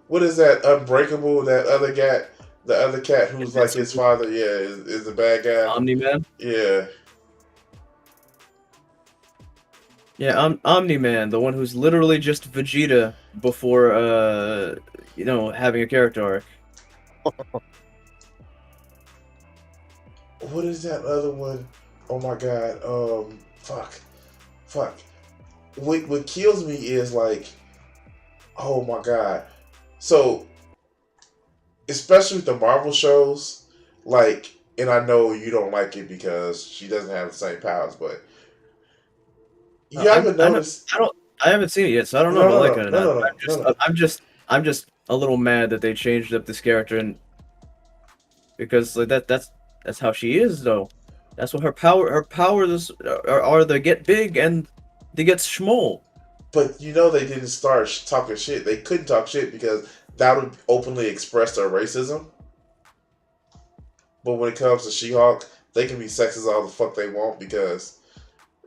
what is that Unbreakable? That other guy, the other cat who's like his father. Yeah, is the bad guy.
Omni-Man?
Yeah.
Yeah, Omni-Man, the one who's literally just Vegeta before having a character arc.
What is that other one? Oh my god. Fuck. What kills me is like, oh my god. So, especially with the Marvel shows, like, and I know you don't like it because she doesn't have the same powers, but you haven't noticed.
I haven't seen it yet, so I don't know if I like it or not. I'm just a little mad that they changed up this character and because like that's how she is though. That's what her powers are they get big and they get small.
But you know they didn't start talking shit. They couldn't talk shit because that would openly express their racism. But when it comes to She-Hulk, they can be sexist all the fuck they want because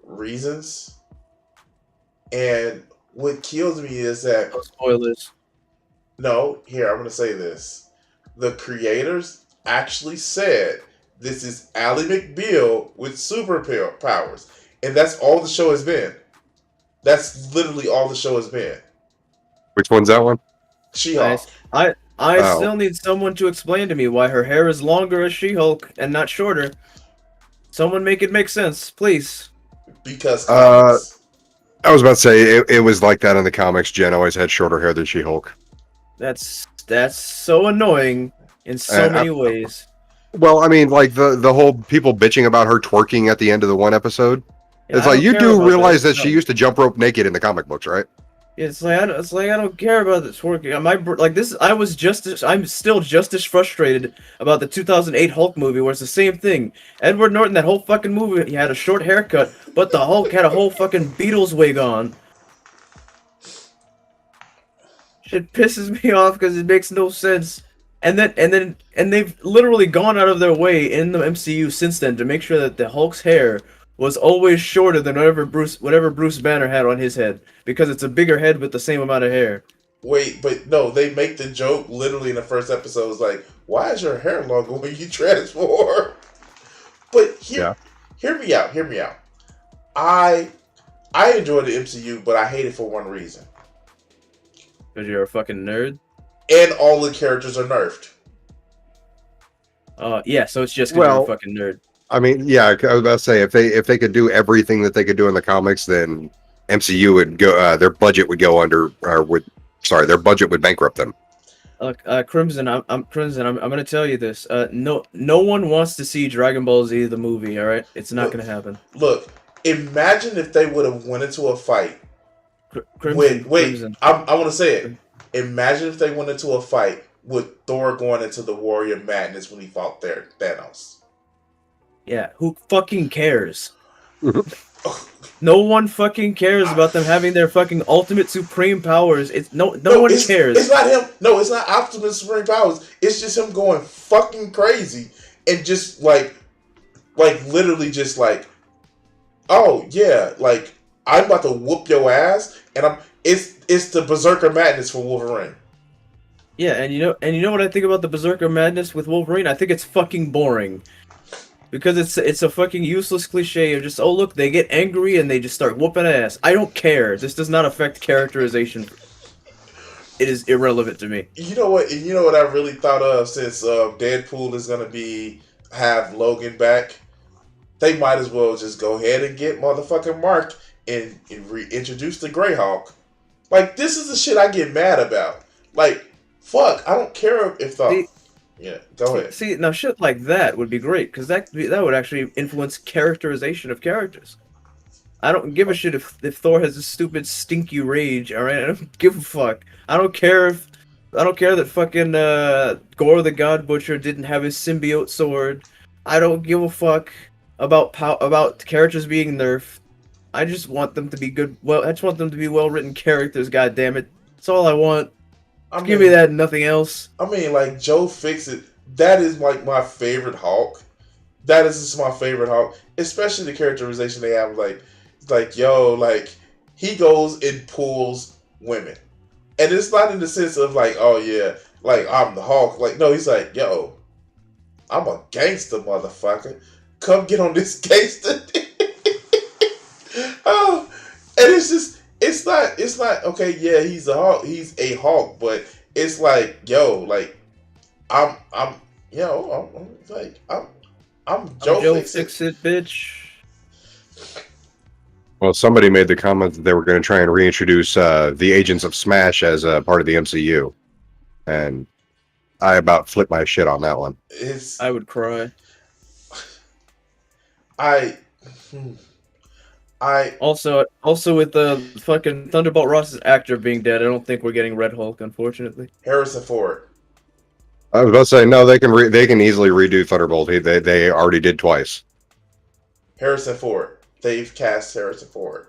reasons. And what kills me is that...
No spoilers.
No, here, I'm going to say this. The creators actually said this is Ally McBeal with superpowers. And that's all the show has been. That's literally all the show has been.
Which one's that one?
She-Hulk.
I still need someone to explain to me why her hair is longer as She-Hulk and not shorter. Someone make it make sense, please.
Because comics.
I was about to say it was like that in the comics. Jen always had shorter hair than She-Hulk.
That's so annoying in so many ways.
Well, I mean, like the whole people bitching about her twerking at the end of the one episode.
Yeah,
it's like you do realize that she used to jump rope naked in the comic books, right?
It's like I don't care about the twerking. I'm still just as frustrated about the 2008 Hulk movie where it's the same thing. Edward Norton, that whole fucking movie, he had a short haircut, but the Hulk had a whole fucking Beatles wig on. Shit pisses me off because it makes no sense. And they've literally gone out of their way in the MCU since then to make sure that the Hulk's hair was always shorter than whatever Bruce Banner had on his head because it's a bigger head with the same amount of hair.
Wait, but no, they make the joke literally in the first episode. It's like, why is your hair longer when you transform? But hear me out. I enjoy the MCU, but I hate it for one reason.
Because you're a fucking nerd?
And all the characters are nerfed.
Yeah, so it's just because you're a
Well,
fucking nerd.
I mean, yeah, I was about to say if they could do everything that they could do in the comics, then MCU would go. Their budget would go under, or would their budget would bankrupt them.
Look, Crimson, Crimson. I'm gonna tell you this. No one wants to see Dragon Ball Z the movie. All right, it's not gonna happen.
Look, imagine if they would have went into a fight.
Crimson,
Wait,
Crimson.
I want to say it. Imagine if they went into a fight with Thor going into the Warrior Madness when he fought Thanos.
Yeah, who fucking cares? No one fucking cares about them having their fucking ultimate supreme powers. It's no one cares.
It's not him. No, it's not Optimus Supreme Powers. It's just him going fucking crazy and just like literally just like, oh yeah, like I'm about to whoop your ass, and it's the Berserker Madness for Wolverine.
Yeah, and you know what I think about the Berserker Madness with Wolverine? I think it's fucking boring. Because it's a fucking useless cliche of just, oh look, they get angry and they just start whooping ass. I don't care. This does not affect characterization. It is irrelevant to me.
You know what? You know what I really thought of since Deadpool is gonna have Logan back. They might as well just go ahead and get motherfucking Mark and reintroduce the Greyhawk. Like, this is the shit I get mad about. Like, fuck, I don't care if the... Yeah, go ahead.
See, now shit like that would be great, because that would actually influence characterization of characters. I don't give a shit if Thor has a stupid stinky rage, alright? I don't give a fuck. I don't care that fucking Gore the God Butcher didn't have his symbiote sword. I don't give a fuck about characters being nerfed. I just want them to be good. Well, I just want them to be well-written characters. God damn it, that's all I want. Give me that and nothing else.
I mean, like, Joe Fixit, that is like my favorite Hulk. That is just my favorite Hulk, especially the characterization they have. Like yo, like he goes and pulls women, and it's not in the sense of like, oh yeah, like I'm the Hulk. Like no, he's like, yo, I'm a gangster, motherfucker. Come get on this gangster. Oh, and it's just. It's not okay. Yeah, he's a Hulk, but it's like, yo, like, I'm Joe
Fixit, bitch.
Well, somebody made the comment that they were going to try and reintroduce the Agents of Smash as a part of the MCU, and I about flipped my shit on that one.
I would cry. Also with the fucking Thunderbolt Ross's actor being dead, I don't think we're getting Red Hulk, unfortunately.
Harrison Ford.
I was about to say no. They can easily redo Thunderbolt. They already did twice.
Harrison Ford. They've cast Harrison Ford.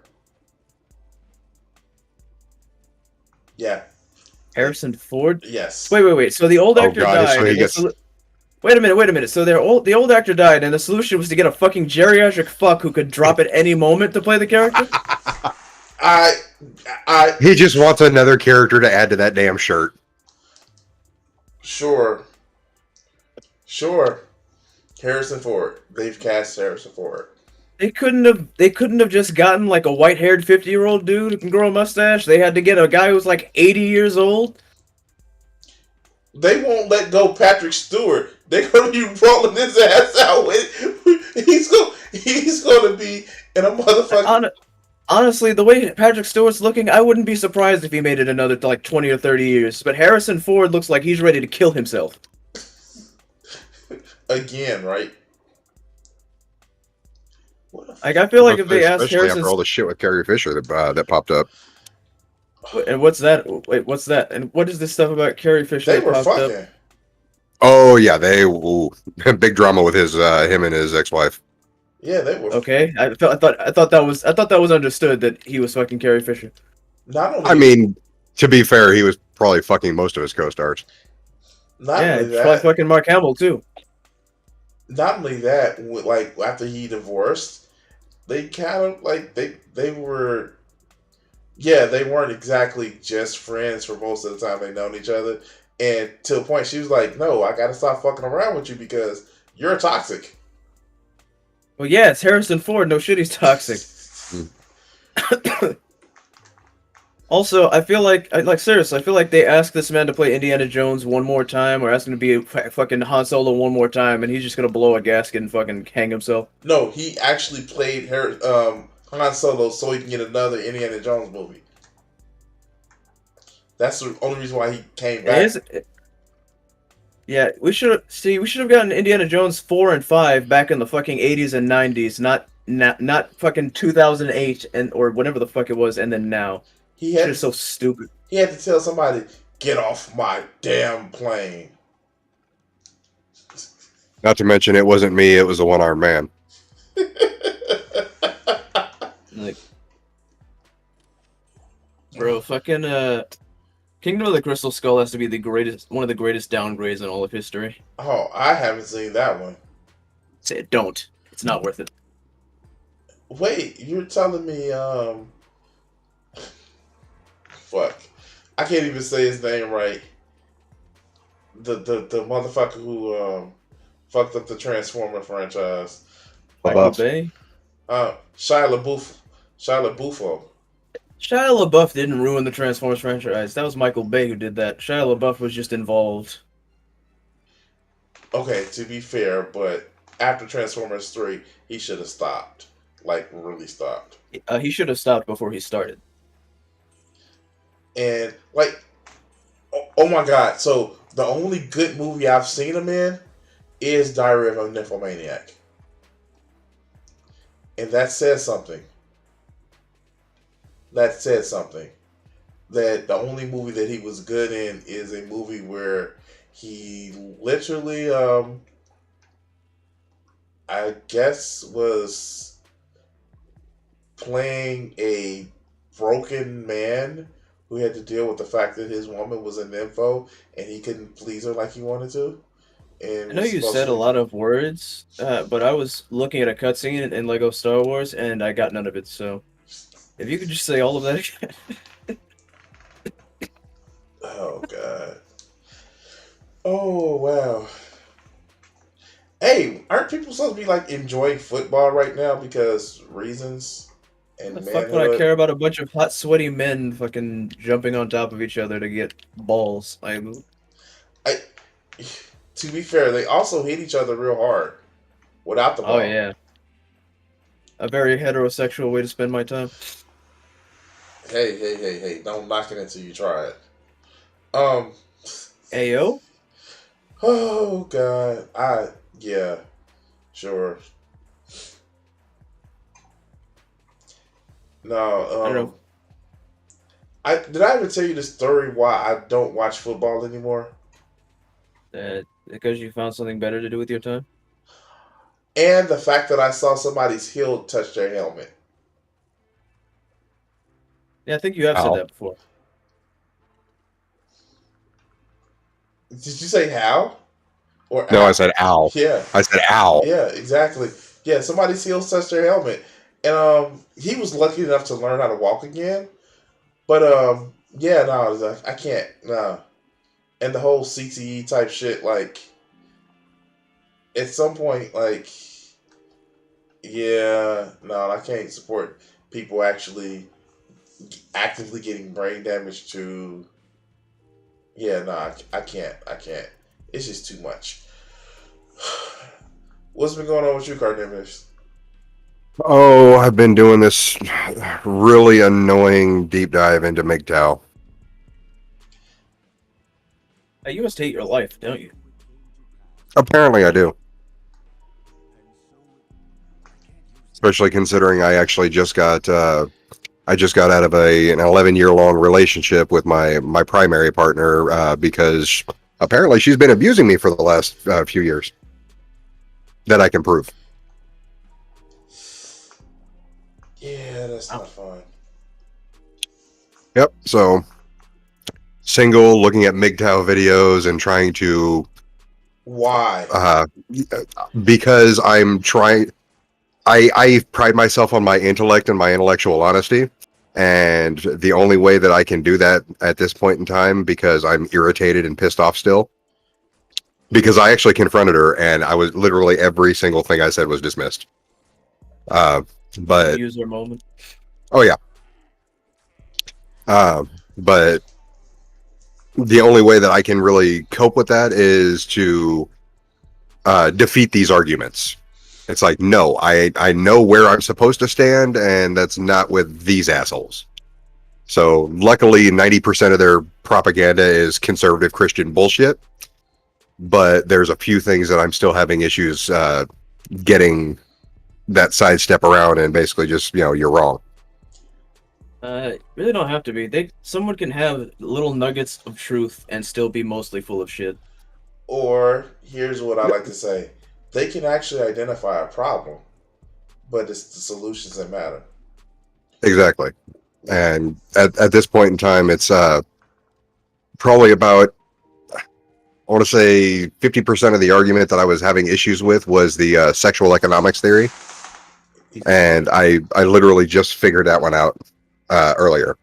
Yeah.
Harrison Ford?
Yes.
Wait. So the old actor died.
So he gets...
Wait a minute. So the old actor died, and the solution was to get a fucking geriatric fuck who could drop at any moment to play the character?
He just wants another character to add to that damn shirt.
Sure. Harrison Ford. They've cast Harrison Ford.
They couldn't have just gotten like a white-haired 50-year-old dude who can grow a mustache. They had to get a guy who's like 80 years old.
They won't let go Patrick Stewart. They're gonna be rolling his ass out with. He's gonna be in a motherfucking.
Honestly, the way Patrick Stewart's looking, I wouldn't be surprised if he made it another like 20 or 30 years. But Harrison Ford looks like he's ready to kill himself.
Again, right?
Like I feel like if they asked Harrison,
after all the shit with Carrie Fisher that popped up.
And what's that? Wait, what's that? And what is this stuff about Carrie Fisher?
They were fucking.
Up?
Oh yeah, big drama with him and his ex-wife.
Yeah, they were.
Okay, I thought that was understood that he was fucking Carrie Fisher.
Not only.
I mean, to be fair, he was probably fucking most of his co-stars.
Probably fucking Mark Hamill too.
Not only that, like after he divorced, they kind of like they were. Yeah, they weren't exactly just friends for most of the time they've known each other. And to a point, she was like, no, I got to stop fucking around with you because you're toxic.
Well, yeah, it's Harrison Ford. No shit, he's toxic. Also, I feel like seriously, I feel like they asked this man to play Indiana Jones one more time, or asked him to be fucking Han Solo one more time, and he's just gonna blow a gasket and fucking hang himself.
No, he actually played Han Solo so he can get another Indiana Jones movie. That's the only reason why he came
It is.
back.
Yeah, we should have gotten Indiana Jones 4 and 5 back in the fucking 80s and 90s, not fucking 2008 and or whatever the fuck it was, and then now.
He
Shit
had
is so stupid.
he had to tell somebody, "Get off my damn plane."
Not to mention, it wasn't me; it was a one-armed man.
Like, bro, fucking Kingdom of the Crystal Skull has to be one of the greatest downgrades in all of history.
Oh, I haven't seen that one.
Say it, don't. It's not worth it.
Wait, you're telling me fuck. I can't even say his name right. The motherfucker who fucked up the Transformer franchise.
Michael Bay.
Shia LaBeouf. Shia LaBeouf.
Shia LaBeouf didn't ruin the Transformers franchise. That was Michael Bay who did that. Shia LaBeouf was just involved.
Okay, to be fair, but after Transformers 3, he should have stopped. Like, really stopped.
He should have stopped before he started.
And, like, oh my god, so the only good movie I've seen him in is Diary of a Nymphomaniac. And that says something. That said something. That the only movie that he was good in is a movie where he literally, I guess, was playing a broken man who had to deal with the fact that his woman was a nympho and he couldn't please her like he wanted to. And
I know you said a lot of words, but I was looking at a cutscene in Lego Star Wars and I got none of it, so if you could just say all of that again.
Oh, God. Oh, wow. Hey, aren't people supposed to be, like, enjoying football right now because reasons and
The fuck would I
manhood?
care about a bunch of hot, sweaty men fucking jumping on top of each other to get balls?
I, to be fair, they also hit each other real hard without the ball.
Oh yeah, a very heterosexual way to spend my time.
Hey! Don't knock it until you try it.
Ayo.
Oh God, yeah, sure.
I don't
No,
know.
did I ever tell you the story why I don't watch football anymore?
Because you found something better to do with your time.
And the fact that I saw somebody's heel touch their helmet.
Yeah, I think you have said
Ow.
that before.
Did you say how? Or
No,
ow?
I said ow.
Yeah,
I said ow.
yeah, exactly. Yeah, somebody's heel touched their helmet, and he was lucky enough to learn how to walk again. But yeah, no, I was like, I can't, no. And the whole CTE type shit, like, at some point, like, yeah, no, I can't support people actually actively getting brain damage to. Yeah, no, I can't. It's just too much. What's been going on with you, Carnivorous?
Oh, I've been doing this really annoying deep dive into MGTOW.
You must hate your life, don't you?
Apparently, I do. Especially considering I actually just got out of an 11-year-long relationship with my primary partner because apparently she's been abusing me for the last few years. That I can prove.
Yeah, that's not fun.
Yep. So single, looking at MGTOW videos and trying to.
Why?
Because I'm trying. I pride myself on my intellect and my intellectual honesty. And the only way that I can do that at this point in time, because I'm irritated and pissed off still, because I actually confronted her and I was literally every single thing I said was dismissed. But
User moment.
oh yeah. But the only way that I can really cope with that is to defeat these arguments. It's like, no, I know where I'm supposed to stand, and that's not with these assholes. So luckily, 90% of their propaganda is conservative Christian bullshit. But there's a few things that I'm still having issues getting that sidestep around, and basically just, you're wrong.
Really don't have to be. Someone can have little nuggets of truth and still be mostly full of shit.
Or here's what I like to say: they can actually identify a problem, but it's the solutions that matter.
Exactly. And at this point in time, it's probably about, I want to say 50% of the argument that I was having issues with was the sexual economics theory. And I literally just figured that one out earlier.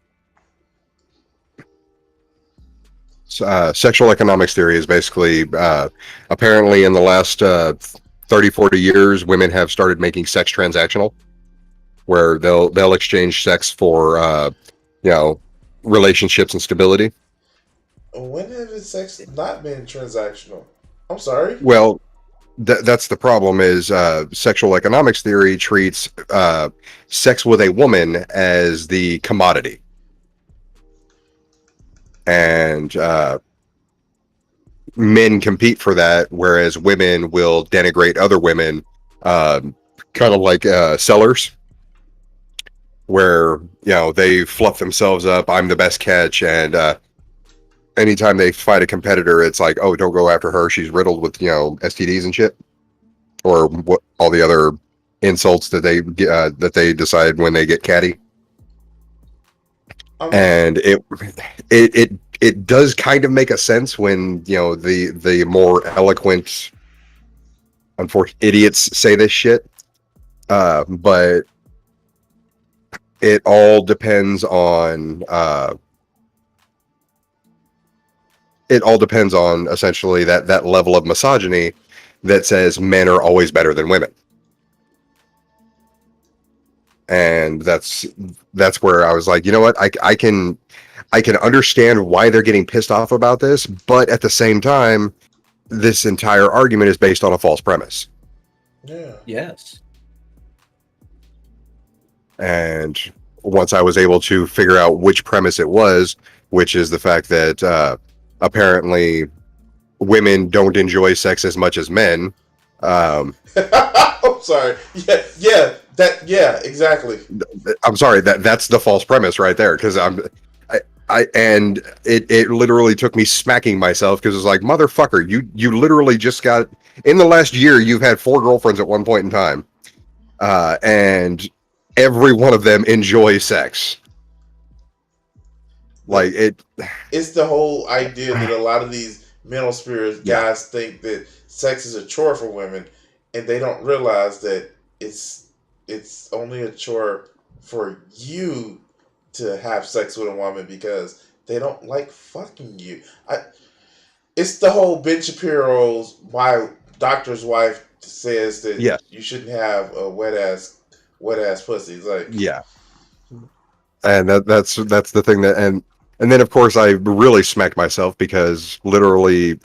Sexual economics theory is basically apparently in the last 30, 40 years, women have started making sex transactional, where they'll exchange sex for relationships and stability.
When has sex not been transactional? I'm sorry.
Well, that's the problem. Is sexual economics theory treats sex with a woman as the commodity, and men compete for that, whereas women will denigrate other women, kind of like sellers, where they fluff themselves up. I'm the best catch, and anytime they fight a competitor, it's like, oh, don't go after her. She's riddled with STDs and shit, or what all the other insults that they decide when they get catty. And it does kind of make a sense when the more eloquent, unfortunate idiots say this shit, but it all depends on essentially that level of misogyny that says men are always better than women. And that's where I was like, you know what, I can understand why they're getting pissed off about this, but at the same time, this entire argument is based on a false premise.
Yeah.
Yes.
And once I was able to figure out which premise it was, which is the fact that apparently women don't enjoy sex as much as men.
I'm sorry. Yeah, exactly.
I'm sorry, that's the false premise right there, because and it literally took me smacking myself, because it's like, motherfucker, you literally just got, in the last year you've had 4 girlfriends at one point in time, and every one of them enjoys sex. Like
it's the whole idea that a lot of these mental spirits guys think that sex is a chore for women, and they don't realize that it's only a chore for you to have sex with a woman because they don't like fucking you. It's the whole Ben Shapiro's my doctor's wife says that you shouldn't have a wet ass pussy. It's like,
yeah. And that's the thing that, and then of course I really smacked myself because literally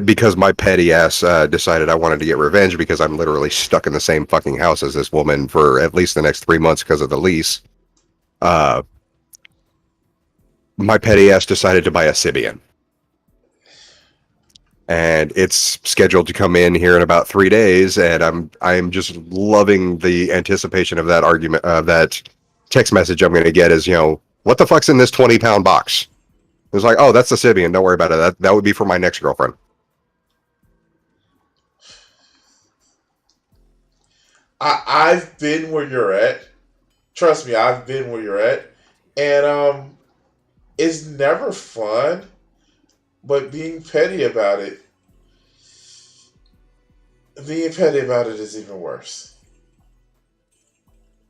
because my petty ass decided I wanted to get revenge, because I'm literally stuck in the same fucking house as this woman for at least the next 3 months because of the lease. My petty ass decided to buy a Sibian, and it's scheduled to come in here in about 3 days, and I'm just loving the anticipation of that argument, that text message I'm going to get is, what the fuck's in this 20-pound box? It's like, oh, that's the Sibian. Don't worry about it. That would be for my next girlfriend.
I've been where you're at. Trust me, I've been where you're at, and it's never fun. But being petty about it is even worse.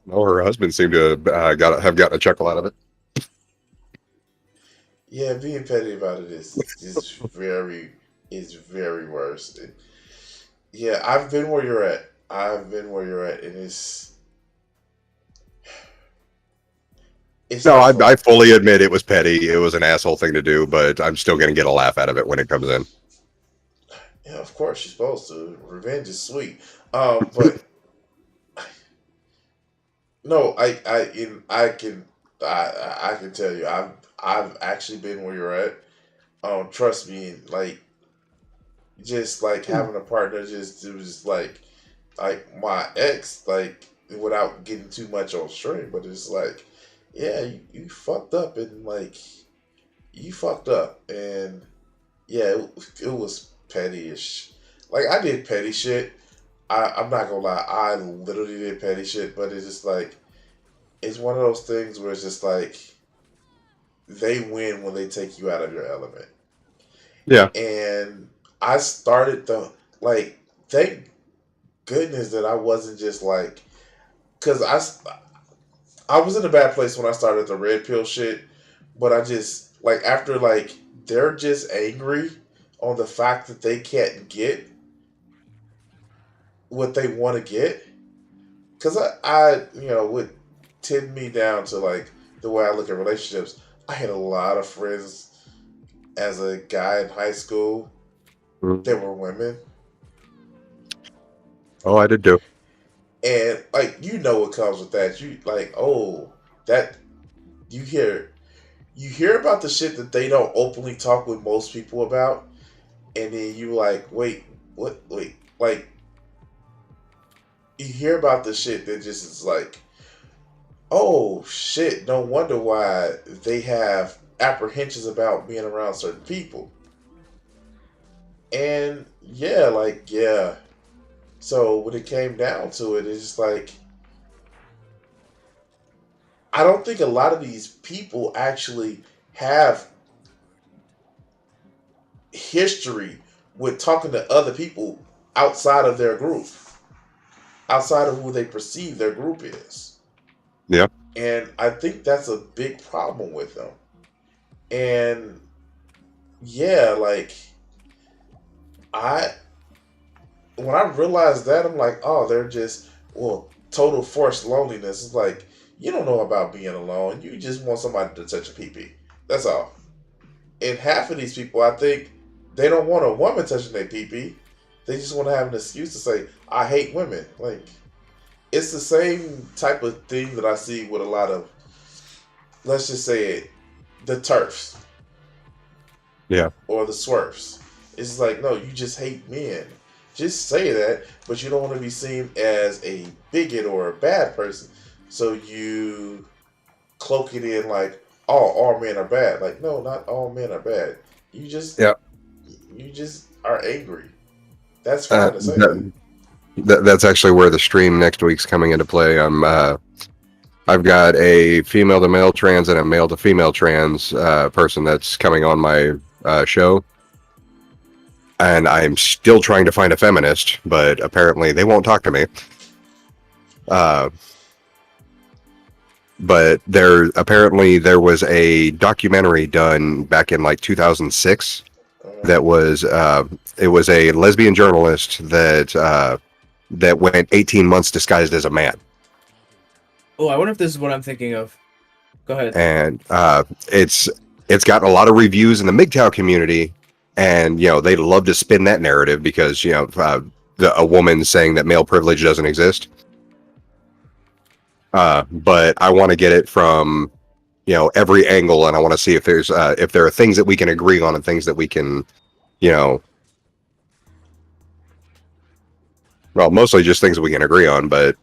No, her husband seemed to have gotten a chuckle out of it.
Yeah, being petty about it is very worse. Yeah, I've been where you're at. And it's
No,
not
I
funny.
fully admit it was petty. It was an asshole thing to do, but I'm still going to get a laugh out of it when it comes in.
Yeah, of course you're supposed to. Revenge is sweet. But no, I can tell you, I've actually been where you're at. Trust me, like just like having a partner, just it was like my ex, like without getting too much on stream, but it's like, yeah, you fucked up and like you fucked up and yeah, it was petty-ish. Like I did petty shit. I'm not gonna lie, I literally did petty shit, but it's just like it's one of those things where it's just like they win when they take you out of your element.
Yeah.
And I started the like thank goodness that I wasn't just like because I was in a bad place when I started the red pill shit, but I just like after like they're just angry on the fact that they can't get what they want to get because I would tend me down to like the way I look at relationships. I had a lot of friends as a guy in high school that were women,
Oh, I did too.
and like what comes with that. You like that you hear about the shit that they don't openly talk with most people about, and then you like wait what wait like you hear about the shit that just is like oh shit, no wonder why they have apprehensions about being around certain people. And yeah. So when it came down to it, it's just like I don't think a lot of these people actually have history with talking to other people outside of their group, outside of who they perceive their group is.
Yeah.
And I think that's a big problem with them. And yeah, like I when I realized that I'm like, oh, they're just total forced loneliness. It's like you don't know about being alone. You just want somebody to touch a pee pee. That's all. And half of these people, I think, they don't want a woman touching their pee pee. They just want to have an excuse to say, I hate women. Like it's the same type of thing that I see with a lot of, let's just say it, the turfs
Yeah.
or the swerfs. It's like, no, you just hate men. Just say that, but you don't want to be seen as a bigot or a bad person. So you cloak it in like, oh, all men are bad. Like, no, not all men are bad. You just
Yeah.
you just are angry. That's
Uh,
fine to say that.
that, that's actually where the stream next week's coming into play. I've got a female to male trans and a male to female trans person that's coming on my show, and I'm still trying to find a feminist, but apparently they won't talk to me. Uh, but there was a documentary done back in like 2006 that was it was a lesbian journalist that went 18 months disguised as a man.
Oh, I wonder if this is what I'm thinking of. Go ahead.
And it's gotten a lot of reviews in the MGTOW community, and they love to spin that narrative because a woman saying that male privilege doesn't exist. But I want to get it from every angle, and I want to see if there are things that we can agree on and things that we can well, mostly just things that we can agree on, but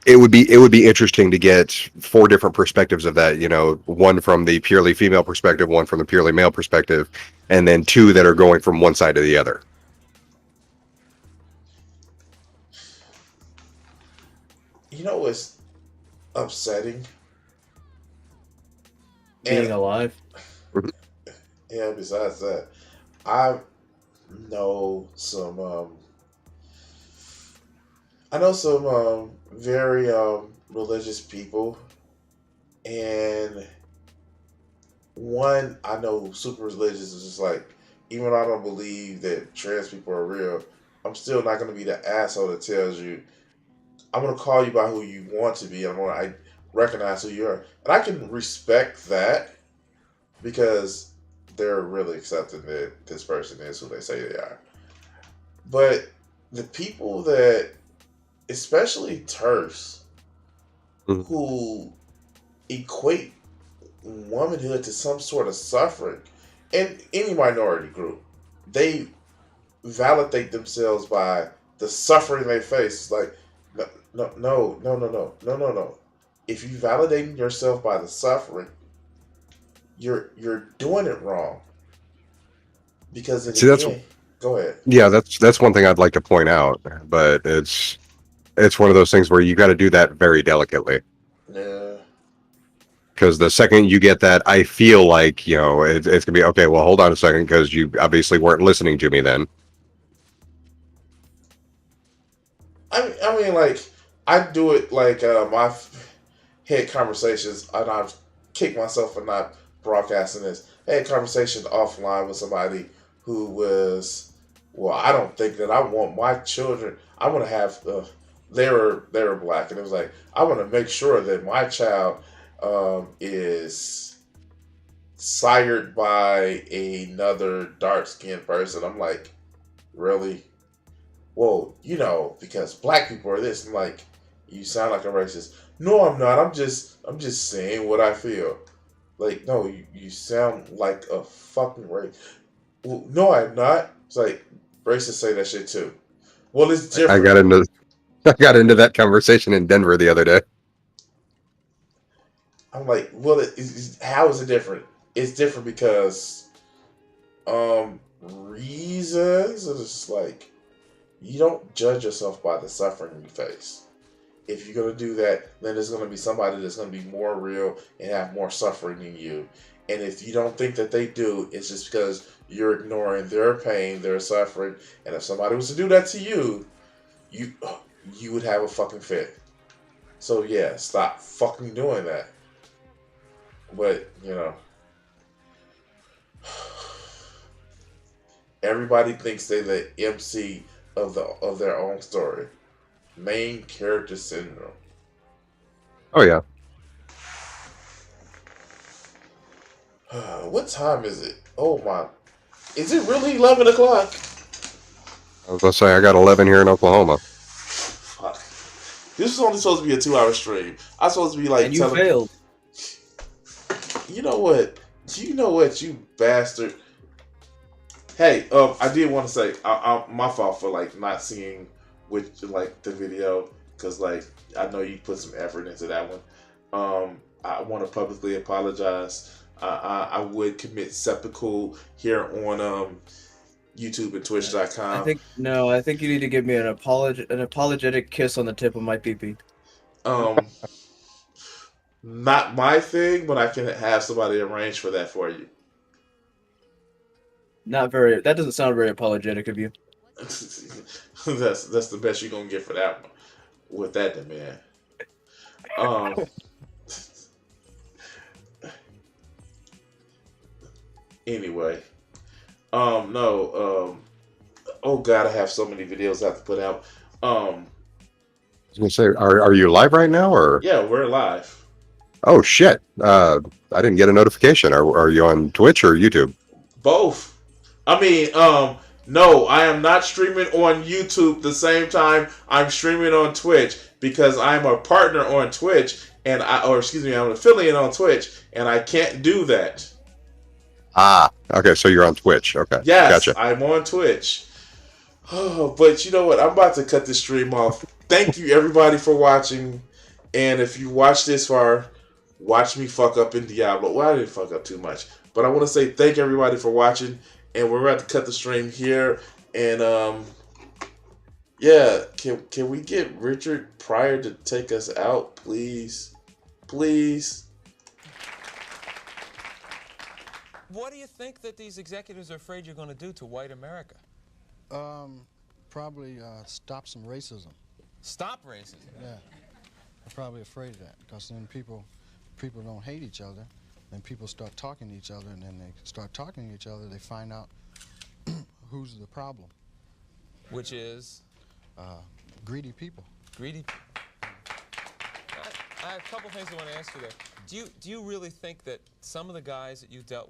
it would be interesting to get four different perspectives of that, one from the purely female perspective, one from the purely male perspective, and then two that are going from one side to the other.
You know what's upsetting?
Being alive.
Yeah, besides that, I know some very religious people, and one I know super religious is just like, even though I don't believe that trans people are real, I'm still not going to be the asshole that tells you I'm going to call you by who you want to be. recognize who you are. And I can respect that because they're really accepting that this person is who they say they are. But the people that, especially TERFs,
Mhm.
who equate womanhood to some sort of suffering, and any minority group, they validate themselves by the suffering they face. It's like, no. If you validating yourself by the suffering, you're doing it wrong. Because in
See,
the end, go ahead.
yeah, that's one thing I'd like to point out, but it's one of those things where you got to do that very delicately.
Yeah.
Because the second you get that, I feel like, it's gonna be okay. Well, hold on a second, because you obviously weren't listening to me then.
I mean, like, I do it like I've had conversations, and I've kicked myself for not broadcasting this. I had conversations offline with somebody who was, well, I don't think that I want my children. I want to have. They were black, and it was like I want to make sure that my child is sired by another dark skinned person. I'm like, really? Well, because black people are this. I'm like, you sound like a racist. No, I'm not. I'm just saying what I feel. Like, no, you sound like a fucking racist. Well, no, I'm not. It's like racists say that shit too. Well, it's
I
different.
got into I got into that conversation in Denver the other day.
I'm like, well, how is it different? It's different because reasons. It's just like you don't judge yourself by the suffering you face. If you're gonna do that, then there's gonna be somebody that's gonna be more real and have more suffering than you. And if you don't think that they do, it's just because you're ignoring their pain, their suffering. And if somebody was to do that to you, you you would have a fucking fit. So yeah, stop fucking doing that. But everybody thinks they're the MC of their own story. Main character syndrome.
Oh yeah,
What time is it? Oh my! Is it really 11 o'clock?
I was gonna say I got 11 here in Oklahoma.
Fuck. This is only supposed to be a 2 hour stream. I'm supposed to be like
And you
telling.
failed.
You know what? You know what? You bastard. Hey, I did want to say, my fault for like not seeing with like the video because like I know you put some effort into that one. I want to publicly apologize. I would commit seppuku here on YouTube and Twitch.com.
I think you need to give me an apologetic kiss on the tip of my pee-pee.
Um, Not my thing, but I can have somebody arrange for that for you.
That doesn't sound very apologetic of you.
That's the best you're gonna get for that one with that demand. Um. Anyway, no. Oh God, I have so many videos I have to put out.
I was gonna say, are you live right now or?
Yeah, we're live.
Oh shit! I didn't get a notification. Are you on Twitch or YouTube?
Both. I mean, no, I am not streaming on YouTube the same time I'm streaming on Twitch because I'm a partner on Twitch and I'm an affiliate on Twitch and I can't do that.
Ah, okay, so you're on Twitch. Okay,
Yes,
gotcha.
I'm on Twitch. Oh, but you know what? I'm about to cut this stream off. Thank you everybody for watching. And if you watch this far, watch me fuck up in Diablo. Well, I didn't fuck up too much. But I want to say thank everybody for watching. And we're about to cut the stream here. And yeah, can we get Richard Pryor to take us out, please? Please.
What do you think that these executives are afraid you're going to do to white America?
Probably stop some racism.
Stop racism?
Yeah, they're probably afraid of that because then people don't hate each other. Then people start talking to each other, and then they start talking to each other. They find out who's the problem.
Which is?
Greedy people.
Greedy. I have a couple things I want to ask you there. Do you really think that some of the guys that you dealt with